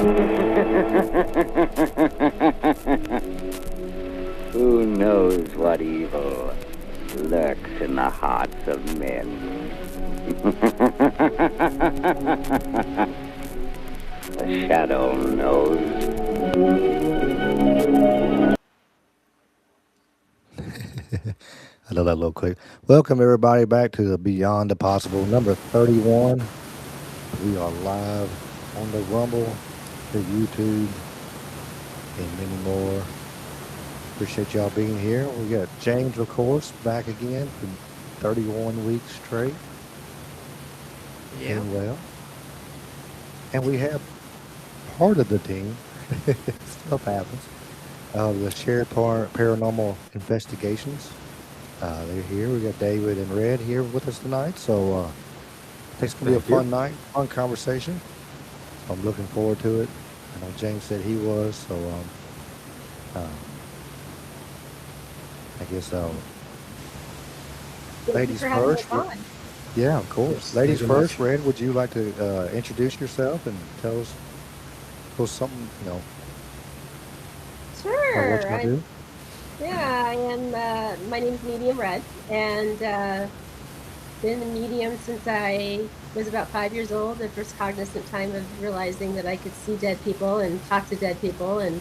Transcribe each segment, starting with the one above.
Who knows what evil lurks in the hearts of men? The shadow knows. I love that little quick. Welcome everybody back to the Beyond the Possible number 31. We are live on the Rumble, the YouTube, and many more. Appreciate y'all being here. We got James, of course, back again for 31 weeks straight. Yeah. Doing well. And we have part of the team, stuff happens, the Shared Paranormal Investigations. They're here. We got David and Red here with us tonight. So I think it's going to be a Thank you. fun night, fun conversation. So I'm looking forward to it. I know James said he was. So um, I guess Thank you ladies for having me first. on. Yeah, of course. Yes, thank Ladies you first. much. Red, would you like to introduce yourself and tell us something, about what Sure. you're going to do? I am. My name's Medium Red, and been a medium since I was about 5 years old. The first cognizant time of realizing that I could see dead people and talk to dead people, and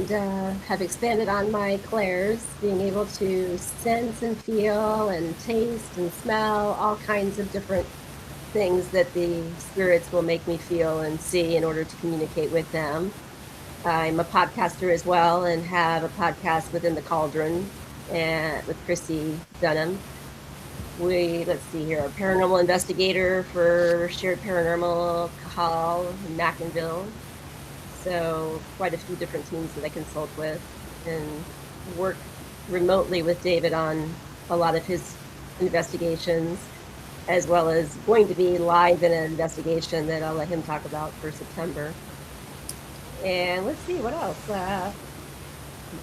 have expanded on my clairs, being able to sense and feel and taste and smell all kinds of different things that the spirits will make me feel and see in order to communicate with them. I'm a podcaster as well and have a podcast within the Cauldron and with Chrissy Dunham. Let's see here, a paranormal investigator for Shared Paranormal Call in Mackinville. So quite a few different teams that I consult with and work remotely with David on a lot of his investigations, as well as going to be live in an investigation that I'll let him talk about for September. And let's see, what else?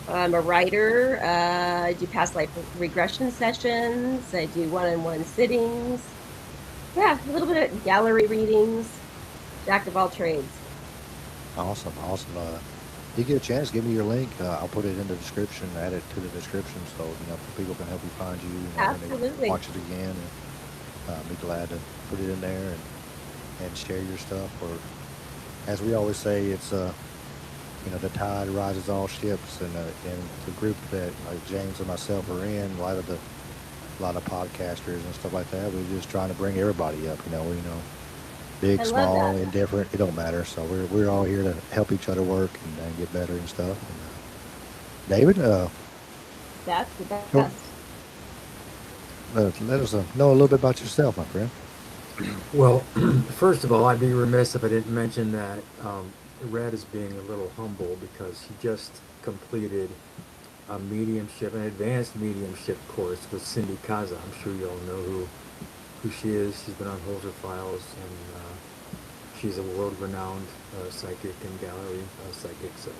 I'm a writer. I do past life regression sessions. I do one-on-one sittings. Yeah, a little bit of gallery readings. Jack of all trades. Awesome, awesome. You get a chance, give me your link. I'll put it in the description, add it to the description, so people can help you find you. When they Absolutely. watch it again, and be glad to put it in there and share your stuff. Or, as we always say, it's the tide rises all ships, and the group that like James and myself are in, a lot of podcasters and stuff like that. We're just trying to bring everybody up. Big, I love small, that. indifferent, it don't matter. So we're all here to help each other work and get better and stuff. And, David, That's the go- best. let us know a little bit about yourself, my friend. Well, first of all, I'd be remiss if I didn't mention that Red is being a little humble because he just completed a mediumship, an advanced mediumship course with Cindy Kaza. I'm sure you all know who she is. She's been on Holzer Files, and she's a world-renowned psychic and gallery psychic. So,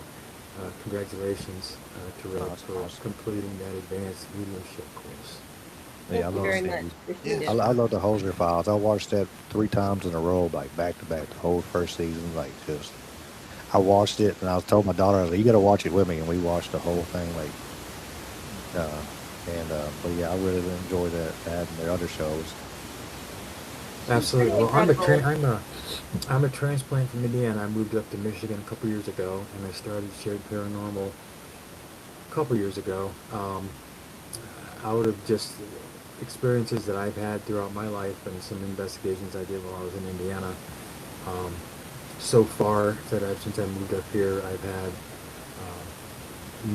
congratulations to Red Awesome, for awesome. completing that advanced mediumship course. Yeah, I Thank you love very much. Cindy. Appreciate Yes. it. I love the Holzer Files. I watched that 3 times in a row, like back to back, the whole first season. Like just, I watched it, and I was told my daughter, I was like, "You got to watch it with me," and we watched the whole thing. But yeah, I really enjoy that and their other shows. She's pretty Absolutely. Well, incredible. I'm a transplant from Indiana. I moved up to Michigan a couple years ago, and I started Shared Paranormal a couple years ago. Out of just experiences that I've had throughout my life and some investigations I did while I was in Indiana. Um, so far since I moved up here, I've had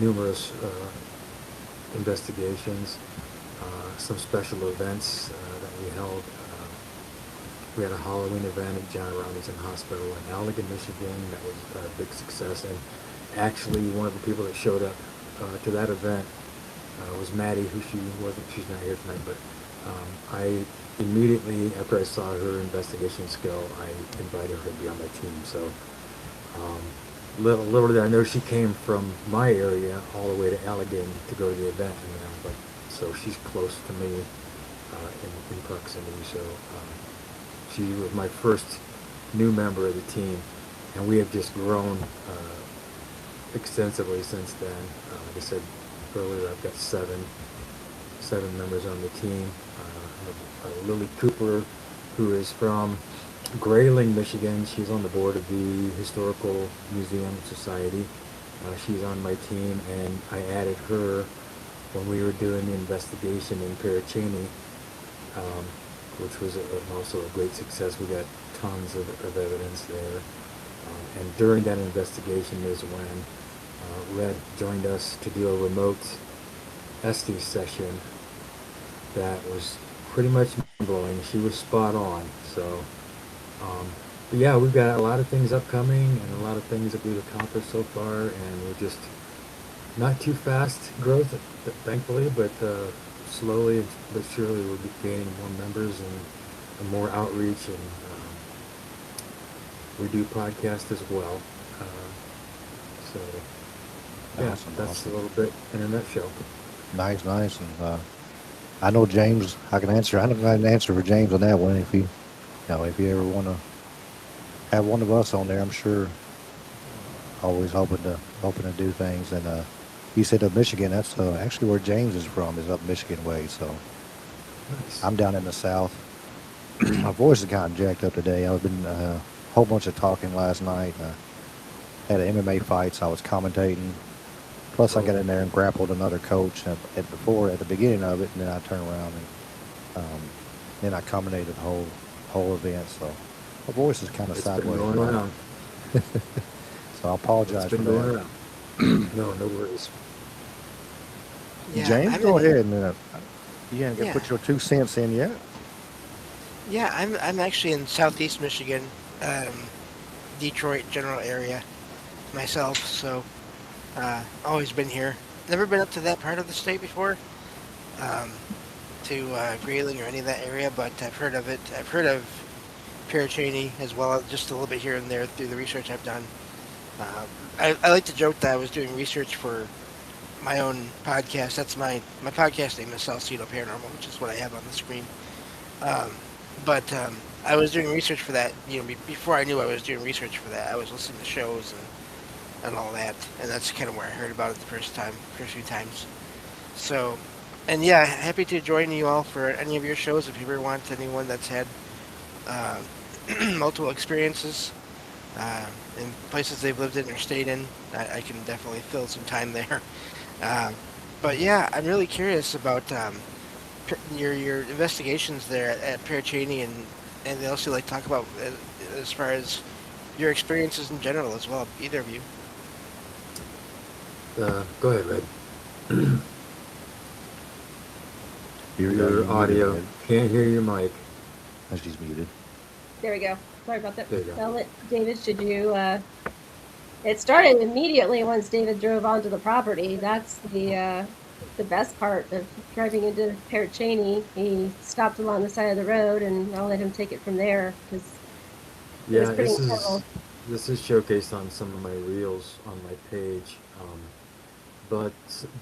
numerous investigations, some special events that we held. We had a Halloween event at John Robinson Hospital in Allegan, Michigan. That was a big success. And actually, one of the people that showed up to that event was Maddie, who she's not here tonight, but I immediately, after I saw her investigation skill, I invited her to be on my team. So um, little did I know she came from my area all the way to Allegan to go to the event. And I was like, so she's close to me in proximity. So she was my first new member of the team. and we have just grown extensively since then. Like I said earlier, I've got seven members on the team. I have Lily Cooper, who is from Grayling, Michigan. She's on the board of the Historical Museum Society. She's on my team, and I added her when we were doing the investigation in Parachaney, which was also a great success. We got tons of evidence there. And during that investigation is when Red joined us to do a remote Estes session that was pretty much mind-blowing. She was spot on. So, but yeah, we've got a lot of things upcoming and a lot of things that we've accomplished so far, and we're just not too fast growth, thankfully, but slowly but surely we'll be gaining more members and more outreach, and we do podcasts as well. So yeah, Awesome, that's awesome. a little bit in a nutshell. Nice, nice. And I know James. I can answer. I don't got an answer for James on that one. If if you ever want to have one of us on there, I'm sure. Always hoping to do things. And you said up Michigan. That's actually where James is from. Is up Michigan way. So Nice. I'm down in the south. My voice is kind of jacked up today. I've been a whole bunch of talking last night. Had an MMA fight, so I was commentating. Plus, I got in there and grappled another coach at the beginning of it, and then I turned around and then I commentated the whole event. So my voice is kind of It's been sideways. going around. So I It's apologize for been going that. around. No worries. Yeah, James, I'm go in. ahead and you haven't Yeah, put your 2 cents in yet. yeah, I'm actually in Southeast Michigan, Detroit general area myself. So always been here. Never been up to that part of the state before, um, to Grayling or any of that area, but I've heard of it. I've heard of Parachaney as well, just a little bit here and there through the research I've done. Uh, I like to joke that I was doing research for my own podcast. That's my podcast name is Salcedo Paranormal, which is what I have on the screen. Um, but I was doing research for that. Before I knew I was doing research for that, I was listening to shows and all that, and that's kind of where I heard about it the first few times. So, and yeah, happy to join you all for any of your shows if you ever want anyone that's had uh, multiple experiences uh, in places they've lived in or stayed in. I can definitely fill some time there. Um, but yeah, I'm really curious about your investigations there at Parachaney, and they also like talk about as far as your experiences in general as well. Either of you. Go ahead, Red. You're Your muted, audio. Red. Can't hear your mic. She's muted. There we go. Sorry about that. There you go. Well, David, should you? It started immediately once David drove onto the property. That's the best part of driving into Parachaney. He stopped along the side of the road, and I'll let him take it from there because it was Yeah, pretty incredible. this is showcased on some of my reels on my page. But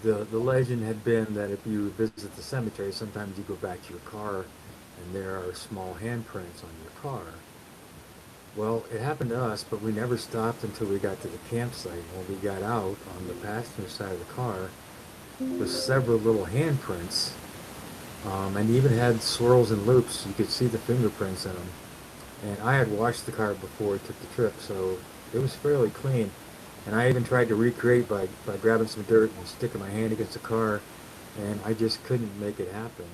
the legend had been that if you visit the cemetery, sometimes you go back to your car, and there are small handprints on your car. Well, it happened to us, but we never stopped until we got to the campsite. When we got out on the passenger side of the car, was several little handprints, and even had swirls and loops. You could see the fingerprints in them. And I had washed the car before we took the trip, so it was fairly clean. And I even tried to recreate by grabbing some dirt and sticking my hand against the car, and I just couldn't make it happen.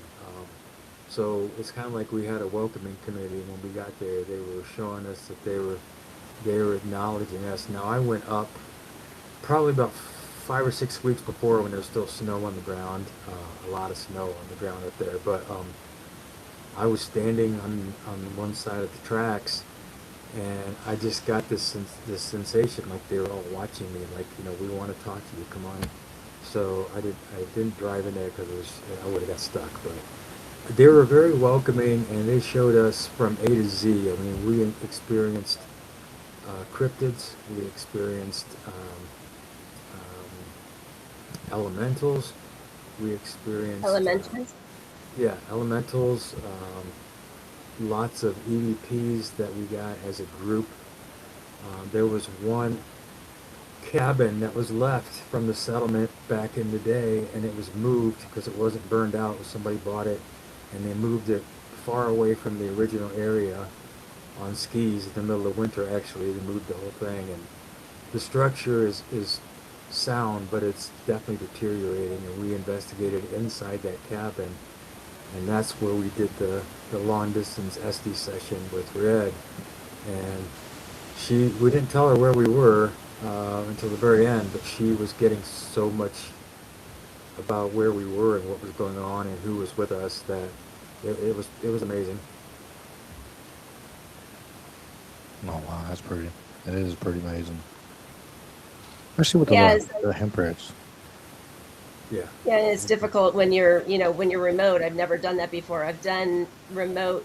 So it's kind of like we had a welcoming committee when we got there. They were showing us that they were acknowledging us. Now I went up probably about 5 or 6 weeks before when there was still snow on the ground, a lot of snow on the ground up there. But I was standing on one side of the tracks, and I just got this sensation like they were all watching me, like, we want to talk to you, come on. So I didn't drive in there because I would have got stuck. But they were very welcoming, and they showed us from A to Z. I mean, we experienced cryptids, we experienced elementals, we experienced Elementals. yeah, elementals, lots of EVPs that we got as a group. There was one cabin that was left from the settlement back in the day, and it was moved because it wasn't burned out. Somebody bought it, and they moved it far away from the original area on skis in the middle of winter. Actually, they moved the whole thing, and the structure is sound, but it's definitely deteriorating. And we investigated inside that cabin, and that's where we did the long distance SD session with Red. And we didn't tell her where we were until the very end, but she was getting so much about where we were and what was going on and who was with us that it was amazing. Oh wow, that's pretty. It is pretty amazing, especially with Yeah, the handprints. Yeah. yeah, and it's difficult when you're remote. I've never done that before. I've done remote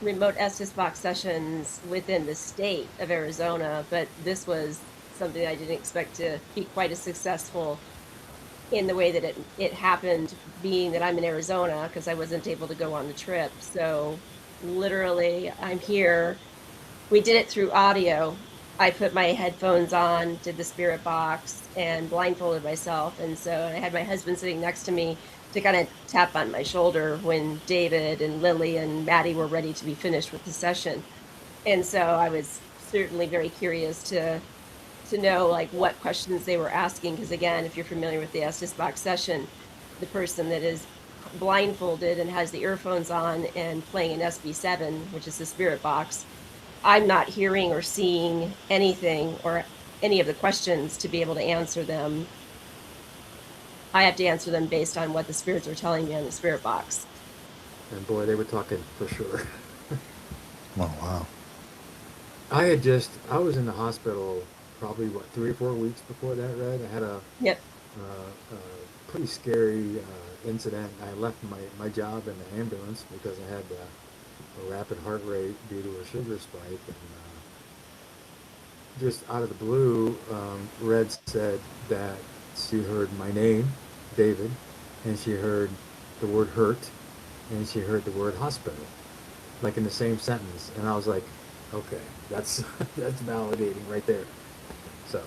Estes box sessions within the state of Arizona, but this was something I didn't expect to be quite as successful in the way that it happened, being that I'm in Arizona because I wasn't able to go on the trip. So literally, I'm here. We did it through audio. I put my headphones on, did the spirit box, and blindfolded myself. And so I had my husband sitting next to me to kind of tap on my shoulder when David and Lily and Maddie were ready to be finished with the session. And so I was certainly very curious to know like what questions they were asking, because again, if you're familiar with the Estes box session, the person that is blindfolded and has the earphones on and playing an SB7, which is the spirit box, I'm not hearing or seeing anything or any of the questions to be able to answer them. I have to answer them based on what the spirits are telling me on the spirit box. And boy, they were talking for sure. Oh wow. I was in the hospital probably, what, 3 or 4 weeks before that, Red? I had Yep. pretty scary incident. I left my job in the ambulance because I had a rapid heart rate due to a sugar spike. And just out of the blue, Red said that she heard my name, David, and she heard the word hurt, and she heard the word hospital, like in the same sentence. And I was like, okay, that's that's validating right there. So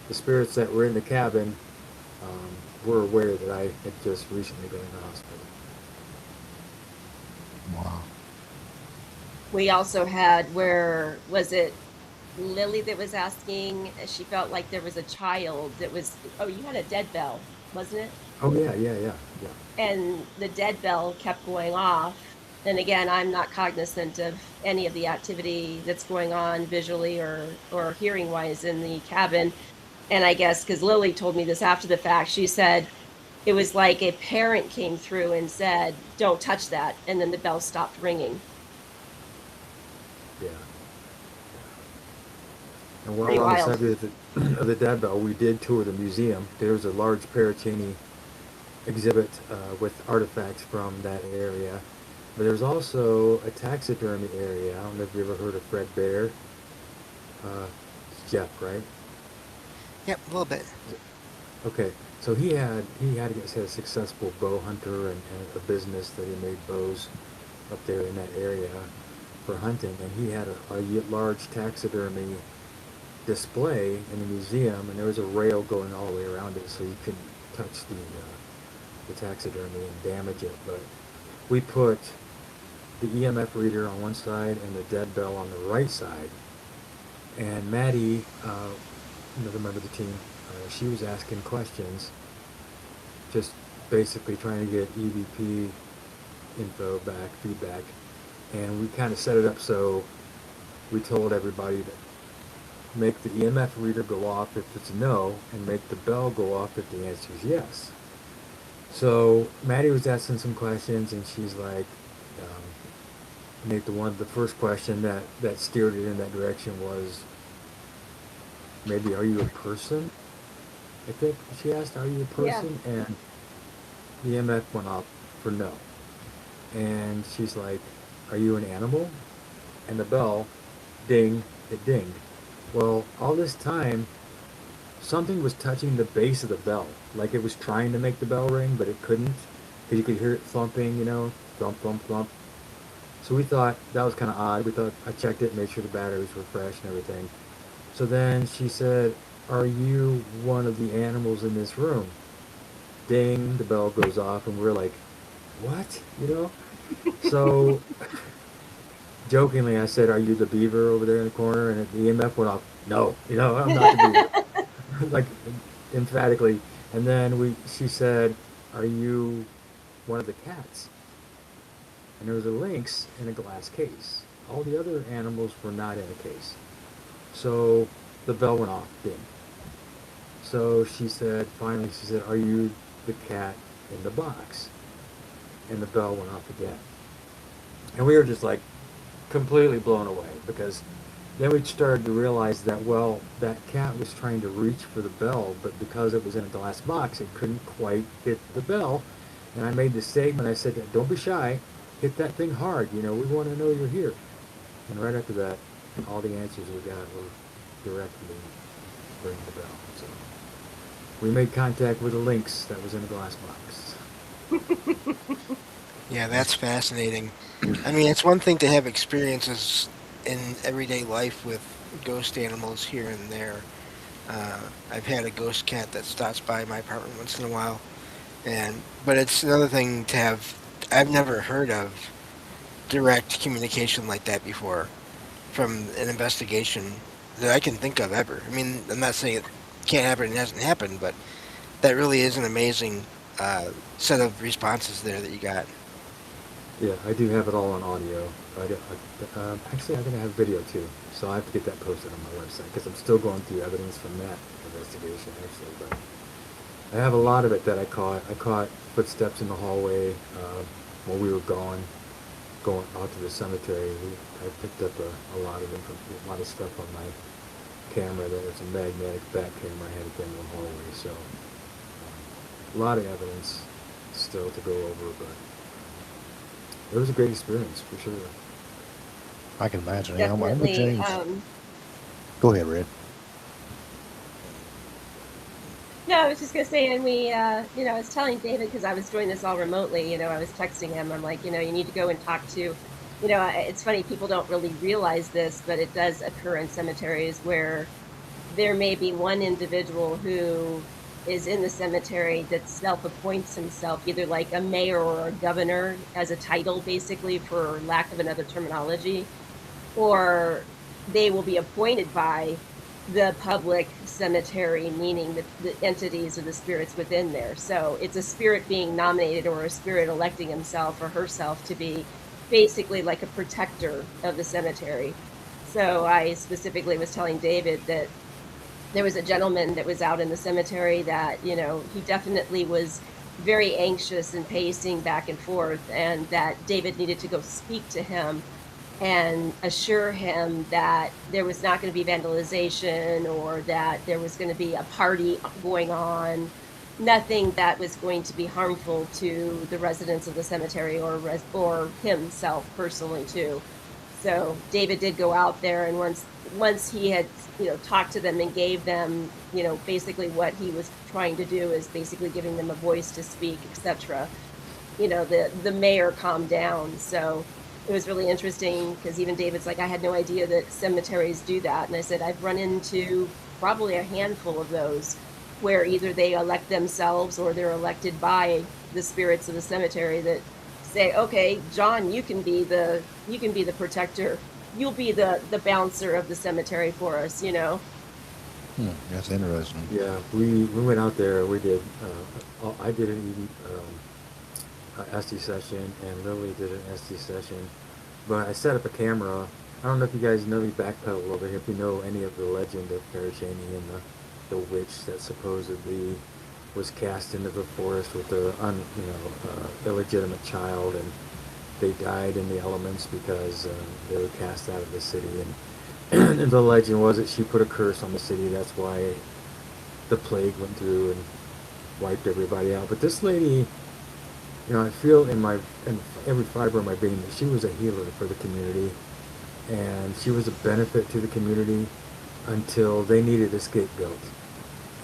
the spirits that were in the cabin were aware that I had just recently been in the hospital. Wow. We also had, where was it Lily that was asking, she felt like there was a child that was, oh, you had a dead bell, wasn't it? Oh yeah, yeah, yeah, yeah. And the dead bell kept going off. And again, I'm not cognizant of any of the activity that's going on visually or hearing wise in the cabin. And I guess because Lily told me this after the fact, she said it was like a parent came through and said, "Don't touch that," and then the bell stopped ringing. Yeah. And while Pretty we're on the wild. subject of the dead bell, we did tour the museum. There was a large Paracini exhibit with artifacts from that area. But there's also a taxidermy area. I don't know if you ever heard of Fred Bear. Jeff, right? Yep, a little bit. Okay, so he had a successful bow hunter and a business that he made bows up there in that area for hunting, and he had a large taxidermy display in the museum, and there was a rail going all the way around it, so you couldn't touch the taxidermy and damage it. But we put the EMF reader on one side and the dead bell on the right side, and Maddie, another member of the team, she was asking questions, just basically trying to get EVP info back, feedback, and we kind of set it up so we told everybody to make the EMF reader go off if it's no, and make the bell go off if the answer is yes. So Maddie was asking some questions, and she's like, Nate, the first question that steered it in that direction was, maybe, are you a person? I think she asked, are you a Yeah. person? And the EMF went off for no. And she's like, are you an animal? And the bell, ding, it dinged. Well, all this time, something was touching the base of the bell. Like it was trying to make the bell ring, but it couldn't. Because you could hear it thumping, thump, thump, thump. So we thought that was kind of odd. We thought, I checked it, made sure the batteries were fresh and everything. So then she said, "Are you one of the animals in this room?" Ding, the bell goes off, and we're like, "What?" You know? So jokingly, I said, "Are you the beaver over there in the corner?" And the EMF went off. No, I'm not the beaver. Like emphatically. And then she said, "Are you one of the cats?" And there was a lynx in a glass case. All the other animals were not in a case. So the bell went off. Ding. So finally, she said, "Are you the cat in the box?" And the bell went off again. And we were just like completely blown away because then we started to realize that, well, that cat was trying to reach for the bell, but because it was in a glass box, it couldn't quite hit the bell. And I made the statement, I said, "Don't be shy, hit that thing hard, we want to know you're here." And right after that, all the answers we got were directly ring the bell. So we made contact with a lynx that was in a glass box. Yeah, that's fascinating. I mean, it's one thing to have experiences in everyday life with ghost animals here and there. I've had a ghost cat that stops by my apartment once in a while, but it's another thing to have. I've never heard of direct communication like that before from an investigation that I can think of ever. I mean, I'm not saying it can't happen and hasn't happened, but that really is an amazing set of responses there that you got. Yeah, I do have it all on audio. Actually, I think I have video too, so I have to get that posted on my website because I'm still going through evidence from that investigation, actually. But I have a lot of it that I caught. I caught footsteps in the hallway while we were going out to the cemetery. I picked up a lot of stuff on my camera. That was a magnetic back camera I had at the end of the hallway. So a lot of evidence still to go over, but it was a great experience for sure. I can imagine. Yeah, I'm with Definitely. James. Go ahead, Red. No, I was just gonna say, and I was telling David because I was doing this all remotely. I was texting him. I'm like, you need to go and talk to. It's funny, people don't really realize this, but it does occur in cemeteries where there may be one individual who is in the cemetery that self-appoints himself, either like a mayor or a governor as a title, basically, for lack of another terminology, or they will be appointed by the public cemetery, meaning the entities or the spirits within there. So it's a spirit being nominated or a spirit electing himself or herself to be basically like a protector of the cemetery. So I specifically was telling David that there was a gentleman that was out in the cemetery that, he definitely was very anxious and pacing back and forth, and that David needed to go speak to him and assure him that there was not going to be vandalization or that there was going to be a party going on, nothing that was going to be harmful to the residents of the cemetery or himself personally too. So David did go out there, and once he had talked to them and gave them basically what he was trying to do is basically giving them a voice to speak, etc. The mayor calmed down. So it was really interesting because even David's like, I had no idea that cemeteries do that. And I said, I've run into probably a handful of those where either they elect themselves or they're elected by the spirits of the cemetery that say, okay, John, you can be the protector. You'll be the bouncer of the cemetery for us, That's interesting. Yeah, we went out there. We did. I did an SD session, and Lily did an SD session. But I set up a camera. I don't know if you guys know me backpedal a little bit. If you know any of the legend of Farajani and the witch that supposedly was cast into the forest with the illegitimate child, and they died in the elements because they were cast out of the city. And the legend was that she put a curse on the city. That's why the plague went through and wiped everybody out. But this lady, I feel in every fiber of my being that she was a healer for the community, and she was a benefit to the community until they needed a scapegoat.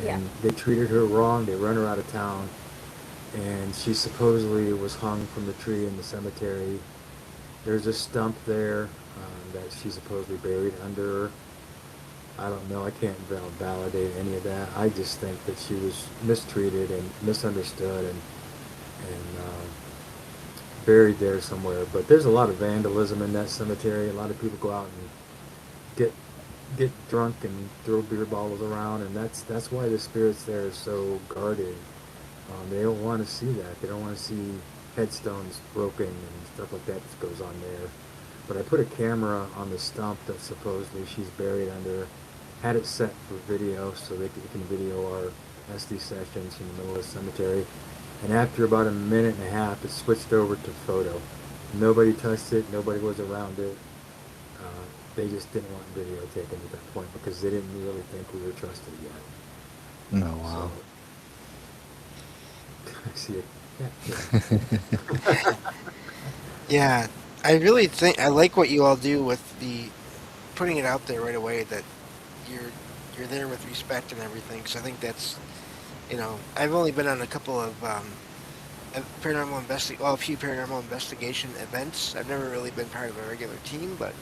And Yeah. they treated her wrong. They run her out of town, and she supposedly was hung from the tree in the cemetery. There's a stump there that she supposedly buried under her. I don't know. I can't validate any of that. I just think that she was mistreated and misunderstood and buried there somewhere. But there's a lot of vandalism in that cemetery. A lot of people go out and get get drunk and throw beer bottles around, and that's why the spirits there are so guarded. They don't want to see that. They don't want to see headstones broken and stuff like that goes on there. But I put a camera on the stump that supposedly she's buried under. Had it set for video so they can video our SD sessions in the middle of the cemetery. And after about a minute and a half, it switched over to photo. Nobody touched it. Nobody was around it. They just didn't want video taken at that point because they didn't really think we were trusted yet. No, wow. So, I see it. Yeah. Yeah, I really think I like what you all do with the putting it out there right away that you're you're there with respect and everything. Because I think that's I've only been on a couple of a few paranormal investigation events. I've never really been part of a regular team, but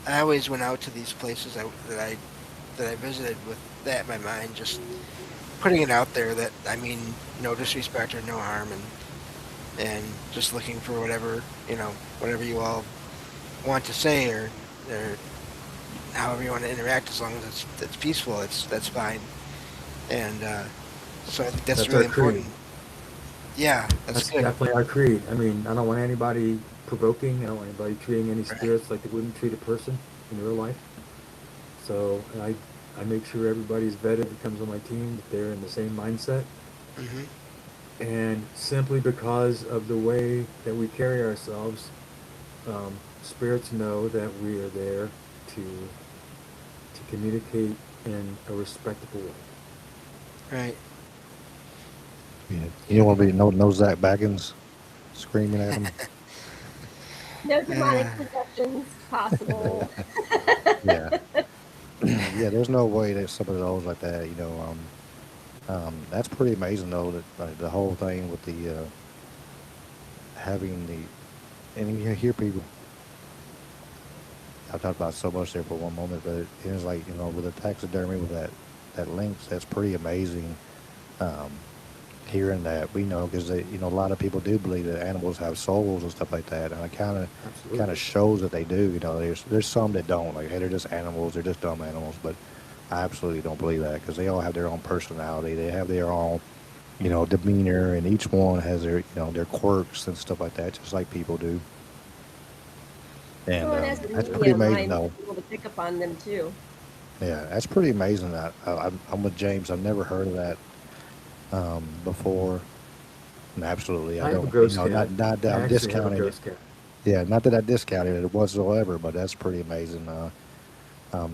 I always went out to these places that I visited with that in my mind, just putting it out there that I mean no disrespect or no harm, and just looking for whatever you all want to say or however you want to interact, as long as it's peaceful, that's fine. And so I think that's That's our really creed. important. Yeah, that's That's good. definitely our creed. I mean, I don't want anybody provoking. I don't want anybody treating any Right. spirits like they wouldn't treat a person in real life. So I make sure everybody's vetted that comes on my team, that they're in the same mindset. Hmm. And simply because of the way that we carry ourselves, spirits know that we are there to communicate in a respectable way. Right. Yeah. You don't want to be no Zach Baggins screaming at them. No demonic Uh, possessions possible. Yeah. Yeah, there's no way that some of those like that, that's pretty amazing though that the whole thing with the having the and you hear people. I've talked about so much there for one moment, but it was like with the taxidermy with that lynx, that's pretty amazing. Um, Hearing that, we know because a lot of people do believe that animals have souls and stuff like that, and it kind of Absolutely. shows that they do. There's some that don't, like, hey, they're just animals, they're just dumb animals, but I absolutely don't believe that because they all have their own personality, they have their own demeanor, and each one has their quirks and stuff like that, just like people do. And Well, and as a that's pretty medium, amazing, I'm though. able to pick up on them too. Yeah, that's pretty amazing. That I'm with James. I've never heard of that before. And absolutely, I I have a don't. ghost cat. Not that I I'm actually have a discounting it. ghost cat. Yeah, not that I discounted it whatsoever, but that's pretty amazing.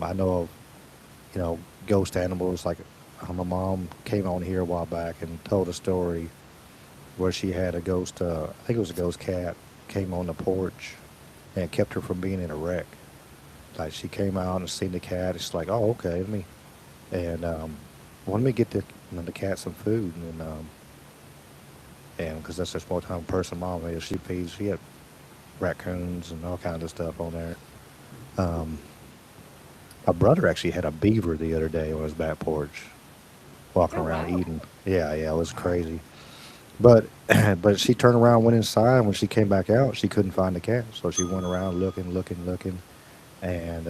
I know of ghost animals. Like my mom came on here a while back and told a story where she had a ghost. I think it was a ghost cat came on the porch and kept her from being in a wreck. Like she came out and seen the cat. It's like, oh, okay, and let me get the cat some food and because that's just more time person mom is. She had raccoons and all kinds of stuff on there. Um, my brother actually had a beaver the other day on his back porch, walking Oh, around wow. eating. Yeah, yeah, it was wow. crazy. But but she turned around, went inside. When she came back out, she couldn't find the cat, so she went around looking, looking, looking, and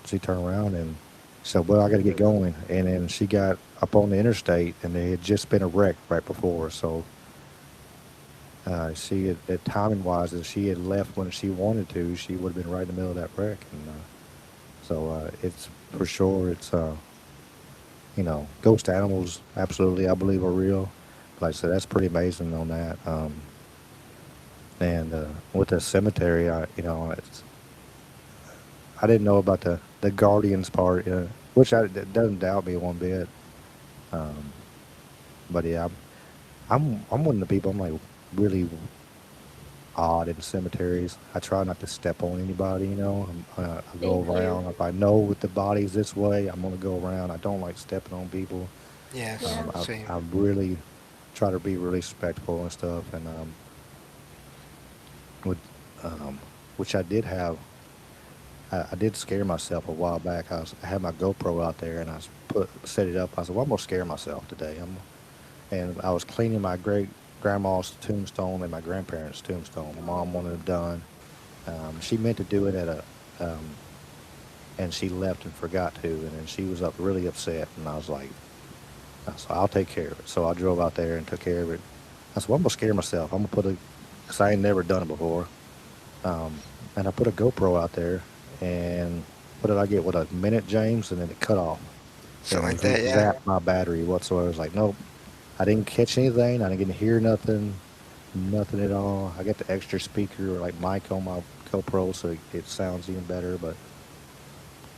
she turned around and said, "Well, I got to get going." And then she got up on the interstate, and there had just been a wreck right before. So she had, timing wise, if she had left when she wanted to, she would have been right in the middle of that wreck. And it's for sure. It's ghost animals. Absolutely, I believe are real. Like I said, that's pretty amazing on that. And with the cemetery, I didn't know about the guardians part, which that doesn't doubt me one bit. Um, but yeah, I'm one of the people. I'm like really odd in cemeteries. I try not to step on anybody. I go Thank you. around. If I know that the body's this way, I'm gonna go around. I don't like stepping on people. Yes, Yeah. same. I really try to be really respectful and stuff. And with which I did have I did scare myself a while back. I had my GoPro out there and set it up. I said, well, I'm gonna scare myself today. And I was cleaning my great grandma's tombstone and my grandparents' tombstone. My mom wanted it done. She meant to do it um, and she left and forgot to, and then she was up really upset. And I said, I'll take care of it. So I drove out there and took care of it. I said, well, I'm gonna scare myself. I'm gonna cause I ain't never done it before. Um, and I put a GoPro out there, and what did I get? What, a minute, James? And then it cut off, and Something it like that, yeah. zapped my battery whatsoever. I was like, nope, I didn't catch anything. I didn't get to hear nothing, nothing at all. I got the extra speaker or like mic on my GoPro, so it sounds even better.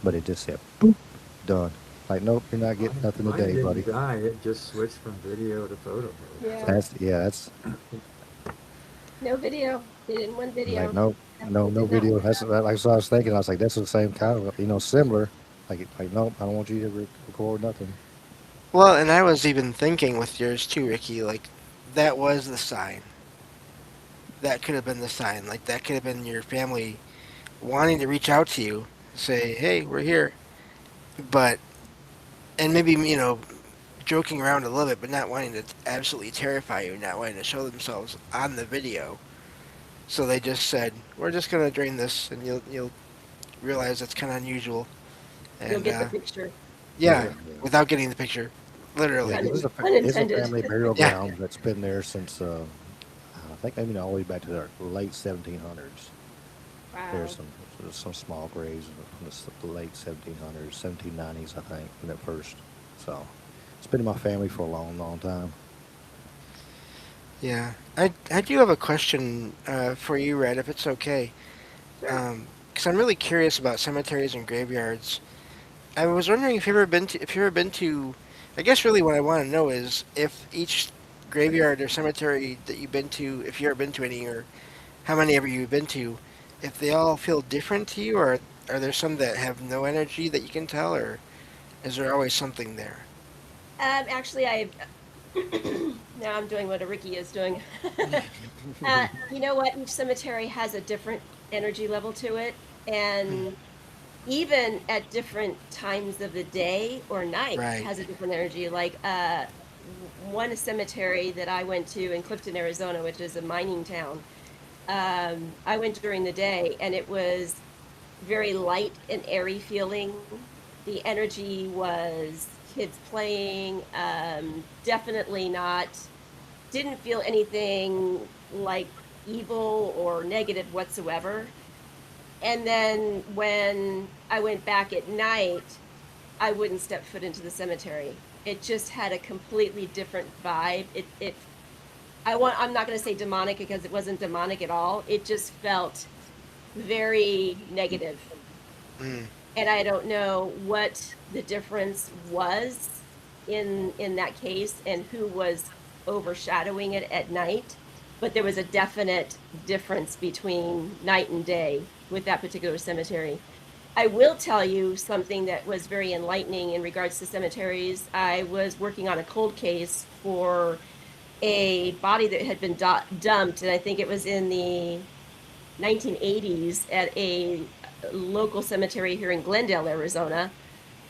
But it just said, boop, done. Like, nope, you're not getting nothing Mine today, didn't buddy. die. It just switched from video to photo mode. Yeah. That's No video. They didn't want like, video. nope, Definitely no did not video. want That's that. like what I was thinking. I was like, that's the same kind of, similar. Like, nope, I don't want you to record nothing. Well, and I was even thinking with yours too, Ricky, like that was the sign. That could have been the sign. Like that could have been your family wanting to reach out to you, say, "Hey, we're here." But and maybe joking around a little bit, but not wanting to absolutely terrify you, not wanting to show themselves on the video. So they just said, "We're just gonna drain this, and you'll realize that's kind of unusual." You'll And get the picture. yeah, Yeah, yeah, without getting the picture, yeah. literally. Because it's a Unintended. family burial Yeah, ground that's been there since I think maybe all the way back to the late 1700s. Wow. There's some small graves from the late 1700s, 1790s, I think, when it first. So it's been in my family for a long, long time. yeah. I do have a question for you, Red, if it's okay. Sure. Because I'm really curious about cemeteries and graveyards. I was wondering if you've ever been to. I guess really what I want to know is if each graveyard or cemetery that you've been to, if you've ever been to any, or how many ever you've been to, if they all feel different to you, or are there some that have no energy that you can tell, or is there always something there? Actually, I now I'm doing what a Ricky is doing. You know what? Each cemetery has a different energy level to it, Hmm. and even at different times of the day or night Right. has a different energy. Like one cemetery that I went to in Clifton, Arizona, which is a mining town. I went during the day, and it was very light and airy feeling. The energy was kids playing, definitely not, didn't feel anything like evil or negative whatsoever. And then when I went back at night, I wouldn't step foot into the cemetery. It just had a completely different vibe. I'm not going to say demonic because it wasn't demonic at all. It just felt very negative. Mm. And I don't know what the difference was in that case and who was overshadowing it at night, but there was a definite difference between night and day with that particular cemetery. I will tell you something that was very enlightening in regards to cemeteries. I was working on a cold case for a body that had been dumped, and I think it was in the 1980s at a local cemetery here in Glendale, Arizona.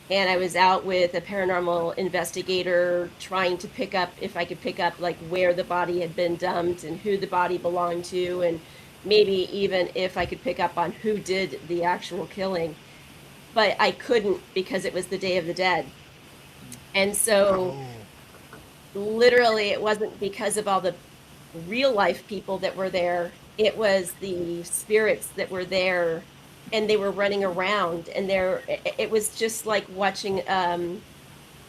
And I was out with a paranormal investigator trying to pick up, if I could pick up, like where the body had been dumped and who the body belonged to, and maybe even if I could pick up on who did the actual killing. But I couldn't because it was the Day of the Dead. And so Oh. literally it wasn't because of all the real life people that were there. It was the spirits that were there, and they were running around, and it was just like watching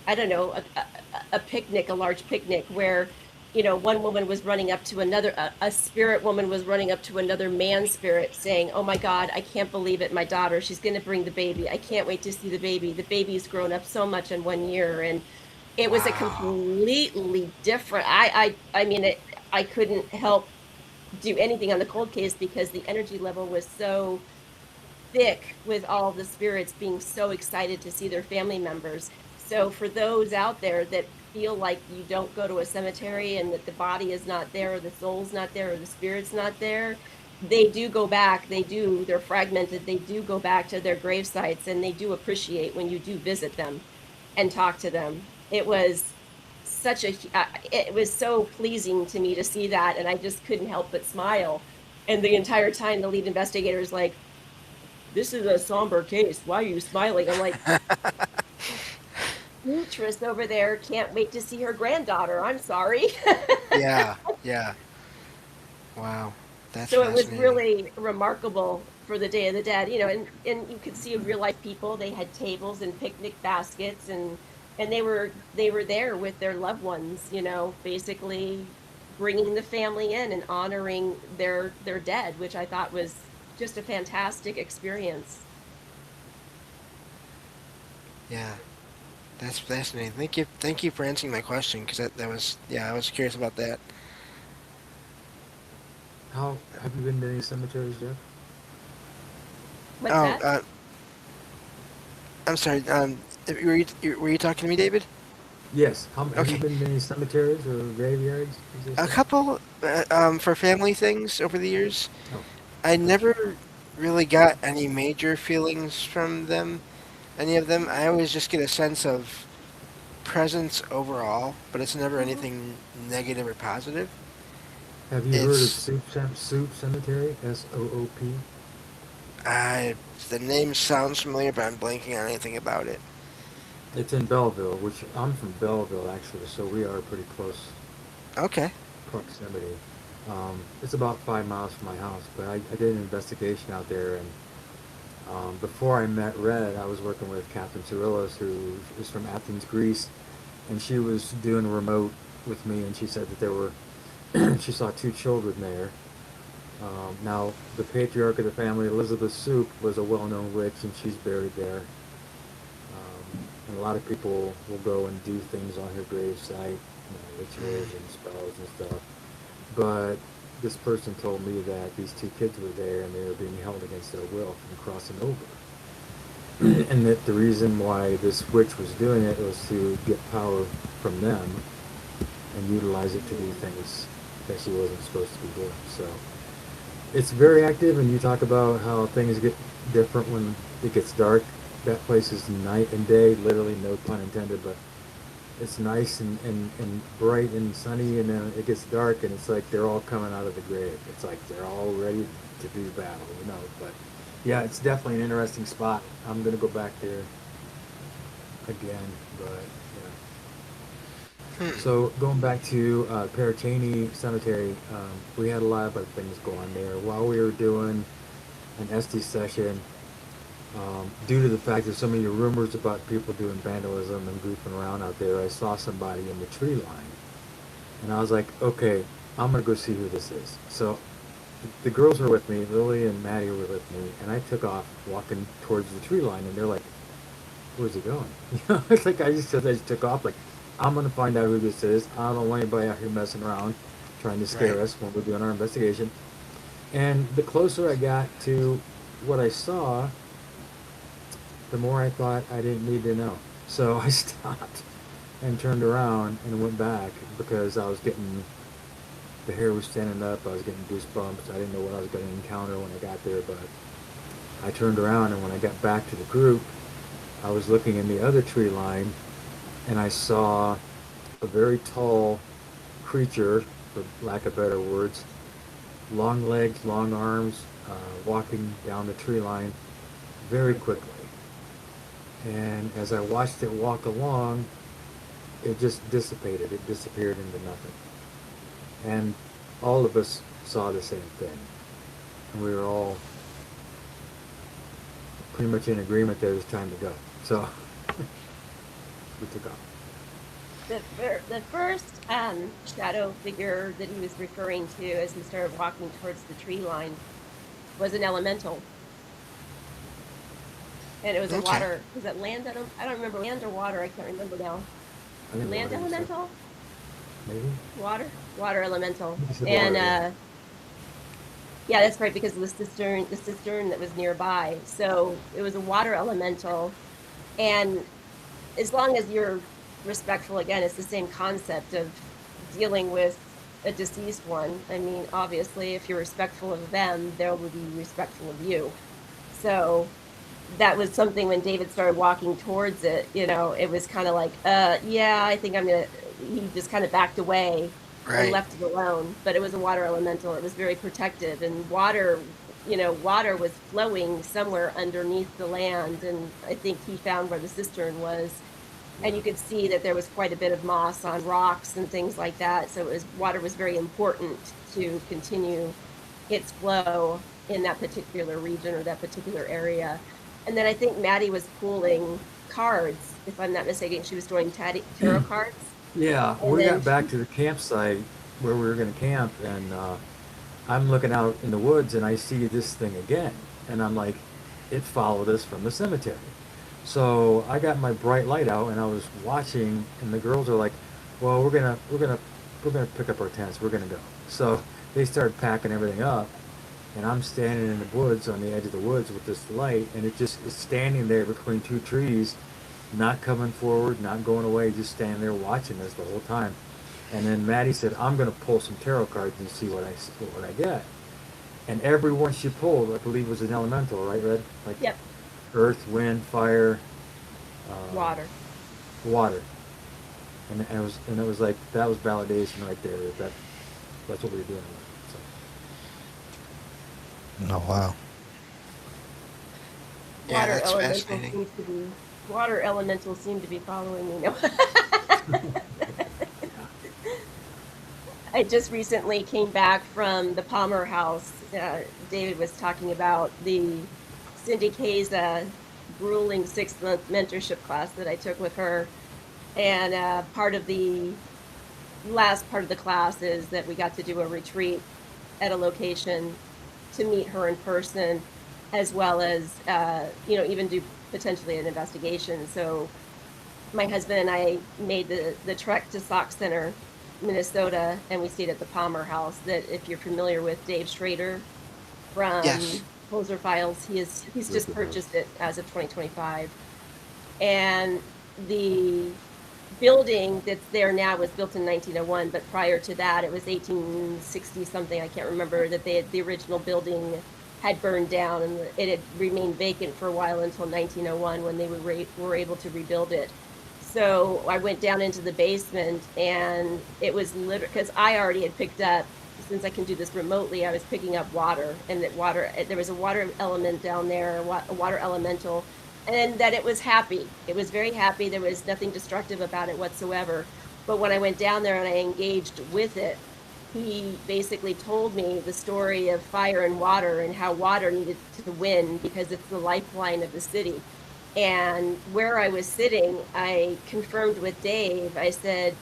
I don't know, a picnic, a large picnic where, one woman was running up to another, a spirit woman was running up to another man spirit saying, "Oh my God, I can't believe it. My daughter, she's going to bring the baby. I can't wait to see the baby. The baby's grown up so much in 1 year." And it was a Wow. completely different, I mean, I couldn't help do anything on the cold case because the energy level was so thick with all the spirits being so excited to see their family members. So for those out there that feel like you don't go to a cemetery and that the body is not there, or the soul's not there, or the spirit's not there, they do go back. They're fragmented. They do go back to their grave sites, and they do appreciate when you do visit them and talk to them. It was it was so pleasing to me to see that, and I just couldn't help but smile. And the entire time, the lead investigator is like, "This is a somber case. Why are you smiling?" I'm like, "Beatrice over there can't wait to see her granddaughter. I'm sorry." Yeah, yeah. Wow, that's So it was fascinating. really remarkable for the Day of the Dead, and you could see real life people. They had tables and picnic baskets, and they were there with their loved ones, basically bringing the family in and honoring their dead, which I thought was just a fantastic experience. Yeah, that's fascinating. Thank you for answering my question because that was yeah, I was curious about that. How have you been to any cemeteries, Jeff? What's Oh, that? I'm sorry. Were you talking to me, David? Yes. Have you Okay, been to any cemeteries or graveyards, as they a say? couple for family things over the years. Oh, I gotcha. never really got any major feelings from them, any of them. I always just get a sense of presence overall, but it's never Mhm. anything negative or positive. Have you heard of It's Soup Cemetery? SOOP. I the name sounds familiar, but I'm blanking on anything about it. It's in Belleville, which I'm from Belleville actually, so we are pretty close Okay. proximity. It's about 5 miles from my house, but I did an investigation out there, and before I met Red, I was working with Catherine Cirillos, who is from Athens, Greece, and she was doing a remote with me, and she said that there were she saw two children there. Now, the patriarch of the family, Elizabeth Soup, was a well-known witch, and she's buried there. And a lot of people will go and do things on her gravesite, Mm, rituals and spells and stuff. But this person told me that these two kids were there and they were being held against their will from crossing over. And that the reason why this witch was doing it was to get power from them and utilize it to do things that she wasn't supposed to be doing. So it's very active, and you talk about how things get different when it gets dark. That place is night and day, literally, no pun intended, but it's nice and bright and sunny, and then it gets dark, and it's like they're all coming out of the grave. It's like they're all ready to do battle. But yeah, it's definitely an interesting spot. I'm gonna go back there again, but yeah. hmm. So going back to Parachaney Cemetery, we had a lot of other things going there while we were doing an SD session. Due to the fact of so many rumors about people doing vandalism and goofing around out there, I saw somebody in the tree line, and I was like, okay, I'm gonna go see who this is. So the girls were with me, Lily and Maddie were with me, and I took off walking towards the tree line, and they're like, "Where's he going?" It's like I just took off. Like, I'm gonna find out who this is. I don't want anybody out here messing around, trying to scare Right. us when we're doing our investigation. And the closer I got to what I saw, the more I thought I didn't need to know. So I stopped and turned around and went back because I was getting the hair was standing up. I was getting goosebumps. I didn't know what I was going to encounter when I got there, but I turned around, and when I got back to the group, I was looking in the other tree line, and I saw a very tall creature, for lack of better words, long legs, long arms, walking down the tree line very quickly. And as I watched it walk along, it just dissipated. It disappeared into nothing. And all of us saw the same thing. And we were all pretty much in agreement that it was time to go. So we took off. The first shadow figure that he was referring to as he started walking towards the tree line was an elemental, and it was a Okay. water. Was it land? I don't remember, land or water. I can't remember now. I think Land water, you said. elemental, Maybe? water elemental, You said and water, yeah. yeah, that's right, because of the cistern that was nearby. So it was a water elemental, and as long as you're respectful, again, it's the same concept of dealing with a deceased one. I mean, obviously, if you're respectful of them, they'll be respectful of you. So that was something when David started walking towards it, it was kind of like, yeah, I think he just kind of backed away and Right. left it alone. But it was a water elemental. It was very protective, and water was flowing somewhere underneath the land. And I think he found where the cistern was. And you could see that there was quite a bit of moss on rocks and things like that. So water was very important to continue its flow in that particular region or that particular area. And then I think Maddie was pulling cards, if I'm not mistaken. She was doing tarot cards. Yeah, And we then got back to the campsite where we were going to camp, and I'm looking out in the woods and I see this thing again, and I'm like, it followed us from the cemetery. So I got my bright light out and I was watching, and the girls are like, "Well, we're gonna pick up our tents. We're gonna go." So they started packing everything up, and I'm standing in the woods on the edge of the woods with this light, and it just is standing there between two trees, not coming forward, not going away, just standing there watching us the whole time. And then Maddie said, "I'm gonna pull some tarot cards and see what I get." And every one she pulled, I believe, was an elemental, right, Red? Like yep, earth, wind, fire, water. water. And it was like that was validation right there. That's what we were doing. So. Oh wow. Yeah, Water that's elemental fascinating. seems to be water elementals seem to be following me. No. I just recently came back from the Palmer House. David was talking about the Cindy Kay's grueling 6-month mentorship class that I took with her. And part of the last part of the class is that we got to do a retreat at a location to meet her in person, as well as, even do potentially an investigation. So my husband and I made the trek to Sauk Center, Minnesota, and we stayed at the Palmer House. That, if you're familiar with Dave Schrader Yes. from Poser Files, he's just purchased it as of 2025. And the building that's there now was built in 1901, but prior to that, it was 1860 something. I can't remember that the original building had burned down, and it had remained vacant for a while until 1901 when they were able to rebuild it. So I went down into the basement, and it was literally, because I already had picked up, since I can do this remotely, I was picking up water, and there was a water element down there, a water elemental, and that it was happy. It was very happy. There was nothing destructive about it whatsoever. But when I went down there and I engaged with it, he basically told me the story of fire and water, and how water needed to win because it's the lifeline of the city. And where I was sitting, I confirmed with Dave. I said,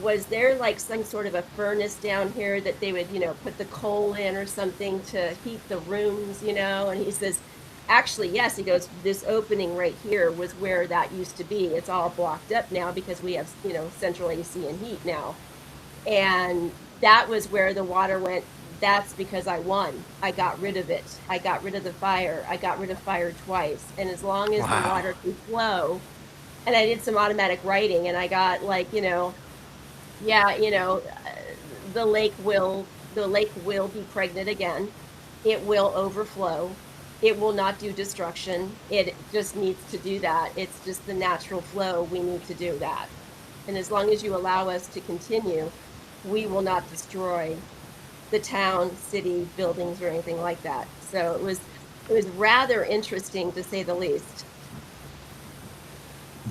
was there like some sort of a furnace down here that they would, put the coal in or something to heat the rooms, And he says, actually, yes. He goes, this opening right here was where that used to be. It's all blocked up now because we have, central AC and heat now. And that was where the water went. That's because I won. I got rid of it. I got rid of the fire. I got rid of fire twice. And as long as the Wow. water can flow, and I did some automatic writing, and I got like, yeah, the lake will be pregnant again. It will overflow. It will not do destruction. It just needs to do that. It's just the natural flow. We need to do that. And as long as you allow us to continue, we will not destroy the town, city, buildings, or anything like that. So it was rather interesting, to say the least.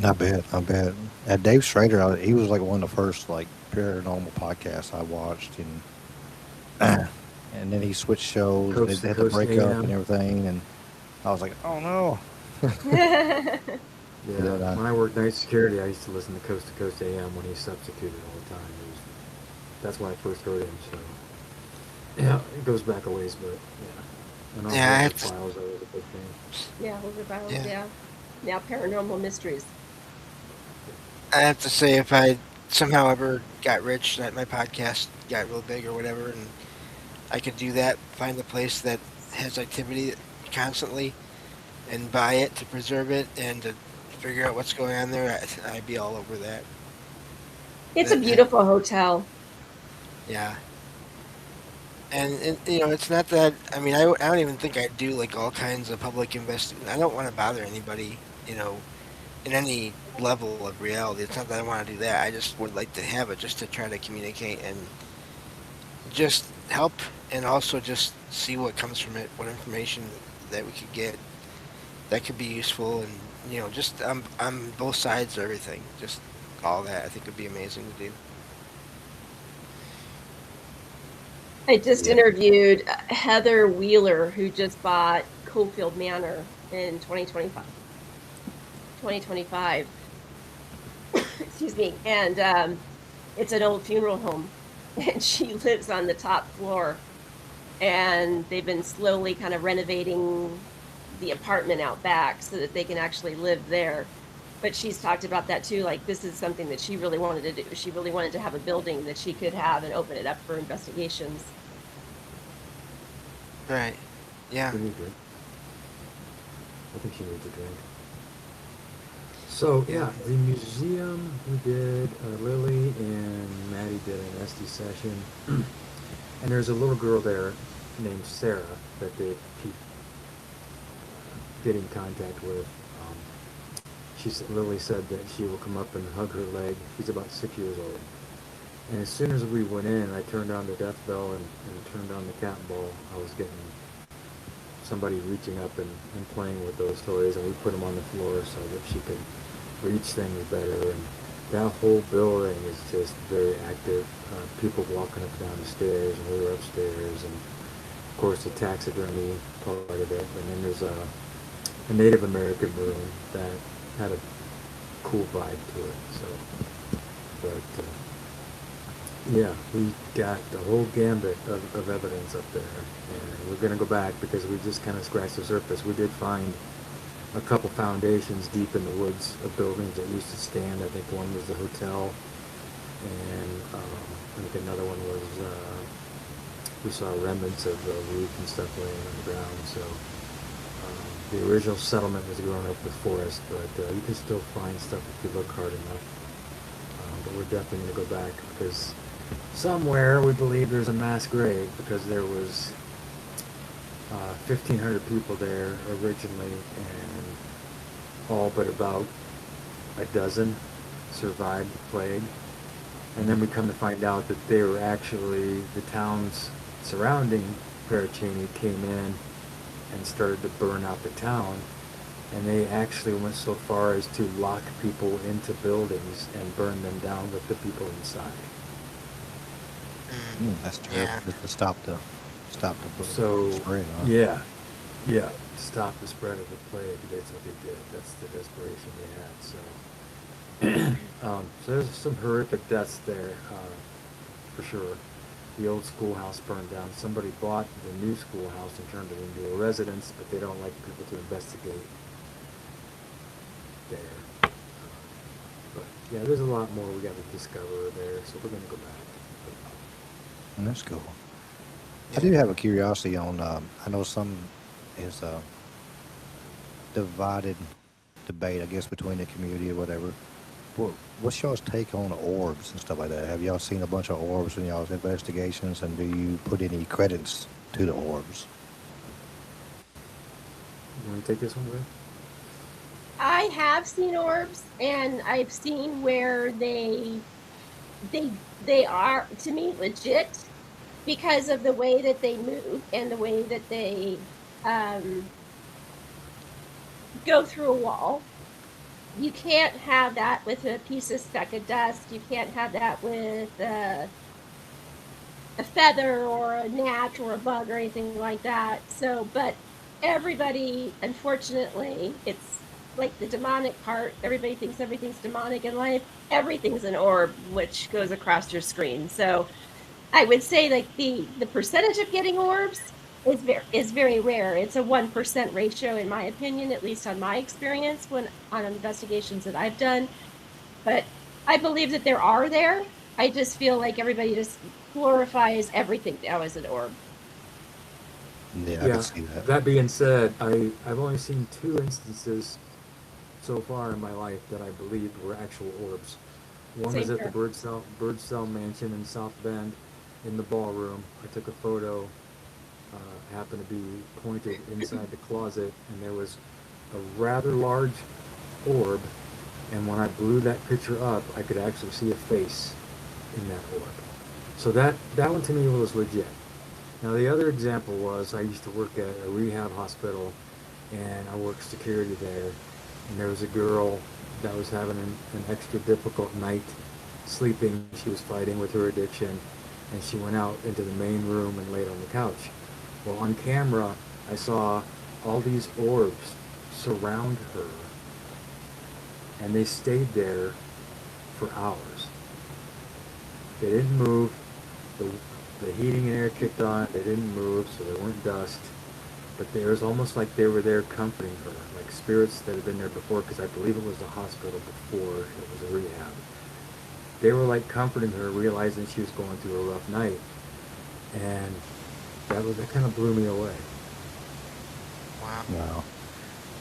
Not bad, not bad. Dave Schrader, he was like one of the first like paranormal podcasts I watched, and then he switched shows. Coast They to had to Coast break up AM. and everything, and I was like, oh no. Yeah, Yeah. when I worked night security, I used to listen to Coast AM when he substituted all the time. That's when I first heard him. So yeah, it goes back a ways, but yeah. And also Yeah, the it's files, I was a big fan. Yeah, those are files, yeah. yeah. Now paranormal mysteries. I have to say, if I somehow ever got rich, that my podcast got real big or whatever, and I could do that, find a place that has activity constantly, and buy it to preserve it and to figure out what's going on there, I'd be all over that. It's a That- beautiful hotel. Yeah. And you know, it's not that. I mean, I don't even think I do like all kinds of public investigation. I don't want to bother anybody. You know, in any level of reality. It's not that I want to do that. I just would like to have it just to try to communicate and just help, and also just see what comes from it, what information that we could get that could be useful, and you know, just on both sides of everything. Just all that I think would be amazing to do. I just Yeah. interviewed Heather Wheeler, who just bought Cofield Manor in 2025. Excuse me. And it's an old funeral home, and she lives on the top floor. And they've been slowly kind of renovating the apartment out back so that they can actually live there. But she's talked about that too. Like, this is something that she really wanted to do. She really wanted to have a building that she could have and open it up for investigations. Right. Yeah. We need drink. I think she needs a drink. So yeah, the museum we did, Lily and Maddie did an SD session, and there's a little girl there named Sarah that they keep getting contact with. Lily said that she will come up and hug her leg. She's about 6 years old. And as soon as we went in, I turned on the death bell and turned on the cat ball. I was getting somebody reaching up and playing with those toys, and we put them on the floor so that she could reach things better. And that whole building is just very active. People walking up and down the stairs, and we were upstairs, and of course the taxidermy part of it. And then there's a Native American room that had a cool vibe to it. So, but yeah, we got the whole gambit of evidence up there, and we're going to go back because we just kind of scratched the surface. We did find a couple foundations deep in the woods of buildings that used to stand. I think one was the hotel, and I think another one was, we saw remnants of the roof and stuff laying on the ground. So the original settlement was grown up with forest, but you can still find stuff if you look hard enough. But we're definitely going to go back because somewhere we believe there's a mass grave, because there was 1,500 people there originally, and all but about a dozen survived the plague. And then we come to find out that they were actually, the towns surrounding Parachaney came in and started to burn out the town, and they actually went so far as to lock people into buildings and burn them down with the people inside. That's terrible. Yeah. Just to stop the So spread, huh? yeah, to stop the spread of the plague. That's what they did. That's the desperation they had. So, so there's some horrific deaths there, for sure. The old schoolhouse burned down. Somebody bought the new schoolhouse and turned it into a residence, but they don't like people to investigate there. But yeah, there's a lot more we got to discover there, so we're going to go back. That's cool. I do have a curiosity on. I know some is divided debate, I guess, between the community or whatever. What's y'all's take on orbs and stuff like that? Have y'all seen a bunch of orbs in y'all's investigations, and do you put any credits to the orbs? You want to take this one, Ray? I have seen orbs, and I've seen where they are, to me, legit because of the way that they move and the way that they go through a wall. You can't have that with a piece of speck of dust. You can't have that with a feather or a gnat or a bug or anything like that. So, but everybody, unfortunately, it's like the demonic part. Everybody thinks everything's demonic in life. Everything's an orb which goes across your screen. So I would say like the percentage of getting orbs is very rare. It's a 1% ratio, in my opinion, at least on my experience when on investigations that I've done. But I believe that there are there. I just feel like everybody just glorifies everything now as an orb. Yeah, I can see that. That being said, I've only seen 2 instances so far in my life that I believed were actual orbs. One was Same at the here. Birdsell Mansion in South Bend, in the ballroom. I took a photo, happened to be pointed inside the closet, and there was a rather large orb. And when I blew that picture up, I could actually see a face in that orb. So that one to me was legit. Now the other example was I used to work at a rehab hospital, and I worked security there, and there was a girl that was having an extra difficult night sleeping. She was fighting with her addiction, and she went out into the main room and laid on the couch. Well, on camera, I saw all these orbs surround her, and they stayed there for hours. They didn't move. The heating and air kicked on. They didn't move, so they weren't dust. But it was almost like they were there comforting her, like spirits that had been there before, because I believe it was a hospital before it was a rehab. They were like comforting her, realizing she was going through a rough night. And that kind of blew me away. Wow. Wow.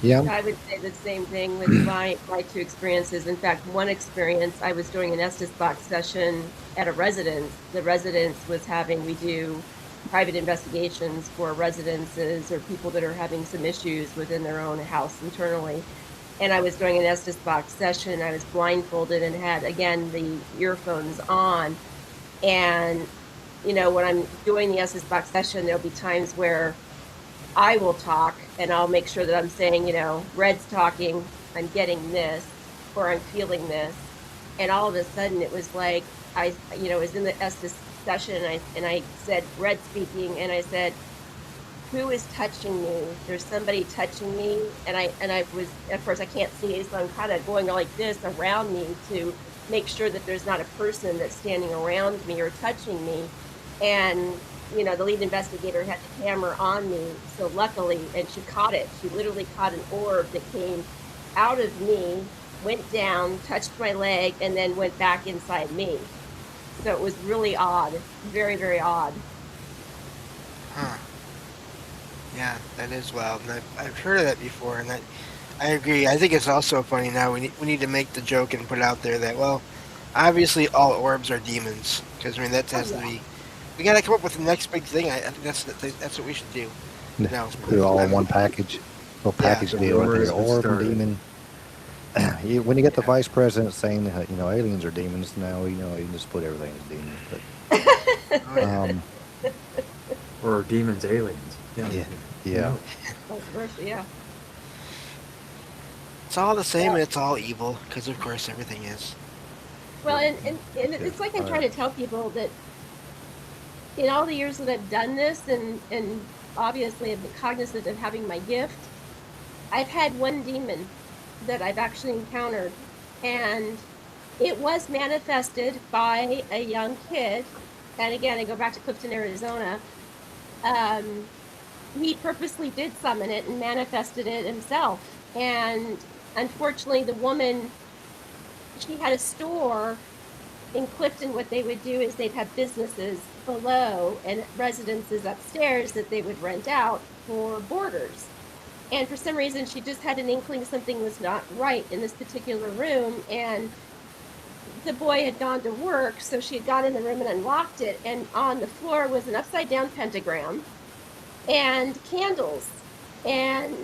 Yeah. I would say the same thing with my two experiences. In fact, one experience, I was doing an Estes box session at a residence. The residence was we do private investigations for residences or people that are having some issues within their own house internally. And I was doing an Estes box session. I was blindfolded and had, again, the earphones on. And, when I'm doing the Estes box session, there'll be times where I will talk and I'll make sure that I'm saying, Red's talking, I'm getting this, or I'm feeling this. And all of a sudden it was like, I was in the Estes session and I said, Red speaking, and I said, who is touching me? There's somebody touching me. And I was, of course I can't see, so I'm kind of going like this around me to make sure that there's not a person that's standing around me or touching me. And the lead investigator had the camera on me, so luckily, and she caught it. She literally caught an orb that came out of me, went down, touched my leg, and then went back inside me. So it was really odd, very, very odd. Huh. Yeah, that is wild. And I've heard of that before, and I agree. I think it's also funny now. We need to make the joke and put it out there that, well, obviously all orbs are demons, because that has to be. We got to come up with the next big thing. I think that's what we should do. No, Put it all in one package. Little package deal right there. Orb and demon. When you get the vice president saying that, aliens are demons, now you can just put everything as demons. But or demons, aliens. Yeah. Vice versa, yeah. It's all the same, and it's all evil, because of course everything is. Well, and it's like I'm trying to tell people that in all the years that I've done this, and obviously I've been cognizant of having my gift, I've had one demon that I've actually encountered, and it was manifested by a young kid. And again, I go back to Clifton, Arizona. He purposely did summon it and manifested it himself. And unfortunately, the woman, she had a store in Clifton. What they would do is they'd have businesses below and residences upstairs that they would rent out for boarders. And for some reason, she just had an inkling something was not right in this particular room. And the boy had gone to work, so she had gone in the room and unlocked it. And on the floor was an upside down pentagram and candles. And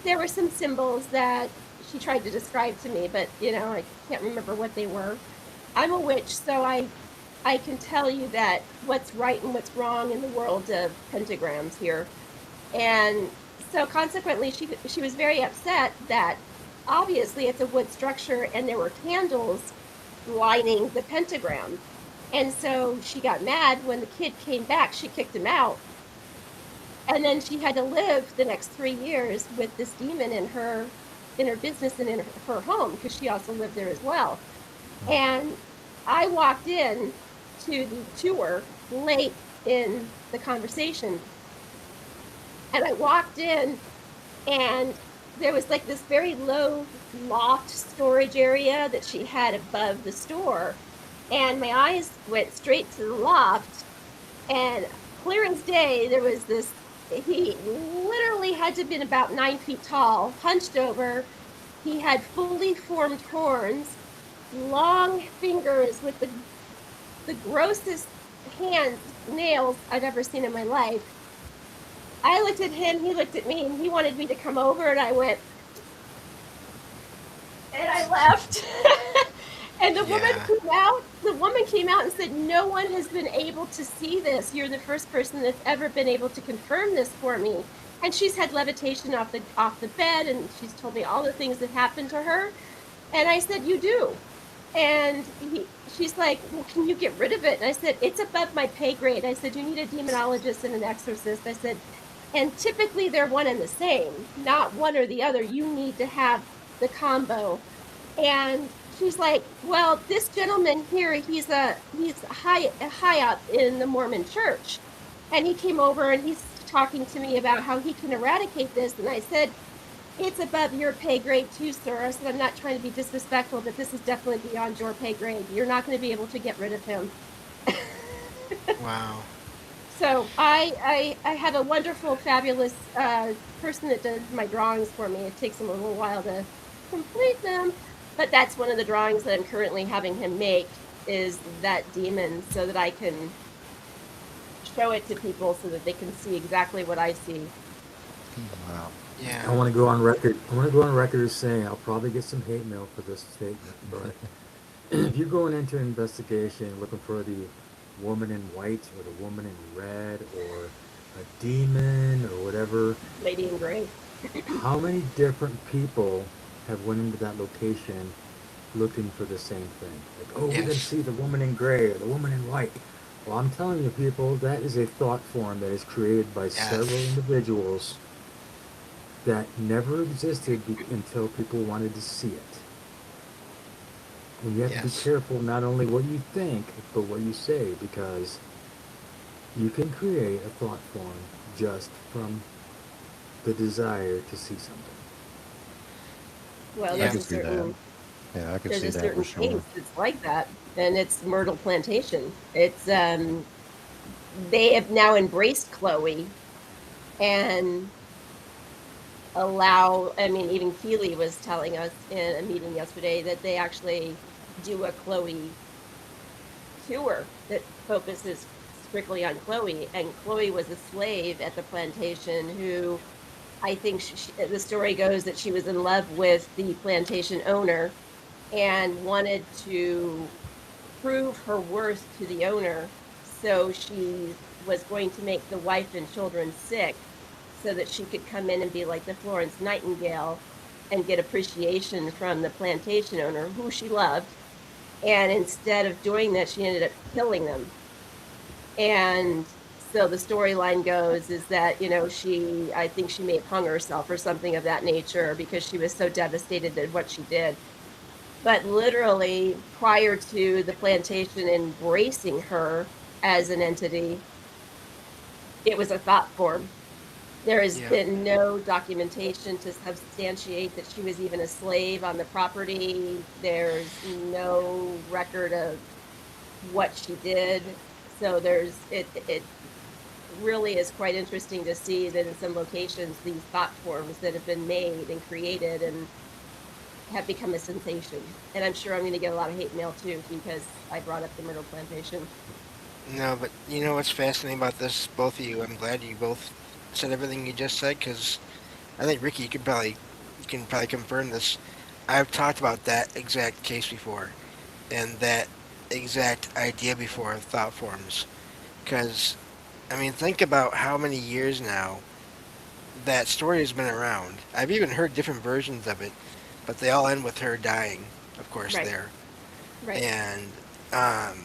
there were some symbols that she tried to describe to me, but I can't remember what they were. I'm a witch, so I can tell you that what's right and what's wrong in the world of pentagrams here. And so consequently, she was very upset that obviously it's a wood structure and there were candles lining the pentagram. And so she got mad when the kid came back. She kicked him out. And then she had to live the next 3 years with this demon in her business and in her home, because she also lived there as well. And I walked in to the tour late in the conversation. And I walked in, and there was like this very low loft storage area that she had above the store. And my eyes went straight to the loft, and clear as day, there was this, he literally had to have been about 9 feet tall, hunched over. He had fully formed horns, long fingers with the grossest hands, nails I've ever seen in my life. I looked at him, he looked at me, and he wanted me to come over, and I went, and I left. And the woman Yeah. came out. The woman came out and said, "No one has been able to see this. You're the first person that's ever been able to confirm this for me." And she's had levitation off the bed, and she's told me all the things that happened to her. And I said, "You do." And she's like, "Well, can you get rid of it?" And I said, "It's above my pay grade." I said, "You need a demonologist and an exorcist." I said, "And typically they're one and the same, not one or the other. You need to have the combo." And she's like, "Well, this gentleman here, he's high up in the Mormon church, and he came over and he's talking to me about how he can eradicate this." And I said, "It's above your pay grade too, sir." I said, "I'm not trying to be disrespectful, but this is definitely beyond your pay grade. You're not going to be able to get rid of him." Wow. So I have a wonderful, fabulous person that does my drawings for me. It takes him a little while to complete them, but that's one of the drawings that I'm currently having him make, is that demon, so that I can show it to people so that they can see exactly what I see. Wow. I Yeah. want to go on record. I want to go on record as saying I'll probably get some hate mail for this statement, but if you're going into an investigation looking for the woman in white or the woman in red or a demon or whatever, Lady in Gray. how many different people have went into that location looking for the same thing? Like, oh, we're going to Yes. see the woman in gray or the woman in white. Well, I'm telling you, people, that is a thought form that is created by several Yes. individuals that never existed until people wanted to see it. And you have to be Yes. careful not only what you think, but what you say, because you can create a thought form just from the desire to see something. Well, I Yeah. can see that. Yeah, I can there's see a that for certain sure. case that's like that, and it's Myrtle Plantation. It's they have now embraced Chloe and allow, I mean, even Keely was telling us in a meeting yesterday that they actually do a Chloe tour that focuses strictly on Chloe. And Chloe was a slave at the plantation who, I think the story goes that she was in love with the plantation owner and wanted to prove her worth to the owner. So she was going to make the wife and children sick so that she could come in and be like the Florence Nightingale and get appreciation from the plantation owner, who she loved. And instead of doing that, she ended up killing them. And so the storyline goes is that, I think she may have hung herself or something of that nature because she was so devastated at what she did. But literally, prior to the plantation embracing her as an entity, it was a thought form. There has Yeah. been no documentation to substantiate that she was even a slave on the property. There's no record of what she did. So it really is quite interesting to see that in some locations these thought forms that have been made and created and have become a sensation. And I'm sure I'm going to get a lot of hate mail too because I brought up the Myrtle Plantation. No, but you know what's fascinating about this, both of you? I'm glad you both said everything you just said, because I think Ricky, you can probably confirm this. I've talked about that exact case before, and that exact idea before of thought forms. Because I mean, think about how many years now that story has been around. I've even heard different versions of it, but they all end with her dying, of course, Right, there. right. And um,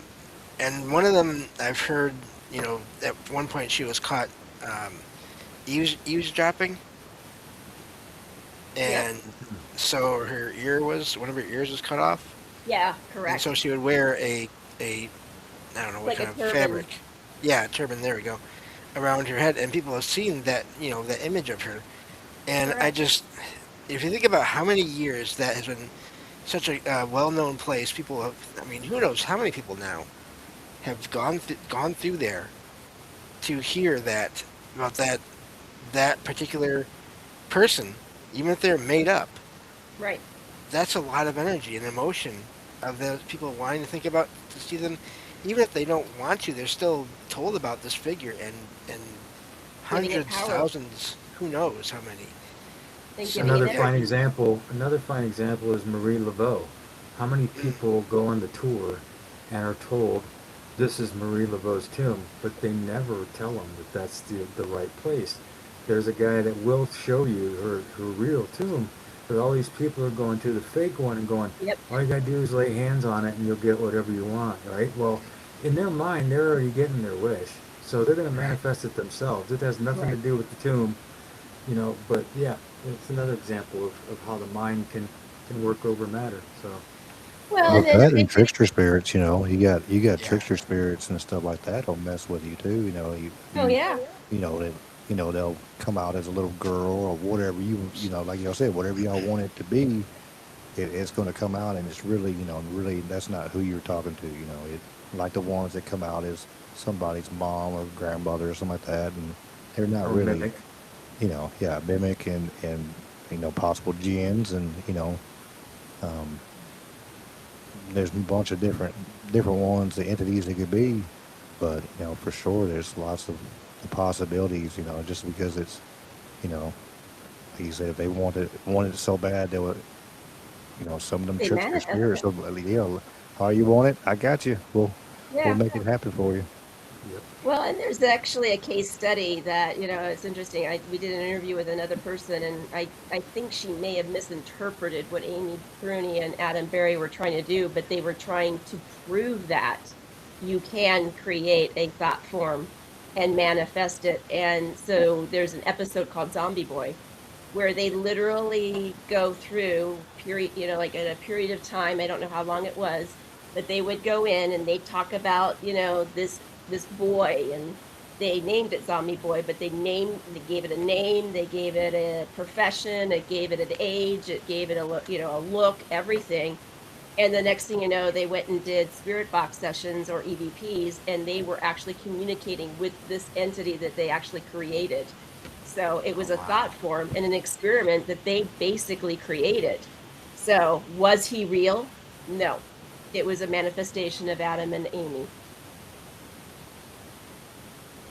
and one of them I've heard, at one point she was caught um, eavesdropping, Yep. and so one of her ears was cut off, Yeah, and correct. so she would wear a I don't know what Like a kind of turban. fabric, yeah, a turban. There we go, around her head, and people have seen that, that image of her. And I Correct. just, if you think about how many years that has been such a well-known place, people have, I mean, who knows how many people now have gone through there to hear that about that particular person, even if they're made up. Right. That's a lot of energy and emotion of those people wanting to think about to see them. even if they don't want to, they're still told about this figure and Giving it hundreds, power thousands, who knows how many. and So giving it Another yeah, fine energy. example. Another fine example is Marie Laveau. How many mm, people go on the tour and are told this is Marie Laveau's tomb, but they never tell them that that's the right place. There's a guy that will show you her real tomb, but all these people are going to the fake one and going, Yep. all you gotta do is lay hands on it and you'll get whatever you want, right? Well, in their mind, they're already getting their wish, so they're gonna right. manifest it themselves. It has nothing to Right. do with the tomb, but yeah, it's another example of how the mind can work over matter. So Well, Well, and then that and basically, trickster spirits, you got Yeah. trickster spirits and stuff like that. Will mess with you too. oh yeah, You know that they'll come out as a little girl or whatever like y'all said, whatever y'all want it to be. It's going to come out, and it's really, really that's not who you're talking to. Like the ones that come out as somebody's mom or grandmother or something like that, and they're not or really, mimic. yeah, mimic and possible genes, and um, there's a bunch of different ones, the entities it could be, but for sure there's lots of possibilities. Just because it's you know like you said, if they wanted it so bad, they would. Some of them they trickster manifest spirits. it. So, how you want it? I got you. We'll Yeah. make it happen for you. Yep. Well, and there's actually a case study that, it's interesting. We did an interview with another person, and I think she may have misinterpreted what Amy Bruni and Adam Berry were trying to do, but they were trying to prove that you can create a thought form and manifest it. And so there's an episode called Zombie Boy, where they literally go through period, like in a period of time, I don't know how long it was, but they would go in and they talk about, this boy, and they named it Zombie Boy, but they gave it a name, they gave it a profession, it gave it an age, it gave it a look, a look, everything. And the next thing you know, they went and did spirit box sessions or EVPs, and they were actually communicating with this entity that they actually created. So it Oh was a wow. thought form and an experiment that they basically created. So was he real? No. It was a manifestation of Adam and Amy.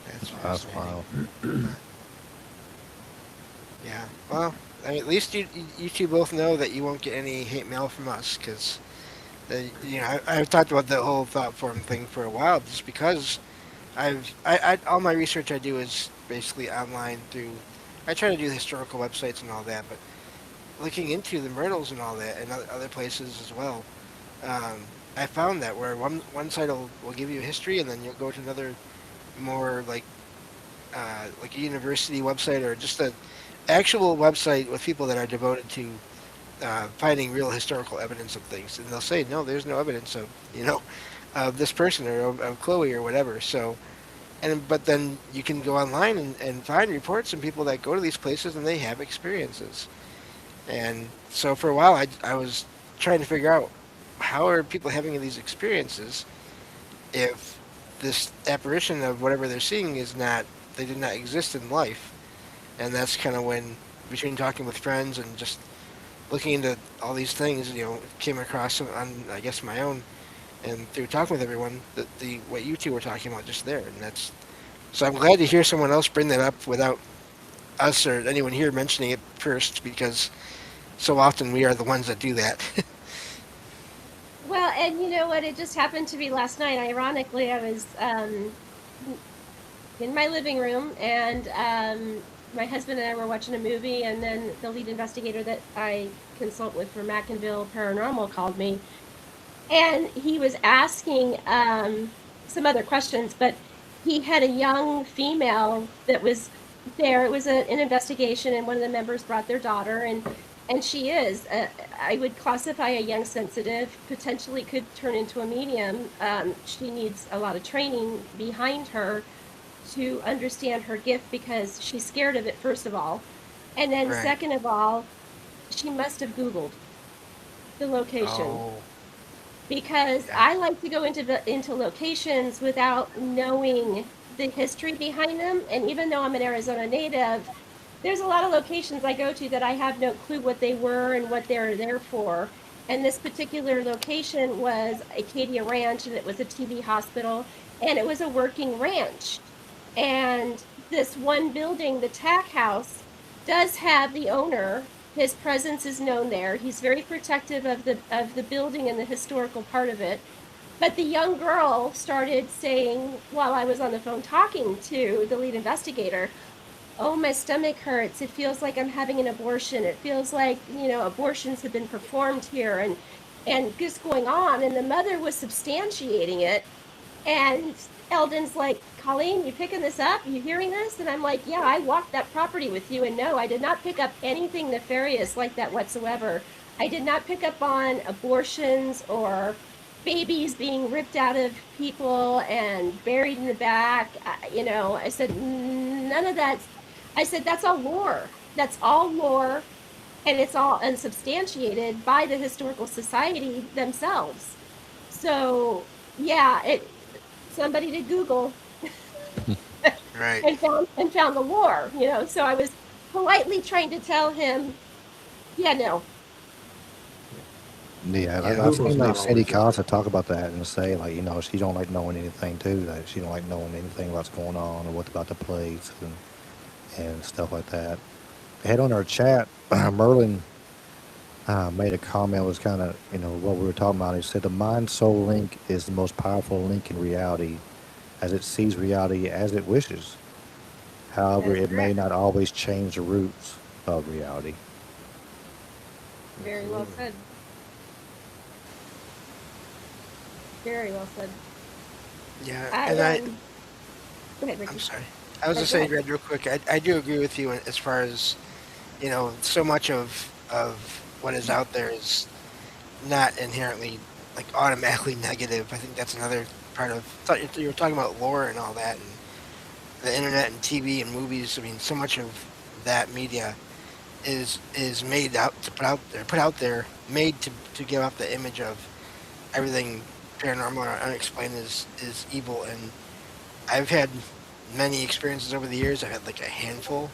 That's That's fascinating. wild. Huh. Yeah. Well, I mean, at least you two both know that you won't get any hate mail from us because I've talked about the whole thought form thing for a while just because all my research I do is basically online through. I try to do historical websites and all that, but looking into the Myrtles and all that and other places as well, I found that where one site will give you a history and then you'll go to another more like a university website or just a actual website with people that are devoted to finding real historical evidence of things, and they'll say no, there's no evidence of of this person or of Chloe or whatever. So but then you can go online and find reports and people that go to these places and they have experiences. And so for a while I was trying to figure out how are people having these experiences if this apparition of whatever they're seeing is not they did not exist in life. And that's kind of when between talking with friends and just looking into all these things, came across on I guess my own and through talking with everyone the what you two were talking about just there, and that's so I'm glad to hear someone else bring that up without us or anyone here mentioning it first because so often we are the ones that do that. Well, and you know what? It just happened to be last night. Ironically, I was in my living room, and my husband and I were watching a movie, and then the lead investigator that I consult with for Mackinville Paranormal called me, and he was asking some other questions, but he had a young female that was there. It was an investigation, and one of the members brought their daughter, and she is. I would classify a young sensitive, potentially could turn into a medium. She needs a lot of training behind her to understand her gift because she's scared of it, first of all. And then, Right. second of all, she must have Googled the location Oh, because yeah. I like to go into locations without knowing the history behind them. And even though I'm an Arizona native, there's a lot of locations I go to that I have no clue what they were and what they're there for. And this particular location was Acadia Ranch, and it was a TB hospital, and it was a working ranch. And this one building, the tack house, does have the owner. His presence is known there. He's very protective of the building and the historical part of it. But the young girl started saying, while I was on the phone talking to the lead investigator, oh, my stomach hurts. It feels like I'm having an abortion. It feels like, abortions have been performed here, and just going on. And the mother was substantiating it. And Eldon's like, Colleen, you picking this up? You hearing this? And I'm like, yeah, I walked that property with you. And no, I did not pick up anything nefarious like that whatsoever. I did not pick up on abortions or babies being ripped out of people and buried in the back. I said, none of that. I said, that's all lore. That's all lore. And it's all unsubstantiated by the Historical Society themselves. So, yeah, somebody to Google Right. and found the lore, So I was politely trying to tell him, yeah, no. Yeah, Yeah. I've Google's seen not like city always council accurate. talk about that and say like, she don't like knowing anything too. That she don't like knowing anything about what's going on or what about the plates and stuff like that. Head on our chat, Merlin made a comment was kind of what we were talking about. He said the mind soul link is the most powerful link in reality, as it sees reality as it wishes. That However, is it may correct. not always change the roots of reality. Very well Absolutely. said. Very well said. Yeah, I and Go ahead, I'm Ricky. sorry. I was No, just go saying, ahead. Greg, real quick. I do agree with you as far as so much of what is out there is not inherently like automatically negative. I think that's another part of. I thought you were talking about lore and all that, and the internet and TV and movies. I mean, so much of that media is made out to put out there, made to give out the image of everything paranormal or unexplained is evil. And I've had many experiences over the years. I've had like a handful,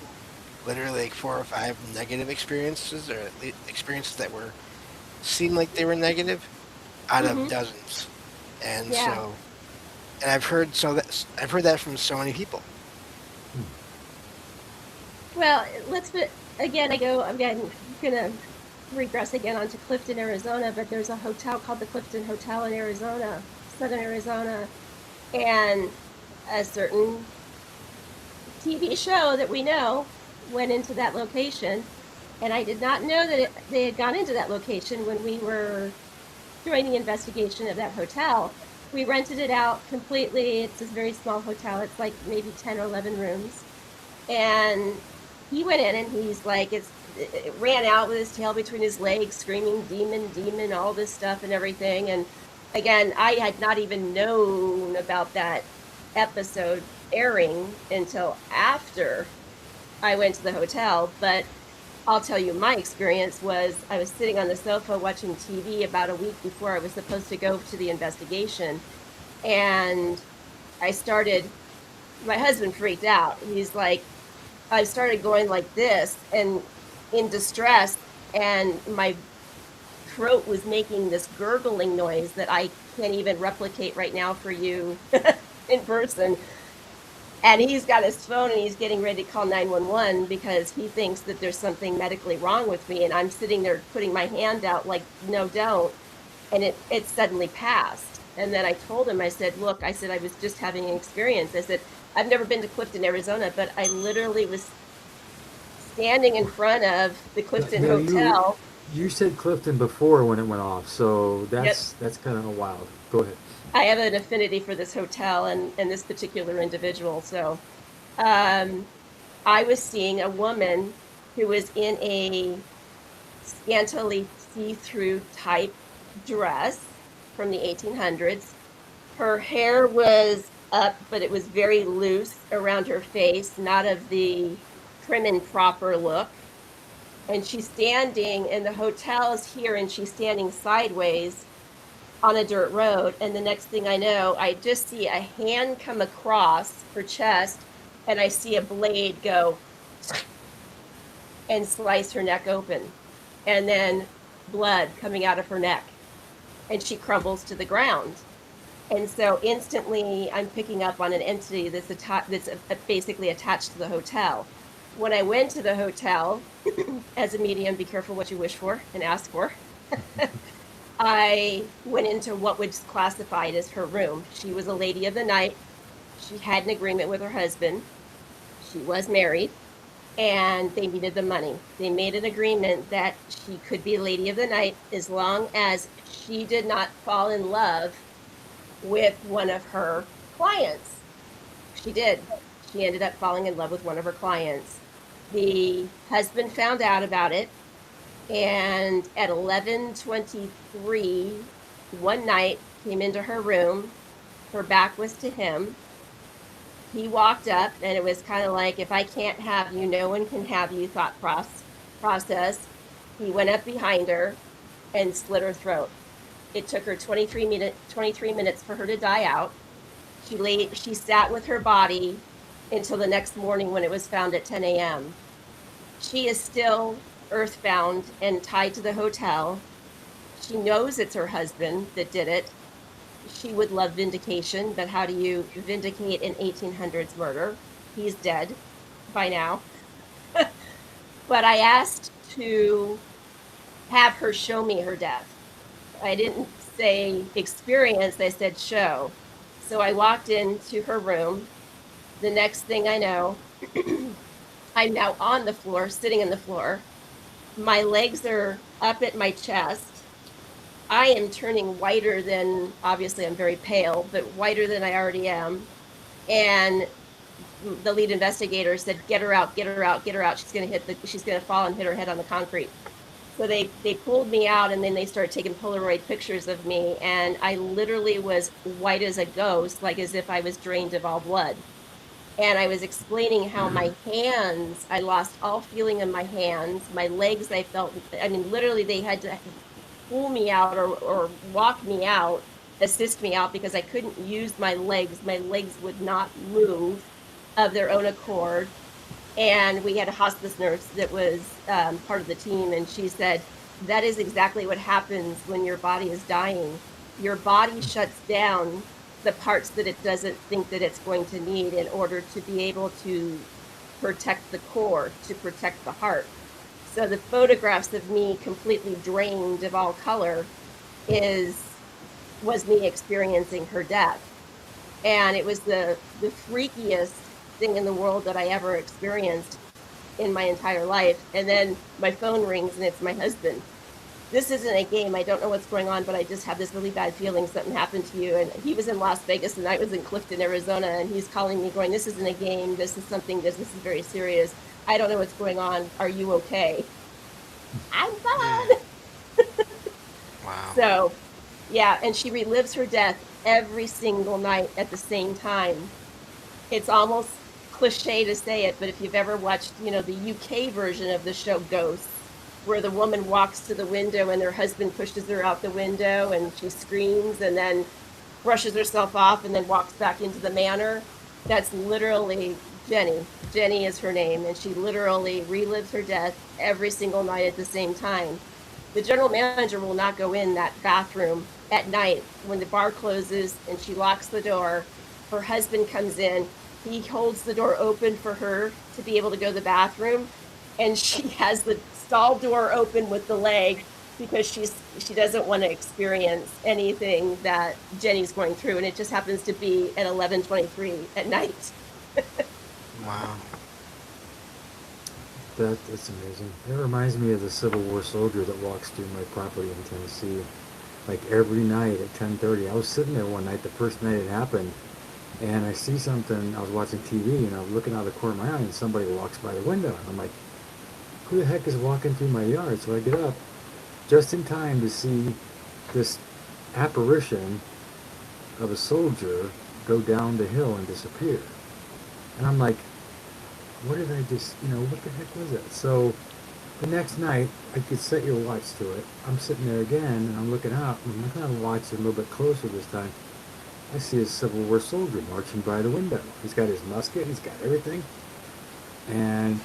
literally like 4 or 5 negative experiences, or at least experiences that were seemed like they were negative out of Mm-hmm. dozens. And Yeah. so, and I've heard that from so many people. Well, let's put again. I'm gonna regress again onto Clifton, Arizona. But there's a hotel called the Clifton Hotel in Arizona, Southern Arizona, and a certain TV show that we know went into that location. And I did not know that they had gone into that location when we were doing the investigation of that hotel. We rented it out completely. It's a very small hotel. It's like maybe 10 or 11 rooms. And he went in and he's like, it ran out with his tail between his legs, screaming, demon, demon, all this stuff and everything. And again, I had not even known about that episode airing until after I went to the hotel. But I'll tell you, my experience was I was sitting on the sofa watching TV about a week before I was supposed to go to the investigation. And I started, my husband freaked out. He's like, I started going like this and in distress, and my throat was making this gurgling noise that I can't even replicate right now for you in person. And he's got his phone and he's getting ready to call 911 because he thinks that there's something medically wrong with me. And I'm sitting there putting my hand out like, no, don't. And it suddenly passed. And then I told him, I said, look, I said, I was just having an experience. I said, I've never been to Clifton, Arizona, but I literally was standing in front of the Clifton Now Hotel. you said Clifton before when it went off, so Yep. that's kind of wild. Go ahead. I have an affinity for this hotel and this particular individual. So um, I was seeing a woman who was in a scantily see-through type dress from the 1800s. Her hair was up, but it was very loose around her face, not of the prim and proper look. And she's standing, and the hotel is here, and she's standing sideways on a dirt road. And the next thing I know, I just see a hand come across her chest, and I see a blade go and slice her neck open. And then blood coming out of her neck, and she crumbles to the ground. And so instantly I'm picking up on an entity that's basically attached to the hotel. When I went to the hotel, as a medium, be careful what you wish for and ask for. I went into what was classified as her room. She was a lady of the night. She had an agreement with her husband. She was married, and they needed the money. They made an agreement that she could be lady of the night as long as she did not fall in love with one of her clients. She did. She ended up falling in love with one of her clients. The husband found out about it, and at 11:23 one night came into her room. Her back was to him. He walked up, and it was kind of like, if I can't have you, no one can have you thought process. He went up behind her and slit her throat. It took her 23 minutes for her to die out. She sat with her body until the next morning when it was found at 10 a.m. She is still earthbound and tied to the hotel. She knows it's her husband that did it. She would love vindication, but how do you vindicate an 1800s murder? He's dead by now. But I asked to have her show me her death. I didn't say experience, I said show. So I walked into her room. The next thing I know, I'm now on the floor, sitting on the floor. My legs are up at my chest. I am turning whiter than, obviously I'm very pale, but whiter than I already am. And the lead investigator said, get her out, get her out, get her out. She's going to fall and hit her head on the concrete. So they pulled me out, and then they started taking Polaroid pictures of me. And I literally was white as a ghost, like as if I was drained of all blood. And I was explaining how my hands, I lost all feeling in my hands. My legs, I felt, I mean, literally they had to pull me out or walk me out, assist me out, because I couldn't use my legs. My legs would not move of their own accord. And we had a hospice nurse that was part of the team, and she said, that is exactly what happens when your body is dying. Your body shuts down the parts that it doesn't think that it's going to need in order to be able to protect the core, to protect the heart. So the photographs of me completely drained of all color was me experiencing her death. And it was the freakiest thing in the world that I ever experienced in my entire life. And then my phone rings, and it's my husband. This isn't a game. I don't know what's going on, but I just have this really bad feeling something happened to you. And he was in Las Vegas, and I was in Clifton, Arizona, and he's calling me going, this isn't a game. This is very serious. I don't know what's going on. Are you okay? I'm fine. Wow. So, yeah, and she relives her death every single night at the same time. It's almost cliche to say it, but if you've ever watched, the UK version of the show Ghosts, where the woman walks to the window and her husband pushes her out the window and she screams and then brushes herself off and then walks back into the manor, that's literally Jenny. Jenny is her name, and she literally relives her death every single night at the same time. The general manager will not go in that bathroom at night when the bar closes and she locks the door. Her husband comes in. He holds the door open for her to be able to go to the bathroom, and she has the stall door open with the leg because she doesn't want to experience anything that Jenny's going through, and it just happens to be at 11:23 at night. Wow. That's amazing. It reminds me of the Civil War soldier that walks through my property in Tennessee. Like every night at 10:30, I was sitting there one night, the first night it happened, and I see something. I was watching TV, and I was looking out of the corner of my eye, and somebody walks by the window. And I'm like, who the heck is walking through my yard? So I get up just in time to see this apparition of a soldier go down the hill and disappear. And I'm like, what did I just, what the heck was it? So the next night, I could set your watch to it. I'm sitting there again, and I'm looking out, and I'm looking at the watch a little bit closer this time. I see a Civil War soldier marching by the window. He's got his musket, he's got everything, and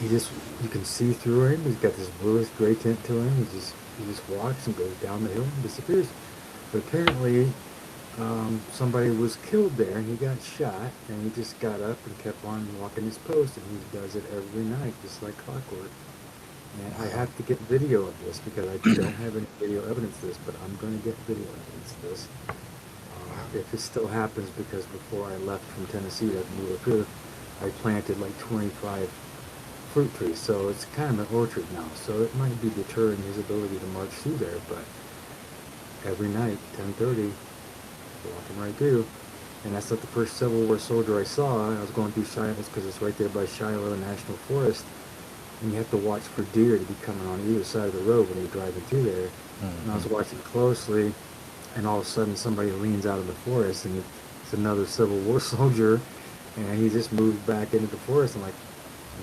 he just, you can see through him. He's got this bluish gray tint to him. He just walks and goes down the hill and disappears. But apparently, somebody was killed there, and he got shot, and he just got up and kept on walking his post, and he does it every night, just like clockwork. And I have to get video of this because I don't have any video evidence of this, but I'm going to get video evidence of this. If it still happens, because before I left from Tennessee to move up here, I planted like 25 fruit trees, so it's kind of an orchard now. So it might be deterring his ability to march through there, but every night, 10:30, walking right through. And that's not the first Civil War soldier I saw. I was going through Shiloh because it's right there by Shiloh National Forest, and you have to watch for deer to be coming on either side of the road when you're driving through there. And I was watching closely, and all of a sudden somebody leans out of the forest, and it's another Civil War soldier, and he just moved back into the forest. I'm like,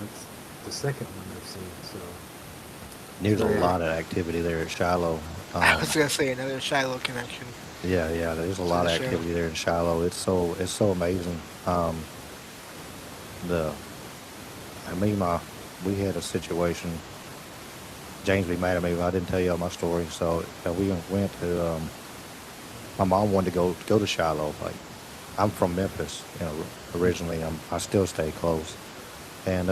that's the second one I've seen. So There's a yeah. lot of activity there at Shiloh. I was gonna say another Shiloh connection Yeah, there's a to lot the of show. activity there in Shiloh. It's so amazing. The I mean we had a situation. James be mad at me if I didn't tell you all my story. So we went to my mom wanted to go to Shiloh. Like I'm from Memphis, originally. I still stay close, and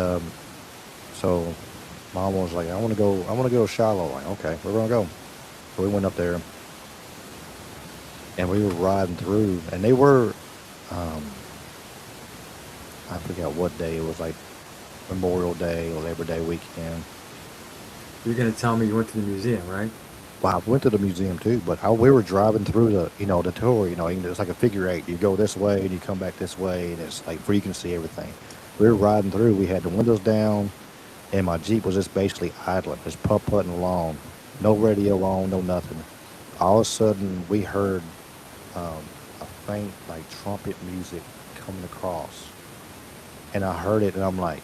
so mom was like, I want to go to Shiloh. Like okay, we're gonna go. So we went up there and we were riding through, and they were, um, I forgot what day it was, like Memorial Day or Labor Day weekend. You're going to tell me you went to the museum, right? Well, I went to the museum too, but we were driving through the tour. It's like a figure eight. You go this way and you come back this way, and it's like where you can see everything. We were riding through. We had the windows down, and my Jeep was just basically idling, just putt-putting along, no radio on, no nothing. All of a sudden, we heard um, a faint like trumpet music coming across, and I heard it, and I'm like,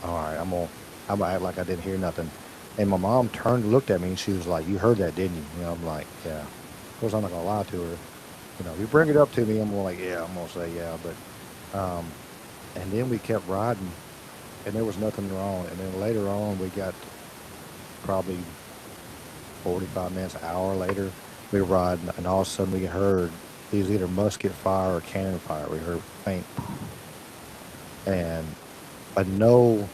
all right, I'm gonna act like I didn't hear nothing. And my mom turned and looked at me, and she was like, "You heard that, didn't you?" I'm like, "Yeah." Of course, I'm not gonna lie to her. You bring it up to me, I'm gonna like, "Yeah," I'm gonna say, "Yeah," but and then we kept riding, and there was nothing wrong. And then later on, we got probably 45 minutes, an hour later, we were riding, and all of a sudden we heard it was either musket fire or cannon fire. We heard faint, and I know,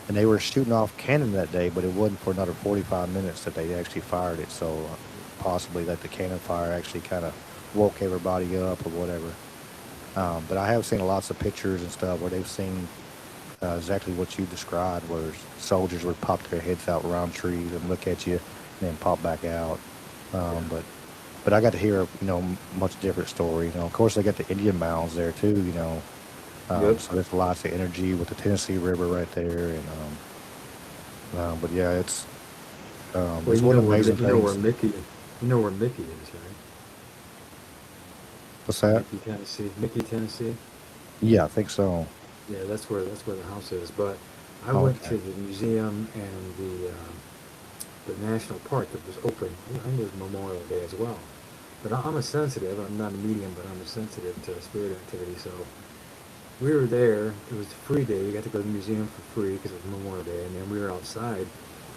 and they were shooting off cannon that day, but it wasn't for another 45 minutes that they actually fired it. So possibly that the cannon fire actually kind of woke everybody up or whatever. But I have seen lots of pictures and stuff where they've seen exactly what you described, where soldiers would pop their heads out around trees and look at you, and then pop back out. Yeah. But I got to hear much different story. Of course they got the Indian mounds there too. Yep. So there's lots of energy with the Tennessee River right there, and but yeah, Well, it's one of the amazing you know where things. Mickey is, right? What's that? Mickey, Tennessee. Mickey, Tennessee. Yeah, I think so. Yeah, that's where the house is. But I Oh, went okay. to the museum and the national park that was open. I think it was Memorial Day as well. But I'm a sensitive. I'm not a medium, but I'm a sensitive to spirit activity. So we were there. It was a free day. We got to go to the museum for free because it was Memorial Day. And then we were outside,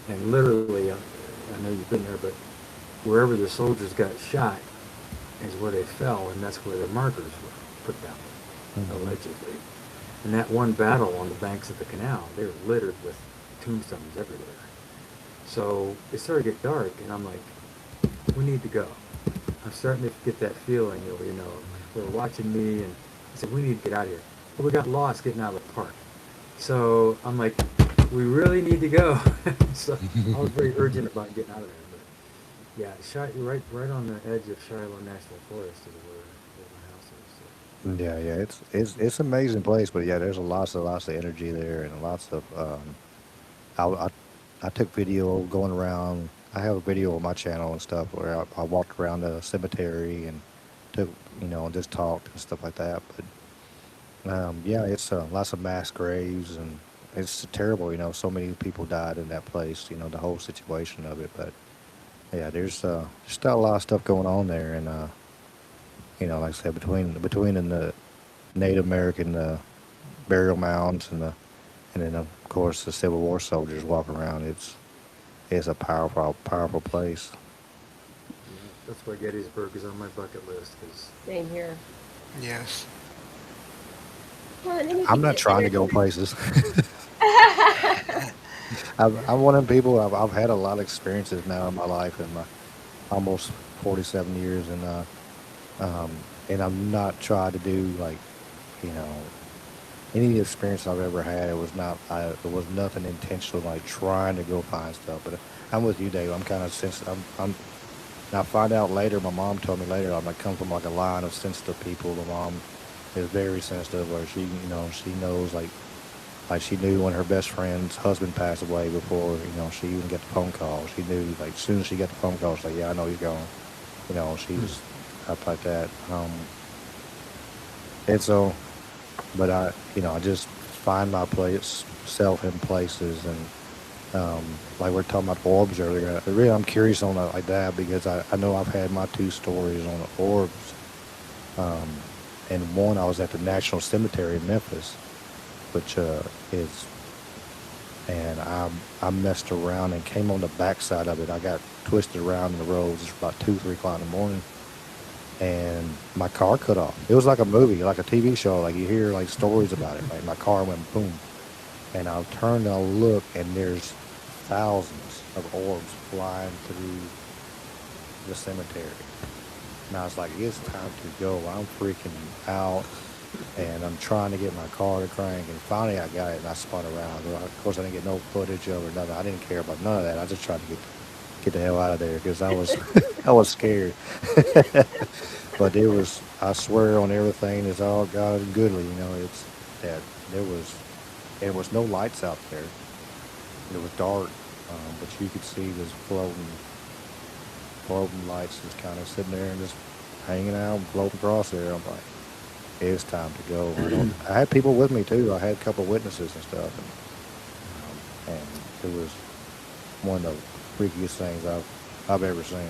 and literally, I know you've been there, but wherever the soldiers got shot is where they fell, and that's where their markers were put down, Hmm. allegedly. And that one battle on the banks of the canal, they were littered with tombstones everywhere. So it started to get dark, and I'm like, we need to go. I'm starting to get that feeling, they're watching me, and I said, we need to get out of here. Well, we got lost getting out of the park. So I'm like, we really need to go. So I was very urgent about getting out of there. But yeah, right on the edge of Shiloh National Forest is where my house is. Yeah, it's an amazing place, but yeah, there's lots of energy there, and lots of I, I I took video going around. I have a video on my channel and stuff where I walked around the cemetery and took and just talked and stuff like that. But yeah, it's lots of mass graves, and it's terrible. So many people died in that place. The whole situation of it. But yeah, there's still a lot of stuff going on there, and like I said, between the Native American burial mounds and And then of course the Civil War soldiers walk around. It's a powerful place. Yeah, that's why Gettysburg is on my bucket list because Same here. Yes. Well, and I'm anything not to trying to go entertain. places. I'm one of them people. I've had a lot of experiences now in my life, in my almost 47 years, um, and I'm not trying to do like, you know, any experience I've ever had. It was not. It was nothing intentional, like trying to go find stuff. But I'm with you, Dave. I'm kind of sensitive. And I find out later. My mom told me later. I come from like a line of sensitive people. My mom is very sensitive, where she knows like she knew when her best friend's husband passed away before she even got the phone call. She knew like as soon as she got the phone call, she's like, yeah, I know he's gone. She's up like that. And so, but I just find my place self in places, and like we're talking about orbs earlier. Really, I'm curious on that like that because I know I've had my two stories on the orbs. Um, and one, I was at the National Cemetery in Memphis, which is, and I messed around and came on the backside of it. I got twisted around in the roads. It's about 2, 3 o'clock in the morning, and my car cut off. It was like a movie, like a TV show. Like you hear like stories about it. Like my car went boom, and I turned and I look, and there's thousands of orbs flying through the cemetery. And I was like, it's time to go. I'm freaking out. And I'm trying to get my car to crank. And finally I got it and I spun around. Well, of course, I didn't get no footage of it or nothing. I didn't care about none of that. I just tried to get the hell out of there because I was I was scared. But it was, I swear on everything, is all God and goodly. It's that there was no lights out there. It was dark, but you could see this floating lights just kind of sitting there and just hanging out and floating across there. I'm like, it's time to go. I had people with me too. I had a couple of witnesses and stuff, and it was one of the freakiest things I've ever seen.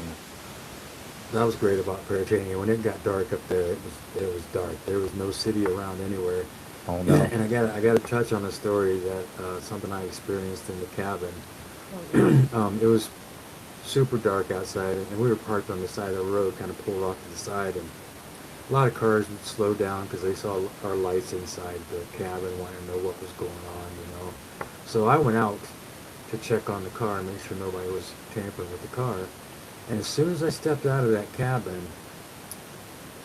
that was great about Peritania. When it got dark up there, it was dark. There was no city around anywhere. Oh no! And I got to touch on a story that something I experienced in the cabin. It was super dark outside, and we were parked on the side of the road, kind of pulled off to the side, and a lot of cars would slow down because they saw our lights inside the cabin, wanted to know what was going on. So I went out to check on the car and make sure nobody was tampering with the car. And as soon as I stepped out of that cabin,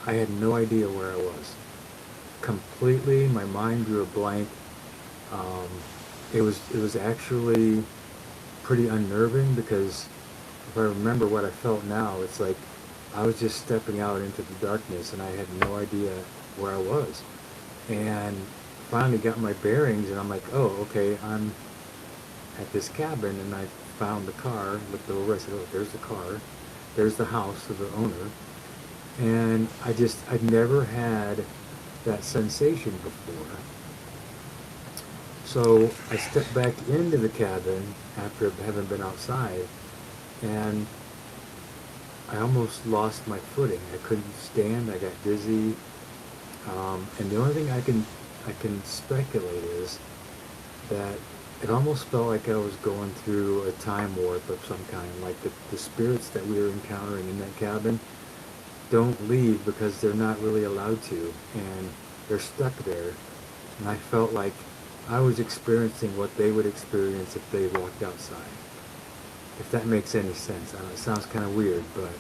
I had no idea where I was. Completely, my mind drew a blank. Um, it was actually pretty unnerving because if I remember what I felt now, it's like I was just stepping out into the darkness and I had no idea where I was. And finally got my bearings and I'm like, oh, okay, I'm at this cabin, and I found the car, looked over, I said, oh, there's the car, there's the house of the owner. And I'd never had that sensation before. So I stepped back into the cabin after having been outside, and I almost lost my footing. I couldn't stand. I got dizzy, and the only thing I can speculate is that it almost felt like I was going through a time warp of some kind. Like the spirits that we were encountering in that cabin don't leave because they're not really allowed to, and they're stuck there. And I felt like I was experiencing what they would experience if they walked outside. If that makes any sense. I know it sounds kind of weird, but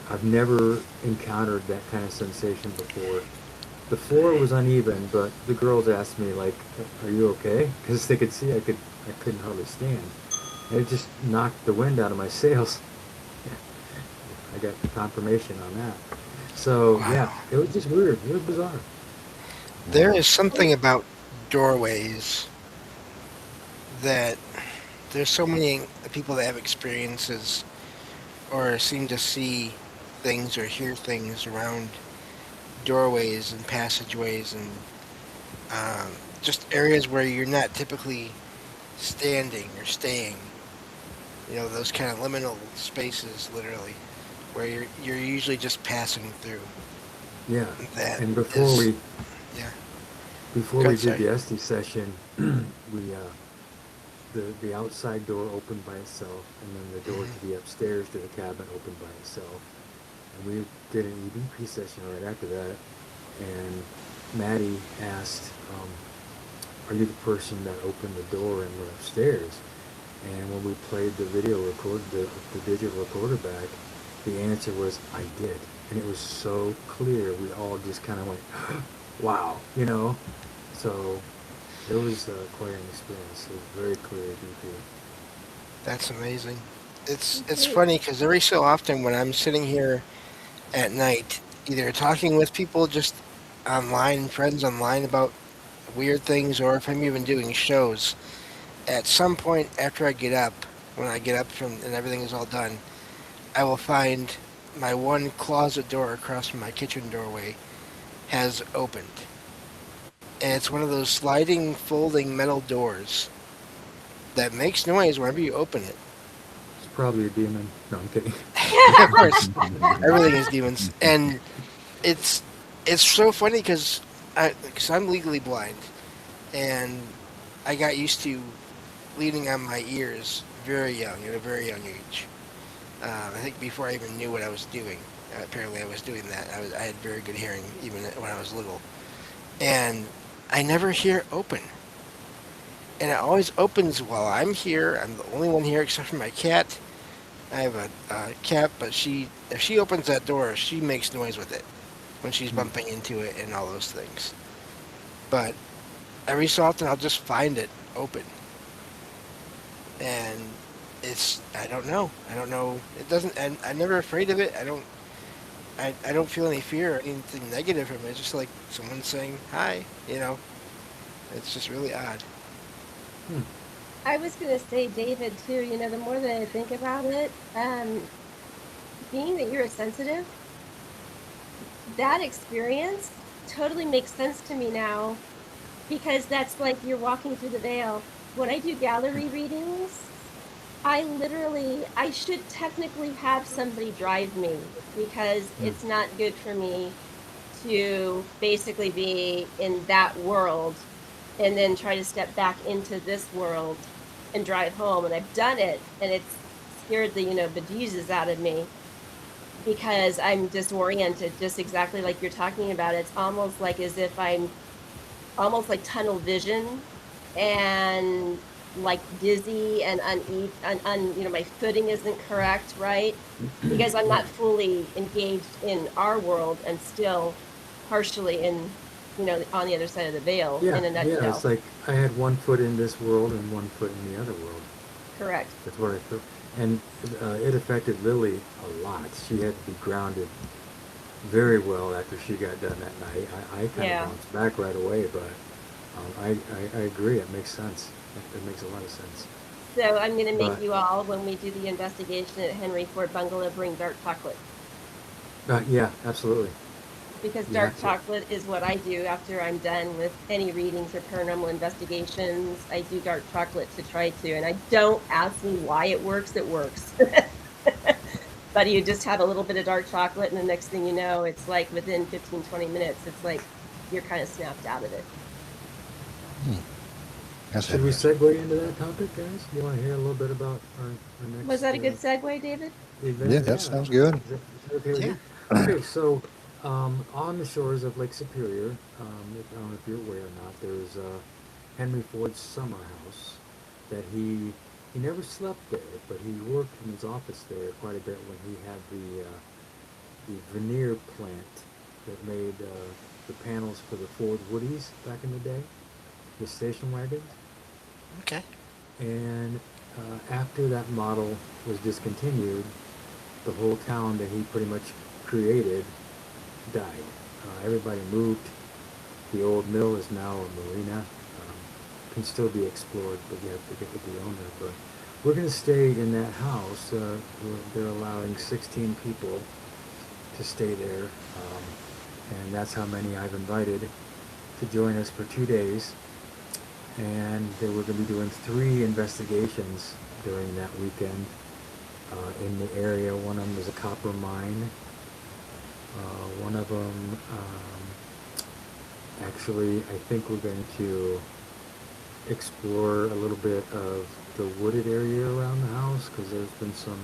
I've never encountered that kind of sensation before. The floor was uneven, but the girls asked me, like, are you okay? Because they could see I couldn't hardly stand. And it just knocked the wind out of my sails. I got confirmation on that. So, Wow. yeah, it was just weird. It was bizarre. There is something about doorways that there's so many people that have experiences or seem to see things or hear things around doorways and passageways and just areas where you're not typically standing or staying. Those kind of liminal spaces, literally, where you're usually just passing through. Yeah. That And before is, we yeah. Before Good, we did sorry. the Esty session, we the outside door opened by itself, and then the door Hmm. to the upstairs to the cabin opened by itself. And we did an EVP session right after that, and Maddie asked, "Are you the person that opened the door and went upstairs?" And when we played the video record, the digital recorder back, the answer was, "I did," and it was so clear. We all just kind of went, "Wow," you know. So it was quite an experience. It was very clear EVP. That's amazing. It's Great. funny because every so often when I'm sitting here at night, either talking with people just online, friends online about weird things, or if I'm even doing shows, at some point after I get up, when I get up from and everything is all done, I will find my one closet door across from my kitchen doorway has opened. And it's one of those sliding, folding metal doors that makes noise whenever you open it. It's probably a demon. No, I'm kidding. Of course, everything is demons, and it's it's so funny because I'm legally blind, and I got used to leaning on my ears very young, at a very young age. I think before I even knew what I was doing. Apparently, I was doing that. I had very good hearing even when I was little, and I never hear it open. And it always opens while I'm here. I'm the only one here except for my cat. I have a cat, but if she opens that door, she makes noise with it when she's Hmm. bumping into it and all those things. But every so often, I'll just find it open, and I don't know. I don't know. It doesn't. And I'm never afraid of it. I don't feel any fear or anything negative from it. It's just like someone saying hi. It's just really odd. Hmm. I was going to say, David, too, the more that I think about it, being that you're a sensitive, that experience totally makes sense to me now because that's like you're walking through the veil. When I do gallery readings, I should technically have somebody drive me because Hmm. it's not good for me to basically be in that world and then try to step back into this world and drive home. And I've done it and it's scared the, bejesus out of me because I'm disoriented, just exactly like you're talking about. It's almost like as if I'm almost like tunnel vision and like dizzy and my footing isn't correct, right? Because I'm Yeah. not fully engaged in our world and still partially on the other side of the veil Yeah, in a yeah. It's nutshell. like I had one foot in this world and one foot in the other world. Correct. That's what I feel. And it affected Lily a lot. She had to be grounded very well after she got done that night. I kind of Yeah. bounced back right away, but I agree. It makes sense. It makes a lot of sense. So I'm going to make But you all, when we do the investigation at Henry Ford Bungalow, bring dark chocolate. yeah, absolutely. Because You dark have to. chocolate is what I do after I'm done with any readings or paranormal investigations. I do dark chocolate to try to, and I don't ask me why it works. It works. But you just have a little bit of dark chocolate, and the next thing you know, it's like within 15, 20 minutes, it's like you're kind of snapped out of it. That's Should we interesting. segue into that topic, guys? You want to hear a little bit about our Was next that a good segue, David? Yeah, event? that Yeah. sounds good. Is that okay with Yeah. you? Okay, so on the shores of Lake Superior, I don't know if you're aware or not, there's Henry Ford's summer house that he never slept there, but he worked in his office there quite a bit when he had the veneer plant that made the panels for the Ford Woodies back in the day, the station wagons. Okay. And after that model was discontinued, the whole town that he pretty much created died. Everybody moved. The old mill is now a marina. Can still be explored, but you have to get with the owner. But we're going to stay in that house. They're allowing 16 people to stay there, and that's how many I've invited to join us for 2 days. And they were going to be doing 3 investigations during that weekend in the area. One of them was a copper mine. One of them Actually, I think we're going to explore a little bit of the wooded area around the house because there's been some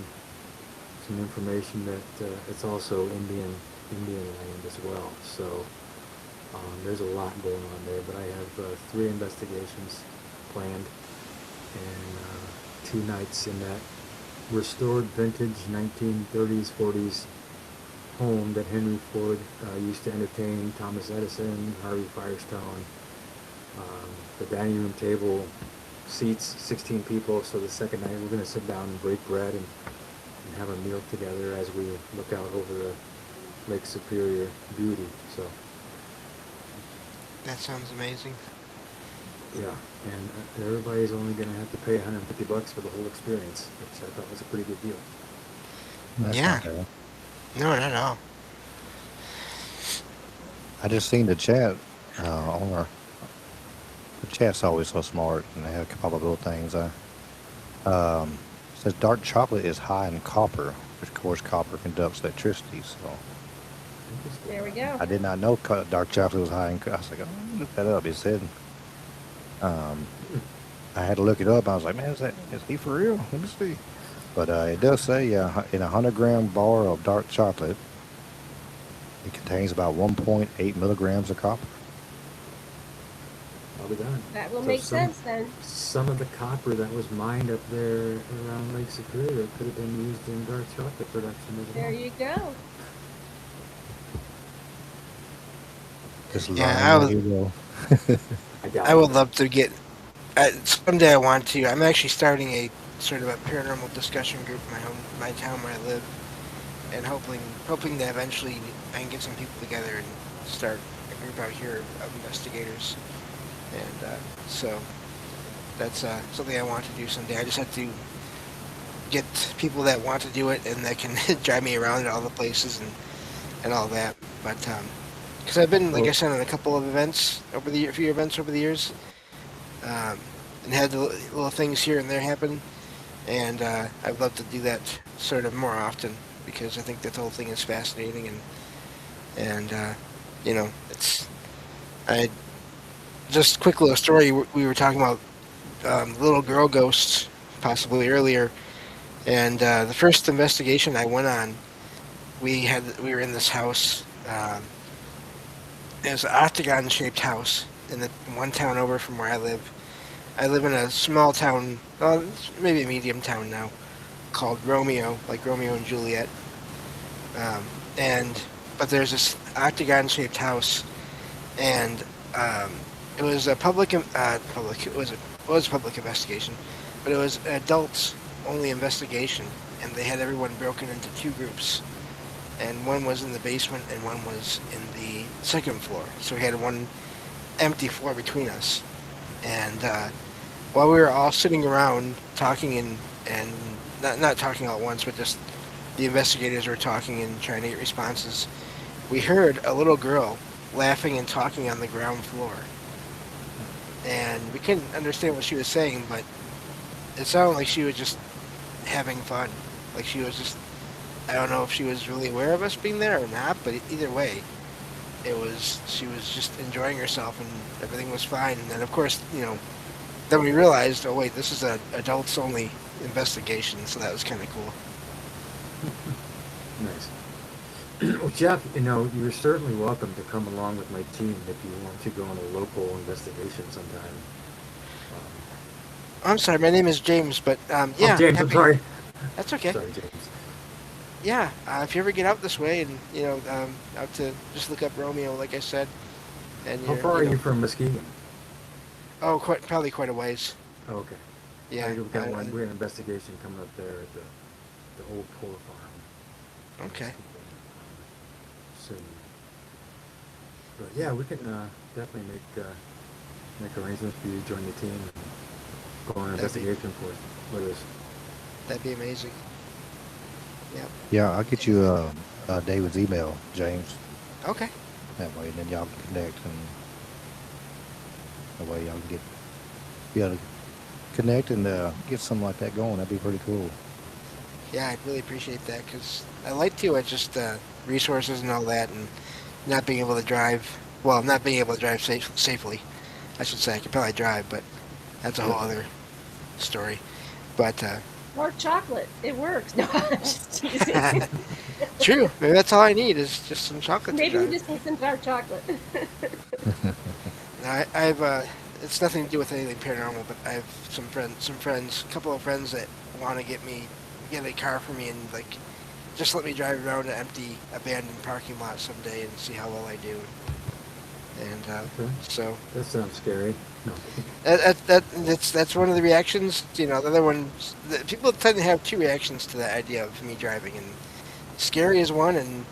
information that it's also Indian land as well. So there's a lot going on there. But I have 3 investigations planned and 2 nights in that restored vintage 1930s 40s home that Henry Ford used to entertain Thomas Edison, Harvey Firestone. The dining room table seats 16 people, so the second night we're going to sit down and break bread and have a meal together as we look out over the Lake Superior beauty. So That sounds amazing. yeah, and everybody's only going to have to pay $150 for the whole experience, which I thought was a pretty good deal. That's Yeah. not bad. No, not at all. I just seen the chat on our. The chat's always so smart, and they have a couple of little things. Says dark chocolate is high in copper, which of course copper conducts electricity. So There we go. I did not know dark chocolate was high in. I was like, oh, let me look that up. It said. I had to look it up. I was like, man, is he for real? Let me see. But it does say in a 100-gram bar of dark chocolate, it contains about 1.8 milligrams of copper. I'll be done. That will So make sense then. Some of the copper that was mined up there around Lake Superior could have been used in dark chocolate production as well. There you go. Just Yeah, lying, you know. I would love to get. Someday I want to. I'm actually starting a sort of a paranormal discussion group in my town where I live, and hoping that eventually I can get some people together and start a group out here of investigators. And so that's something I want to do someday. I just have to get people that want to do it and that can drive me around at all the places and all that. But because I've been, like I said, on a couple of events a few events over the years, and had the little things here and there happen, and I'd love to do that sort of more often because I think that the whole thing is fascinating and it's I. Just quick little story. We were talking about little girl ghosts possibly earlier, and the first investigation I went on, we were in this house. It was an octagon-shaped house in the one town over from where I live. I live in a small town, well, maybe a medium town now, called Romeo, like Romeo and Juliet. But there's this octagon-shaped house, and it was a public. It was a public investigation, but it was an adults-only investigation, and they had everyone broken into 2 groups, and one was in the basement and one was in the second floor. So we had one empty floor between us, and while we were all sitting around talking and not talking all at once, but just the investigators were talking and trying to get responses, we heard a little girl laughing and talking on the ground floor. And we couldn't understand what she was saying, but it sounded like she was just having fun. Like she was just, I don't know if she was really aware of us being there or not, but either way, she was just enjoying herself and everything was fine. And then of course, then we realized, oh wait, this is an adults only investigation, so that was kind of cool. Nice. Well, Jeff, you're certainly welcome to come along with my team if you want to go on a local investigation sometime. I'm sorry, my name is James, but yeah. Oh, James, I'm sorry. That's okay. Sorry, James. Yeah, if you ever get out this way and, out to just look up Romeo, like I said. And How far are you from Muskegon? Oh, probably quite a ways. Oh, okay. Yeah. We got an investigation coming up there at the old Polar Farm. Okay. Soon. But yeah, we can definitely make arrangements for you to join the team and go on an investigation with us. That'd be amazing. Yeah. Yeah, I'll get you David's email, James. Okay. That way, then y'all can connect, and that way y'all can be able to connect and get something like that going. That'd be pretty cool. Yeah, I'd really appreciate that because I like to at just resources and all that, and not being able to drive Well, not being able to drive safely, I should say. I could probably drive, but that's a whole other story. But Dark chocolate. It works. No, I'm just teasing. true. Maybe that's all I need is just some chocolate to Maybe you drive. just need some dark chocolate. Now, I've it's nothing to do with anything paranormal, but I have a couple of friends that want to get a car for me and like just let me drive around an empty, abandoned parking lot someday and see how well I do. And Okay. so That sounds scary. No. that's one of the reactions. You know, the other ones, people tend to have two reactions to that idea of me driving, and scary is one, and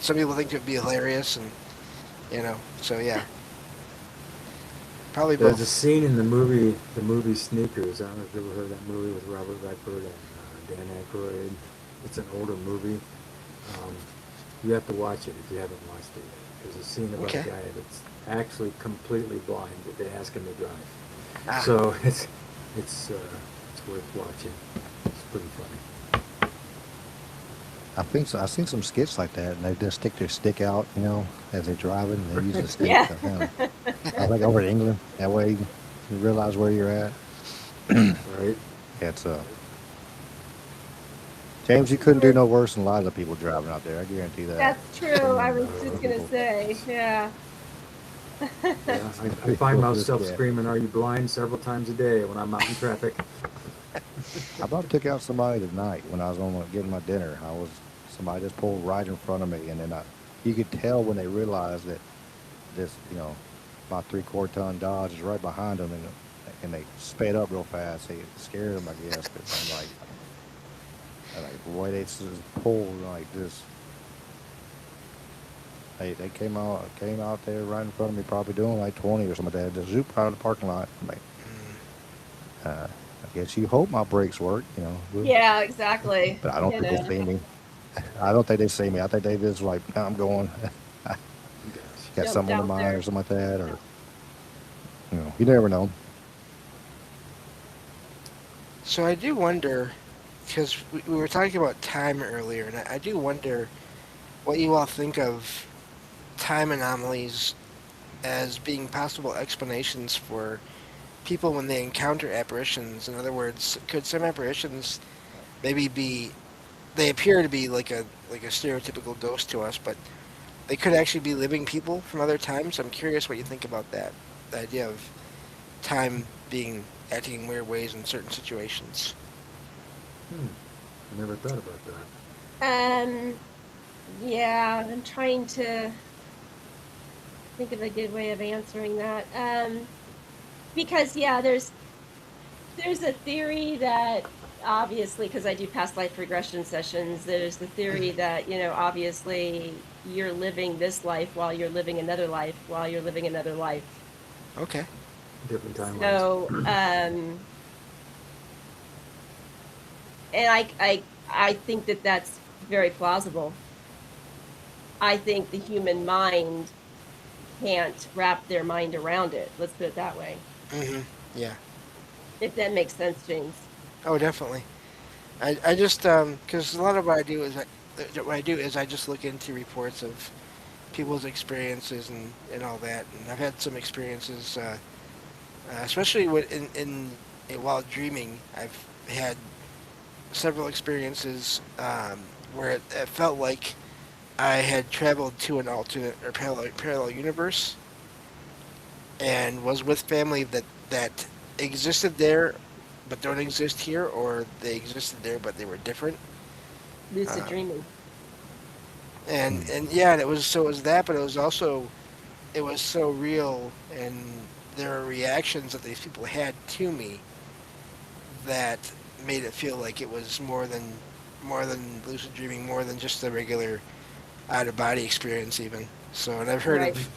some people think it would be hilarious, and so yeah, probably There's a both. scene in the movie Sneakers. I don't know if you've ever heard of that movie with Robert Redford and Dan Aykroyd. It's an older movie. Um, you have to watch it if you haven't watched it yet. There's a scene about Okay. a guy that's actually completely blind that they ask him to drive. Ah, So it's worth watching. It's pretty funny. I think so. I've seen some skits like that, and they just stick their stick out, as they're driving, and they use the stick. Yeah. I think over in England, that way you realize where you're at. Right? It's James, you couldn't do no worse than a lot of the people driving out there. I guarantee that. That's true. I was just going to say, yeah. Yeah, I Pretty find cool, myself yeah. screaming, "Are you blind?" several times a day when I'm out in traffic. I about took out somebody tonight when I was getting my dinner. Somebody just pulled right in front of me, and then you could tell when they realized that this, about 3/4 ton Dodge is right behind them, and they sped up real fast. It scared them, I guess. Cause I'm like, boy, they just pulled like this. They came out there right in front of me, probably doing like 20 or something like that. Just zoop out of the parking lot. I'm like, I guess you hope my brakes work, Yeah, exactly. But I don't think they see me. I don't think they see me. I think they just like, I'm going. Got Jumped something on out the mind there. or something like that, or you never know. so I do wonder, because we were talking about time earlier, and I do wonder what you all think of time anomalies as being possible explanations for people when they encounter apparitions. In other words, could some apparitions maybe they appear to be like a stereotypical ghost to us, but they could actually be living people from other times. I'm curious what you think about that. The idea of time being acting in weird ways in certain situations. I never thought about that. Yeah, I'm trying to think of a good way of answering that. Because yeah, there's a theory that obviously, because I do past life regression sessions, there's the theory that, obviously you're living this life while you're living another life while you're living another life. Okay. Different timelines. So, and I think that that's very plausible. I think the human mind can't wrap their mind around it. Let's put it that way. Yeah. If that makes sense, James. Oh, definitely. I just because a lot of what I do is I just look into reports of people's experiences and all that, and I've had some experiences, especially while dreaming. I've had several experiences where it felt like I had traveled to an alternate or parallel universe and was with family that existed there but don't exist here, or they existed there but they were different. Lucid Uh, dreaming. and yeah, and it was that, but it was so real, and there were reactions that these people had to me that made it feel like it was more than lucid dreaming, more than just the regular out of body experience even. So, and I've heard Right. of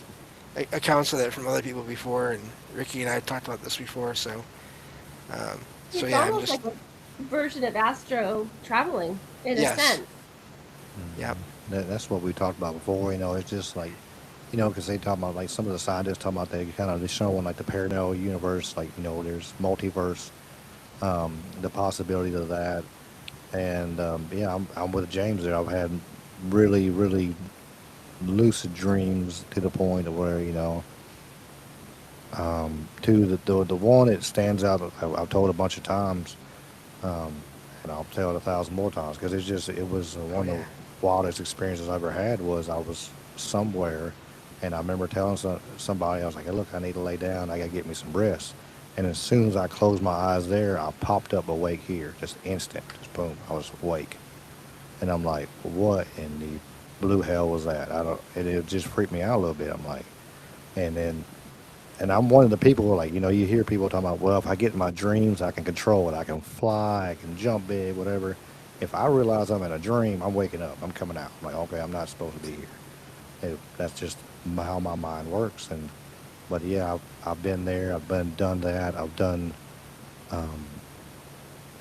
accounts of that from other people before, and Ricky and I talked about this before. So It's yeah, I'm almost just like a version of astro traveling in a yes, sense. yep, That's what we talked about before. It's just like, because they talk about like some of the scientists talking about they kind of showing like the parallel universe, like there's multiverse, the possibility of that, and yeah, I'm with James there. I've had really, really lucid dreams to the point of where, to the one that stands out, I've told a bunch of times, um, and I'll tell it 1,000 more times because it was Oh one of the yeah. wildest experiences I ever had. Was I was somewhere, and I remember telling somebody, I was like, hey, look, I need to lay down. I got to get me some rest. And as soon as I closed my eyes there, I popped up awake here, just instant, just boom, I was awake. And I'm like, what in the blue hell was that? I don't. It just freaked me out a little bit. I'm like, and then and I'm one of the people who are like, you hear people talking about, well, if I get in my dreams, I can control it. I can fly, I can jump big, whatever. If I realize I'm in a dream, I'm waking up. I'm coming out. I'm like, okay, I'm not supposed to be here. That's just how my mind works. But yeah, I've been there. Done that. I've done um,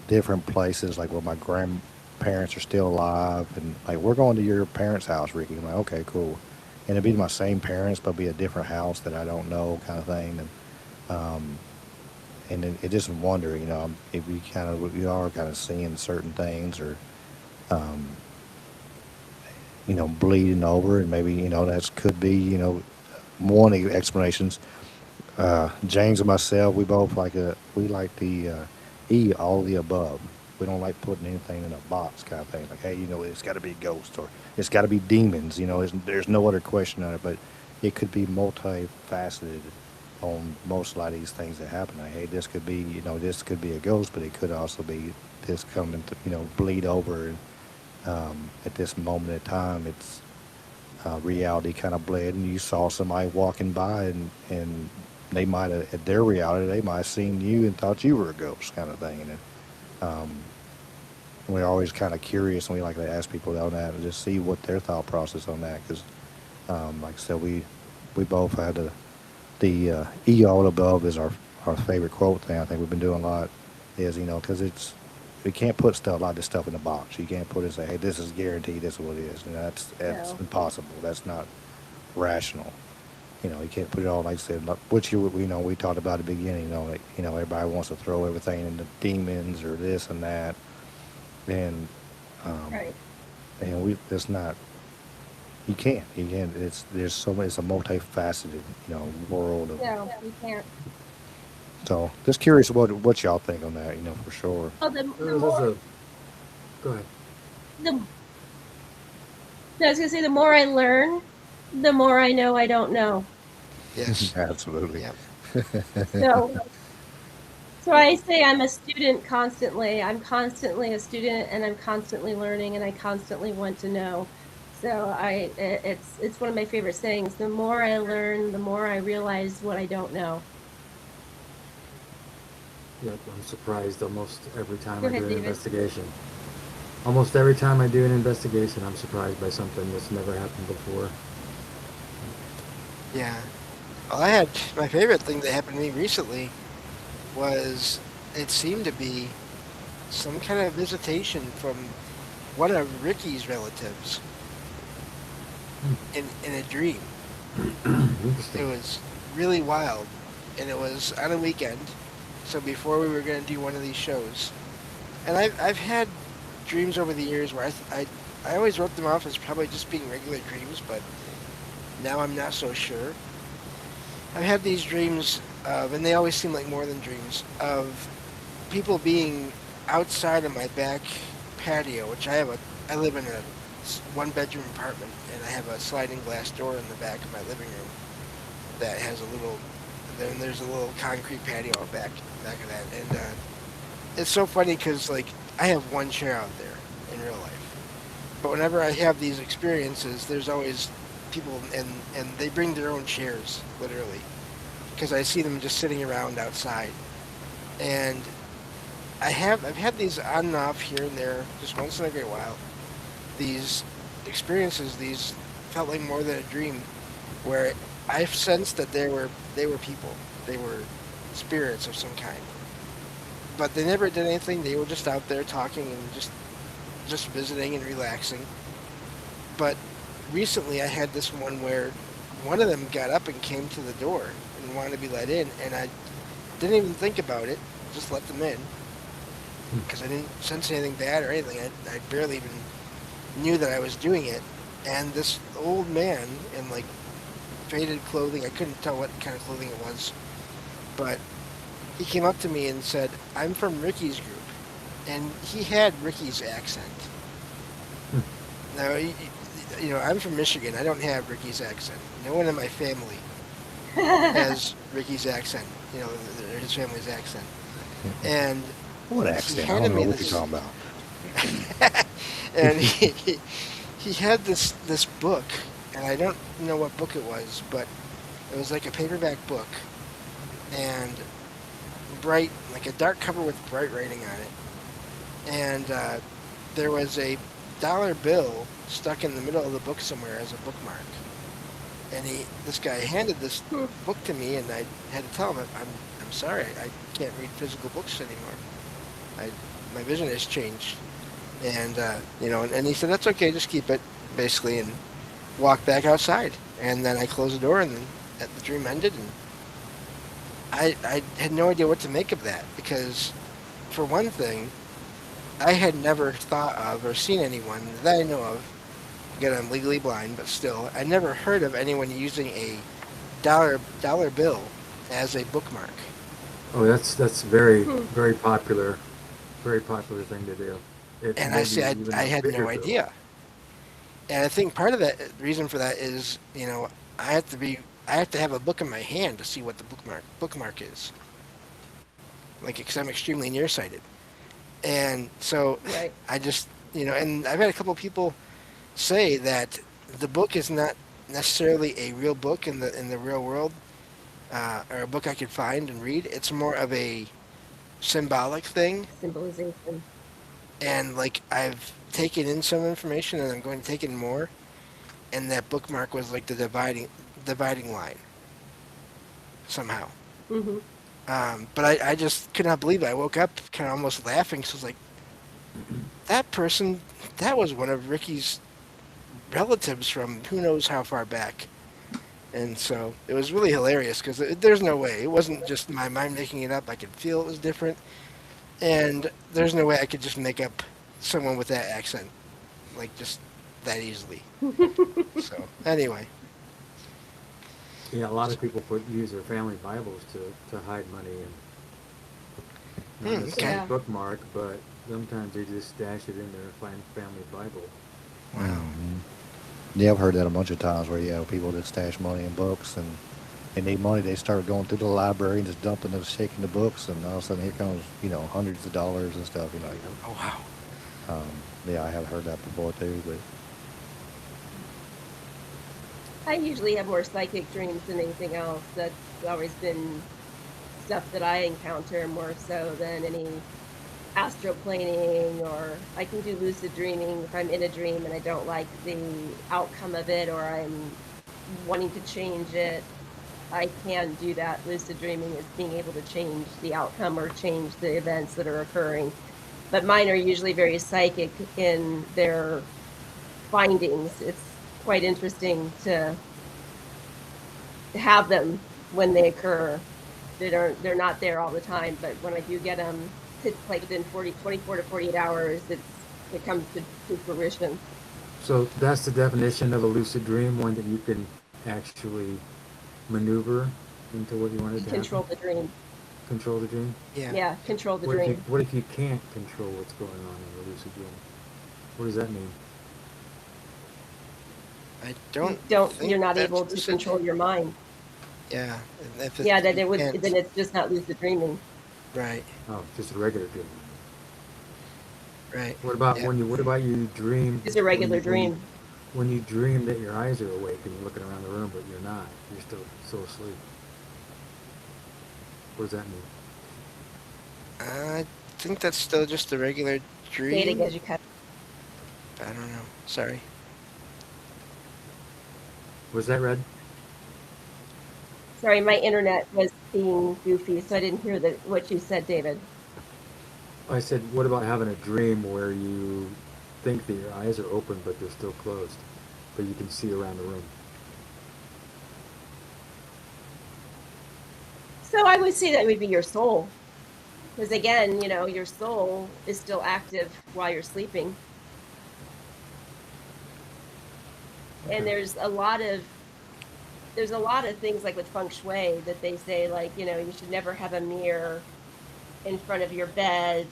different places, like where my grandparents are still alive, and like we're going to your parents' house, Ricky. I'm like, okay, cool. And it'd be my same parents, but be a different house that I don't know, kind of thing. Um, and it just wonder, if we are kind of seeing certain things, or um, bleeding over, and maybe that could be one of the explanations. James and myself, we like the E, all of the above. We don't like putting anything in a box, kind of thing. Like, hey, it's got to be ghosts, or it's got to be demons. There's no other question on it, but it could be multifaceted on most a lot of these things that happen. Like, hey, this could be a ghost, but it could also be this coming to, bleed over. And at this moment in time, it's reality kind of bled, and you saw somebody walking by, and they might have, at their reality, they might have seen you and thought you were a ghost, kind of thing. And um, we're always kind of curious, and we like to ask people on that and just see what their thought process on that. Because, like I said, we both had the E all above is our favorite quote thing. I think we've been doing a lot. Is because we can't put a lot of this stuff in a box. You can't put it and say, hey, this is guaranteed. This is what it is. That's No. impossible. That's not rational. You can't put it all, like I said, which we talked about at the beginning. Everybody wants to throw everything into demons or this and that, and um, Right. and we that's not. You can't. There's so many. It's a multifaceted world of. No, we can't. So just curious what y'all think on that. For sure. Oh, the This is more a go ahead. the no, I was gonna say the more I learn, the more I know I don't know. Yes. Absolutely. Yep. So so I say I'm a student constantly. I'm constantly a student, and I'm constantly learning, and I constantly want to know. So it's one of my favorite sayings. The more I learn, the more I realize what I don't know. Yep, I'm surprised almost every time Go I do ahead, an David. investigation. Almost every time I do an investigation, I'm surprised by something that's never happened before. Yeah. Well, I had my favorite thing that happened to me recently was it seemed to be some kind of visitation from one of Ricky's relatives in a dream. It Interesting. was really wild, and it was on a weekend. So before we were going to do one of these shows, and I've had dreams over the years where I always wrote them off as probably just being regular dreams, but now I'm not so sure. I've had these dreams of, and they always seem like more than dreams, of people being outside of my back patio, which I live in a one bedroom apartment, and I have a sliding glass door in the back of my living room that has a little, then there's a little concrete patio out back of that, and it's so funny because like I have one chair out there in real life, but whenever I have these experiences, there's always people, and they bring their own chairs literally, because I see them just sitting around outside, and I've had these on and off here and there, just once in a great while. These experiences, these felt like more than a dream, where I sensed that they were people, they were spirits of some kind, but they never did anything. They were just out there talking and just visiting and relaxing. But recently, I had this one where one of them got up and came to the door and wanted to be let in, and I didn't even think about it, just let them in because I didn't sense anything bad or anything. I barely even knew that I was doing it, and this old man in like faded clothing. I couldn't tell what kind of clothing it was, but he came up to me and said, "I'm from Ricky's group," and he had Ricky's accent. Now, I'm from Michigan. I don't have Ricky's accent. No one in my family has Ricky's accent. His family's accent. And What he accent? I handed don't know me what you're this, talking about. and he had this book, and I don't know what book it was, but it was like a paperback book, and bright, like a dark cover with bright writing on it, and there was a dollar bill stuck in the middle of the book somewhere as a bookmark. And this guy handed this book to me, and I had to tell him, I'm sorry, I can't read physical books anymore. My vision has changed. And and he said, that's okay, just keep it, basically, and walked back outside. And then I closed the door, and then the dream ended, and I had no idea what to make of that, because for one thing, I had never thought of or seen anyone that I know of. Again, I'm legally blind, but still, I never heard of anyone using a dollar bill as a bookmark. Oh, that's very popular thing to do. It And may be even I a had bigger no bill. idea. And I think part of that reason for that is, I have to have a book in my hand to see what the bookmark is. Like, because I'm extremely nearsighted. And so Right. I just, and I've had a couple people say that the book is not necessarily a real book in the real world, or a book I could find and read. It's more of a symbolic thing, Symbolization. and like I've taken in some information and I'm going to take in more, and that bookmark was like the dividing line somehow. Mm-hmm. But I just could not believe it. I woke up kind of almost laughing, so I was like, that person, that was one of Ricky's relatives from who knows how far back. And so it was really hilarious, because there's no way. It wasn't just my mind making it up. I could feel it was different. And there's no way I could just make up someone with that accent, like, just that easily. So, anyway. Yeah, a lot of people use their family Bibles to hide money, and not necessarily Okay. Yeah. bookmark, but sometimes they just stash it in their family Bible. Wow. Yeah, I've heard that a bunch of times where, people that stash money in books and they need money, they start going through the library and just dumping and shaking the books, and all of a sudden here comes, hundreds of dollars and stuff, Oh, wow. Yeah, I have heard that before too, but I usually have more psychic dreams than anything else. That's always been stuff that I encounter more so than any astroplaning, or I can do lucid dreaming if I'm in a dream and I don't like the outcome of it, or I'm wanting to change it. I can do that. Lucid dreaming is being able to change the outcome or change the events that are occurring. But mine are usually very psychic in their findings. It's quite interesting to have them when they occur. They're not there all the time, but when I do get them, it's like within 24 to 48 hours, it comes to fruition. So that's the definition of a lucid dream, one that you can actually maneuver into what you want it to Control happen. the dream. Control the dream. Yeah. Yeah, control the What if you, dream. what if you can't control what's going on in a lucid dream? What does that mean? I don't. You're not that's able to lucid. control your mind. Yeah. Yeah, that you it can't- then it's just not lucid dreaming. Right. Oh, just a regular dream. Right. What about Yeah. what about you dream? It's a regular when dream. When you dream that your eyes are awake and you're looking around the room, but you're not. You're still asleep. What does that mean? I think that's still just a regular Say it dream. again, you cut. I don't know. Sorry. Was that Red? Sorry, my internet was being goofy, so I didn't hear what you said, David. I said, what about having a dream where you think that your eyes are open but they're still closed, but you can see around the room? So I would say that would be your soul. Because again, your soul is still active while you're sleeping. And Okay. there's a lot of things like with feng shui that they say, like, you should never have a mirror in front of your bed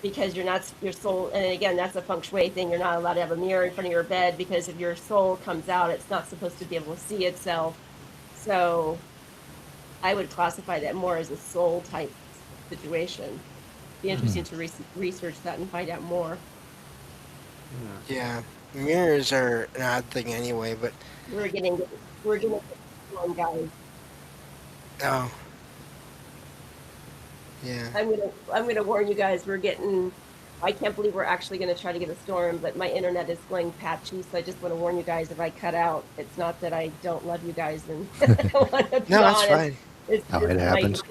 because you're not your soul. And again, that's a feng shui thing. You're not allowed to have a mirror in front of your bed because if your soul comes out, it's not supposed to be able to see itself. So I would classify that more as a soul type situation. Be interesting to research that and find out more. Yeah. Yeah, mirrors are an odd thing anyway, but We're getting we're getting one, guys. oh, yeah. I'm gonna warn you guys. I can't believe we're actually gonna try to get a storm, but my internet is going patchy. So I just want to warn you guys. If I cut out, it's not that I don't love you guys and want to No, be that's honest. fine. It's Oh, just it happens.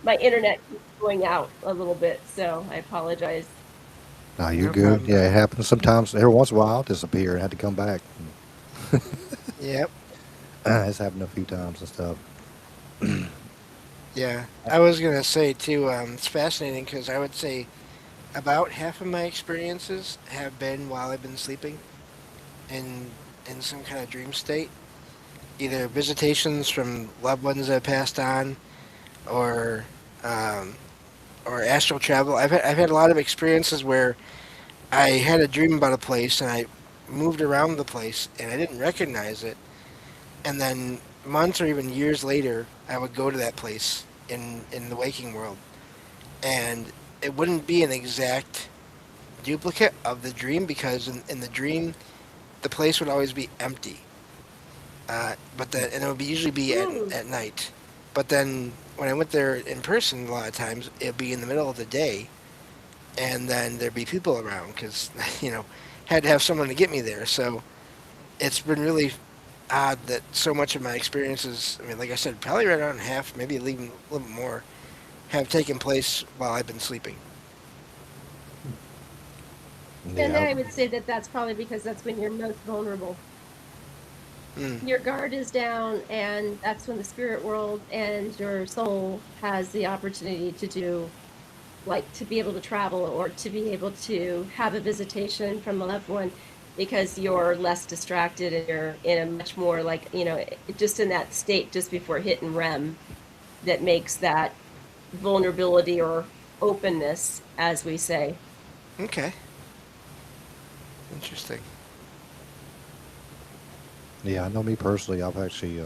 my internet keeps going out a little bit. So I apologize. No, you're No good. problem. Yeah, it happens sometimes. Every once in a while, I'll disappear and have to come back. Yep. It's happened a few times and stuff. Yeah. I was gonna say too. It's fascinating because I would say about half of my experiences have been while I've been sleeping in in some kind of dream state, either visitations from loved ones that have passed on, or um, or astral travel. I've had a lot of experiences where I had a dream about a place and I moved around the place and I didn't recognize it, and then months or even years later, I would go to that place in the waking world, and it wouldn't be an exact duplicate of the dream because in the dream the place would always be empty, but then and it would be usually be Hmm. at night. But then when I went there in person, a lot of times it'd be in the middle of the day, and then there'd be people around because had to have someone to get me there. So it's been really odd that so much of my experiences, I mean, like I said, probably right around half, maybe even a little bit more, have taken place while I've been sleeping. And Yeah, I would say that that's probably because that's when you're most vulnerable. Mm, Your guard is down, and that's when the spirit world and your soul has the opportunity to do, like, to be able to travel or to be able to have a visitation from a loved one because you're less distracted and you're in a much more, like, just in that state just before hitting REM that makes that vulnerability or openness, as we say. okay, interesting. yeah. I know me personally. I've actually,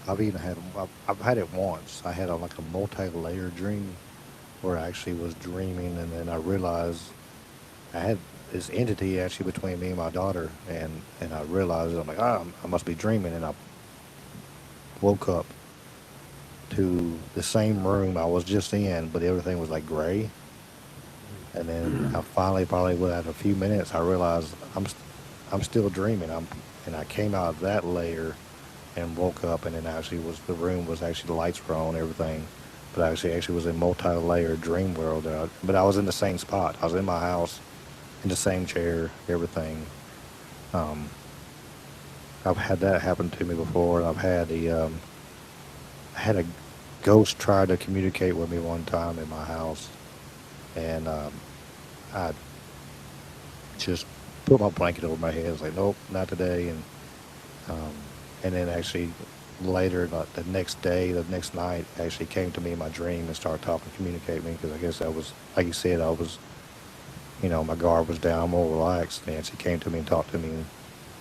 I've even had, I've had it once. I had like a multi-layer dream where I actually was dreaming, and then I realized I had this entity actually between me and my daughter, and I realized I'm like, I must be dreaming, and I woke up to the same room I was just in, but everything was like gray. And then I finally, probably within a few minutes, I realized I'm still dreaming. And I came out of that layer and woke up, and then actually was the room was actually the lights were on, everything, but I actually was in multi-layer dream world. But I was in the same spot. I was in my house, in the same chair, everything. Um, I've had that happen to me before. And I had a ghost try to communicate with me one time in my house, and I just put my blanket over my head. I was like, nope, not today. Um, and then actually later, the next day, the next night, actually came to me in my dream and started talking, communicate with me, because I guess I was, like you said, I was, my guard was down, more relaxed, and she came to me and talked to me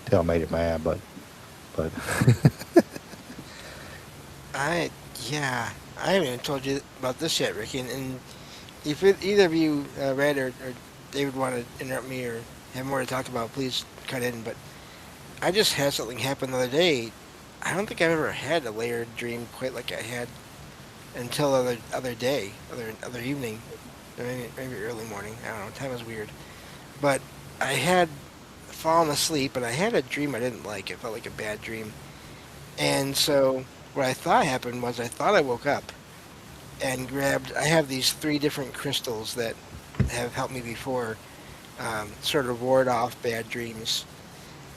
until I made it mad, but I yeah, I haven't even told you about this yet, Ricky. And if either of you, Red or David, want to interrupt me or have more to talk about, please cut in. But I just had something happen the other day. I don't think I've ever had a layered dream quite like I had until other day, other evening, or maybe early morning. I don't know. Time is weird. But I had fallen asleep and I had a dream I didn't like. It felt like a bad dream. And so what I thought happened was I thought I woke up and grabbed. I have these three different crystals that have helped me before, sort of ward off bad dreams.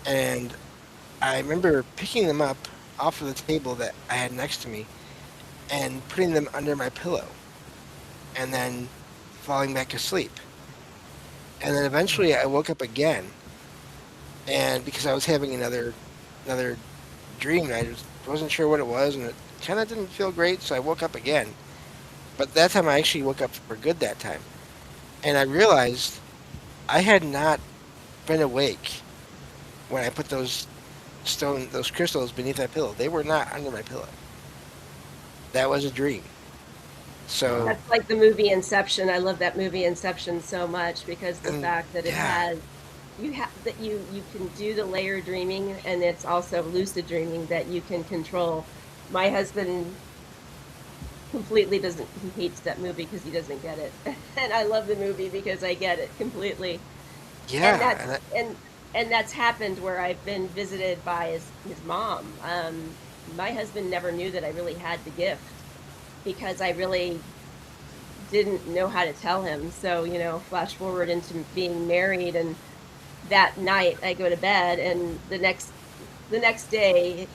And I remember picking them up off of the table that I had next to me and putting them under my pillow and then falling back asleep. And then eventually I woke up again and because I was having another dream, and I just wasn't sure what it was, and it kind of didn't feel great, so I woke up again. But that time, I actually woke up for good that time, and I realized I had not been awake when I put those crystals beneath my pillow. They were not under my pillow. That was a dream. So, Wow. That's like the movie Inception. I love that movie Inception so much because the and fact that it yeah, has you can do the layer dreaming, and it's also lucid dreaming that you can control. My husband completely doesn't, he hates that movie because he doesn't get it. And I love the movie because I get it completely. And yeah, that's and and and that's happened where I've been visited by his mom. My husband never knew that I really had the gift because I really didn't know how to tell him. So, flash forward into being married, and that night I go to bed, and the next day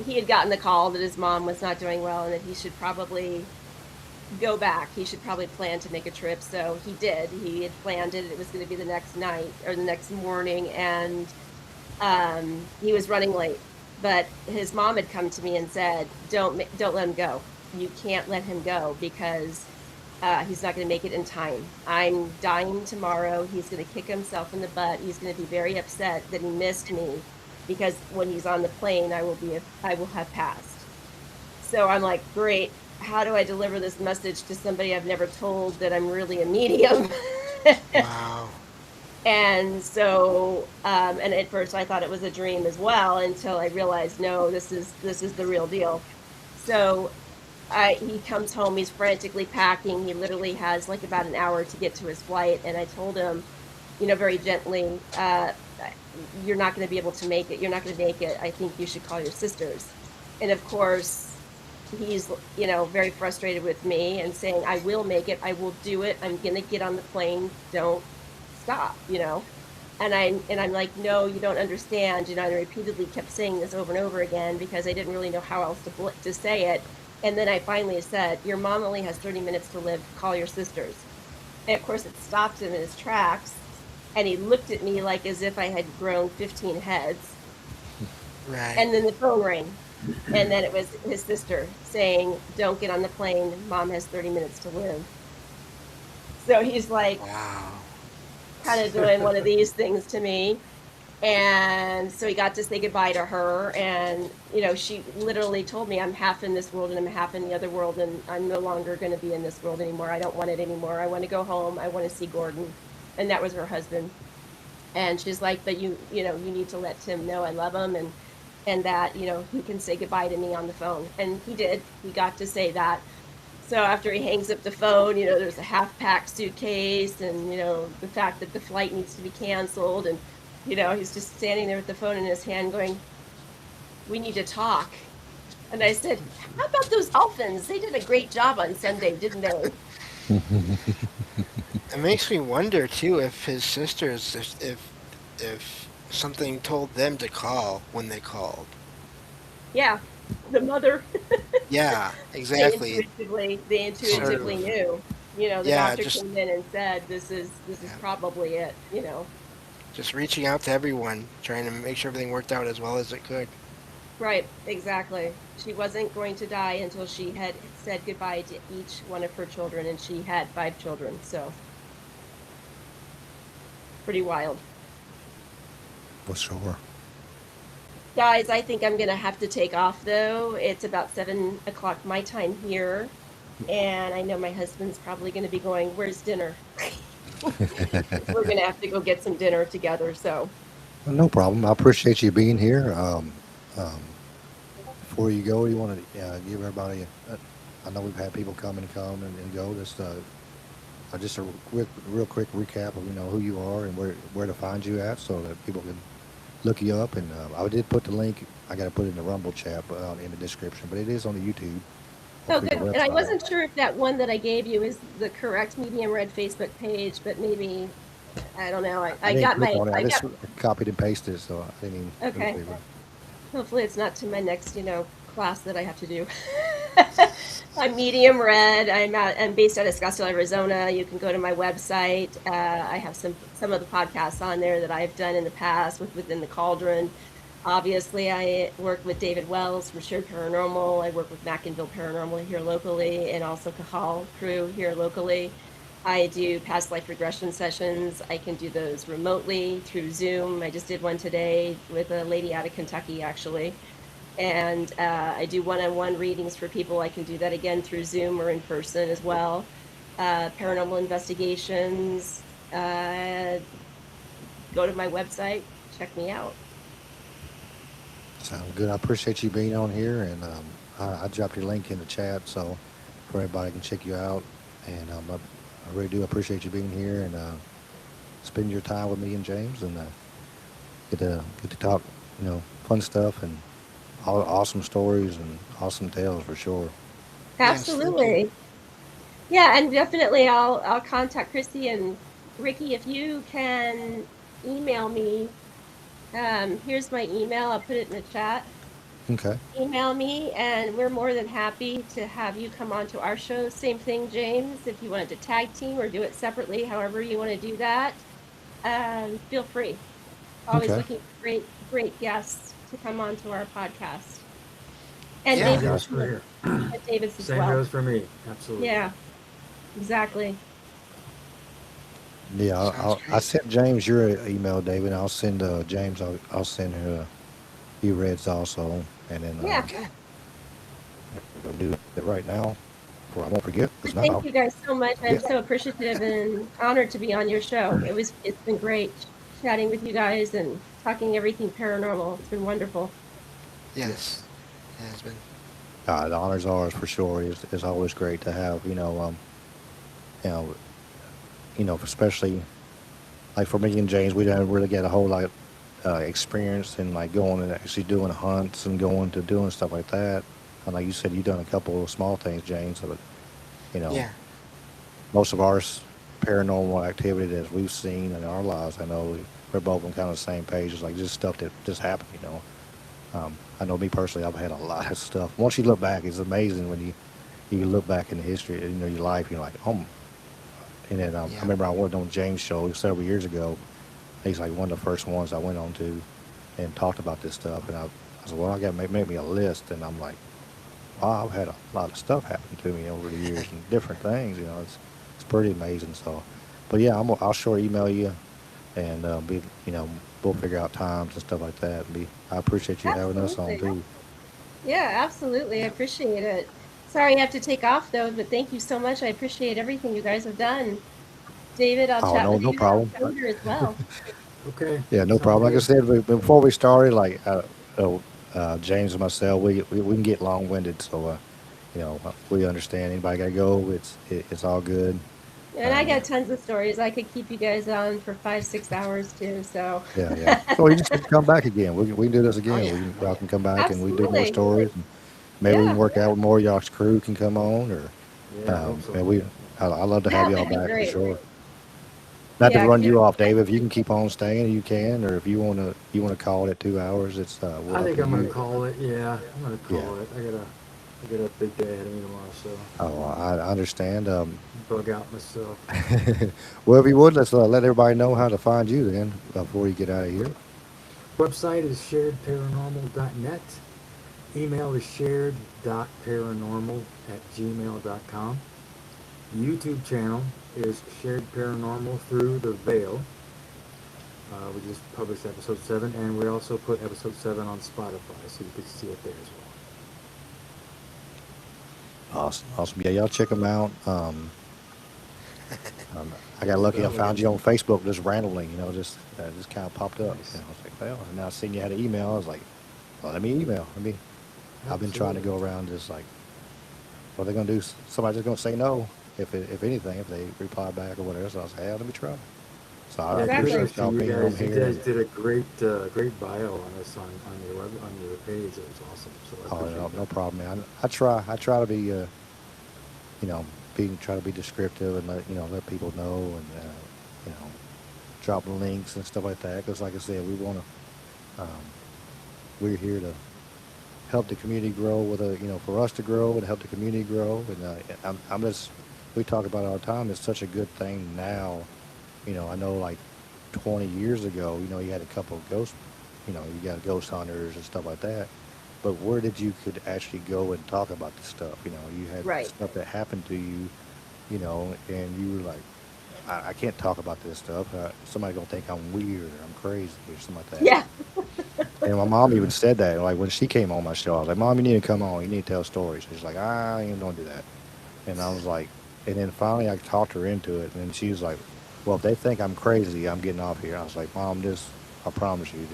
he had gotten the call that his mom was not doing well and that he should probably go back. He should probably plan to make a trip. So he did. He had planned it. It was going to be the next night or the next morning, and he was running late. But his mom had come to me and said, "Don't let him go. You can't let him go because he's not going to make it in time. I'm dying tomorrow. He's going to kick himself in the butt. He's going to be very upset that he missed me because when he's on the plane, I will have passed." So I'm like, great. How do I deliver this message to somebody I've never told that I'm really a medium? wow, And so, and at first I thought it was a dream as well until I realized, no, this is the real deal. So he comes home, he's frantically packing. He literally has like about an hour to get to his flight. And I told him, very gently, you're not going to be able to make it. You're not going to make it. I think you should call your sisters. And of course, he's, very frustrated with me and saying, I will make it. I will do it. I'm going to get on the plane. Don't stop. And I'm like, no, you don't understand. And I repeatedly kept saying this over and over again because I didn't really know how else to say it. And then I finally said, your mom only has 30 minutes to live. Call your sisters. And of course, it stopped him in his tracks. And he looked at me like as if I had grown 15 heads. right, And then the phone rang. And then it was his sister saying, don't get on the plane. Mom has 30 minutes to live. So he's like wow, kind of doing one of these things to me. And so he got to say goodbye to her. And, she literally told me, I'm half in this world and I'm half in the other world. And I'm no longer going to be in this world anymore. I don't want it anymore. I want to go home. I want to see Gordon. And that was her husband. And she's like, but you need to let Tim know I love him, and that, he can say goodbye to me on the phone. And he did. He got to say that. So after he hangs up the phone, there's a half-packed suitcase, and, the fact that the flight needs to be canceled. And, he's just standing there with the phone in his hand going, we need to talk. And I said, how about those dolphins? They did a great job on Sunday, didn't they? it makes me wonder too if his sisters, if something told them to call when they called. Yeah, the mother. Yeah, they exactly. intuitively they Sort intuitively of. knew. The Yeah, doctor just came in and said, this is yeah, probably it. just reaching out to everyone, trying to make sure everything worked out as well as it could. Right, exactly. She wasn't going to die until she had said goodbye to each one of her children, and she had 5 children, so pretty wild. For sure. Guys, I think I'm gonna have to take off though. It's about 7 o'clock my time here, and I know my husband's probably gonna be going, where's dinner? We're gonna have to go get some dinner together, so. Well, no problem. I appreciate you being here. Um, before you go, you want to give everybody. I know we've had people come and and go. Just a real quick recap of who you are and where to find you at, so that people can look you up. And I did put the link. I got to put it in the Rumble chat in the description, but it is on the YouTube or Oh, through the good. And I website. wasn't sure if that one that I gave you is the correct Medium Red Facebook page, but maybe, I don't know. I, I I didn't got click my, on it. I I just got, copied and pasted, so I didn't even okay. move it. Hopefully it's not to my next, class that I have to do. I'm medium red. I'm based out of Scottsdale, Arizona. You can go to my website. I have some of the podcasts on there that I've done in the past with Within the Cauldron. Obviously, I work with David Wells from Shared Paranormal. I work with Mackinville Paranormal here locally, and also Cajal crew here locally. I do past life regression sessions. I can do those remotely through Zoom. I just did one today with a lady out of Kentucky, actually. And I do one-on-one readings for people. I can do that again through Zoom or in person as well. Paranormal investigations. Go to my website, check me out. Sounds good. I appreciate you being on here, and I dropped your link in the chat so for everybody can check you out. And I really do appreciate you being here and spend your time with me and James, and get to talk, fun stuff and all awesome stories and awesome tales for sure. Absolutely. Yeah, and definitely I'll contact Christy and Ricky if you can email me. Here's my email. I'll put it in the chat. Okay. Email me, and we're more than happy to have you come on to our show. Same thing, James. If you wanted to tag team or do it separately, however you want to do that, feel free. Always Okay. looking for great guests to come on to our podcast. And Yeah. Same goes for here. David's as Same well. goes for me. Absolutely. Yeah, exactly. Yeah, Sounds I great. sent James your email, David. I'll send James. I'll send her you Reds also, and then Yeah. Okay. I'll do it right now, or I won't forget. It's not. Thank you guys so much. I'm Yeah. so appreciative and honored to be on your show. It's been great chatting with you guys and talking everything paranormal. It's been wonderful. Yes. It has been. The honor's ours for sure. It's always great to have you know, especially like for me and James, we didn't really get a whole lot experience in like going and actually doing hunts and going to doing stuff like that. And like you said, you've done a couple of small things, James. But Yeah. most of our paranormal activity that we've seen in our lives, I know we're both on kind of the same page. It's like just stuff that just happened. I know me personally, I've had a lot of stuff. Once you look back, it's amazing when you look back in the history, your life. You're like, oh. And then I Yeah. remember I went on James' show several years ago. He's like one of the first ones I went on to and talked about this stuff. And I said, well, I got to make me a list. And I'm like, wow, I've had a lot of stuff happen to me over the years and different things. It's pretty amazing. So, but yeah, I'll sure email you and we'll figure out times and stuff like that. I appreciate you having us on Absolutely. too. Yeah, absolutely. I appreciate it. Sorry I have to take off though, but thank you so much. I appreciate everything you guys have done. David, I'll Oh chat no, with no you problem. later as well. Okay. Yeah, no Sounds problem. Like I good. said before we started, like James and myself, we can get long winded, so we understand. Anybody got to go? It's all good. And I got tons of stories. I could keep you guys on for 5, 6 hours too. So Yeah, yeah. So you just need to come back again. We can do this Oh again. yeah. Y'all can come back and we do more absolutely. stories. And maybe we Yeah, can work out with more y'all's crew can come on, or Yeah, I hope so. and I love to have yeah, y'all that'd be back for great. sure. Not to Yeah, run you off, David. If you can keep on staying, you can, or if you wanna call it 2 hours, it's I up think to I'm gonna you. call it. Yeah, I'm gonna Yeah. call it. I got a big day ahead of me tomorrow, so Oh, I understand. bug out myself. Well, if you would, let's let everybody know how to find you then before you get out of here. Website is sharedparanormal.net. Email is shared.paranormal@gmail.com. YouTube channel is Shared Paranormal Through the Veil. We just published episode 7, and we also put episode 7 on Spotify, so you can see it there as well. Awesome, awesome. Yeah, y'all check them out. I got lucky. I found you on Facebook just randomly. Just kind of popped up. Nice. I was like, well, and I seen you had an email. I was like, well, let me email. I've been trying to go around just like, what are they gonna do? Somebody's just gonna say no if anything, if they reply back or whatever. So I was like, hey, let me try. So I Yeah, Exactly. kudos appreciate to y'all you being on guys. You here. guys did a great bio on us on your page. It was awesome. So I Oh, appreciate no, that. no problem, man. I try to be try to be descriptive and let people know and drop links and stuff like that. Because like I said, we're here to help the community grow with a, for us to grow and help the community grow. And I'm just, we talk about it all the time. It's such a good thing now. I know like 20 years ago, you had a couple of ghost, you got ghost hunters and stuff like that. But where did you could actually go and talk about this stuff? You had Right. stuff that happened to you, and you were like, I can't talk about this stuff. Somebody gonna think I'm weird or I'm crazy or something like that. Yeah. And my mom even said that. Like when she came on my show, I was like, "Mom, you need to come on. You need to tell stories." She's like, "I ain't gonna do that." And I was like, and then finally I talked her into it, and she was like, "Well, if they think I'm crazy, I'm getting off here." I was like, "Mom, I promise you,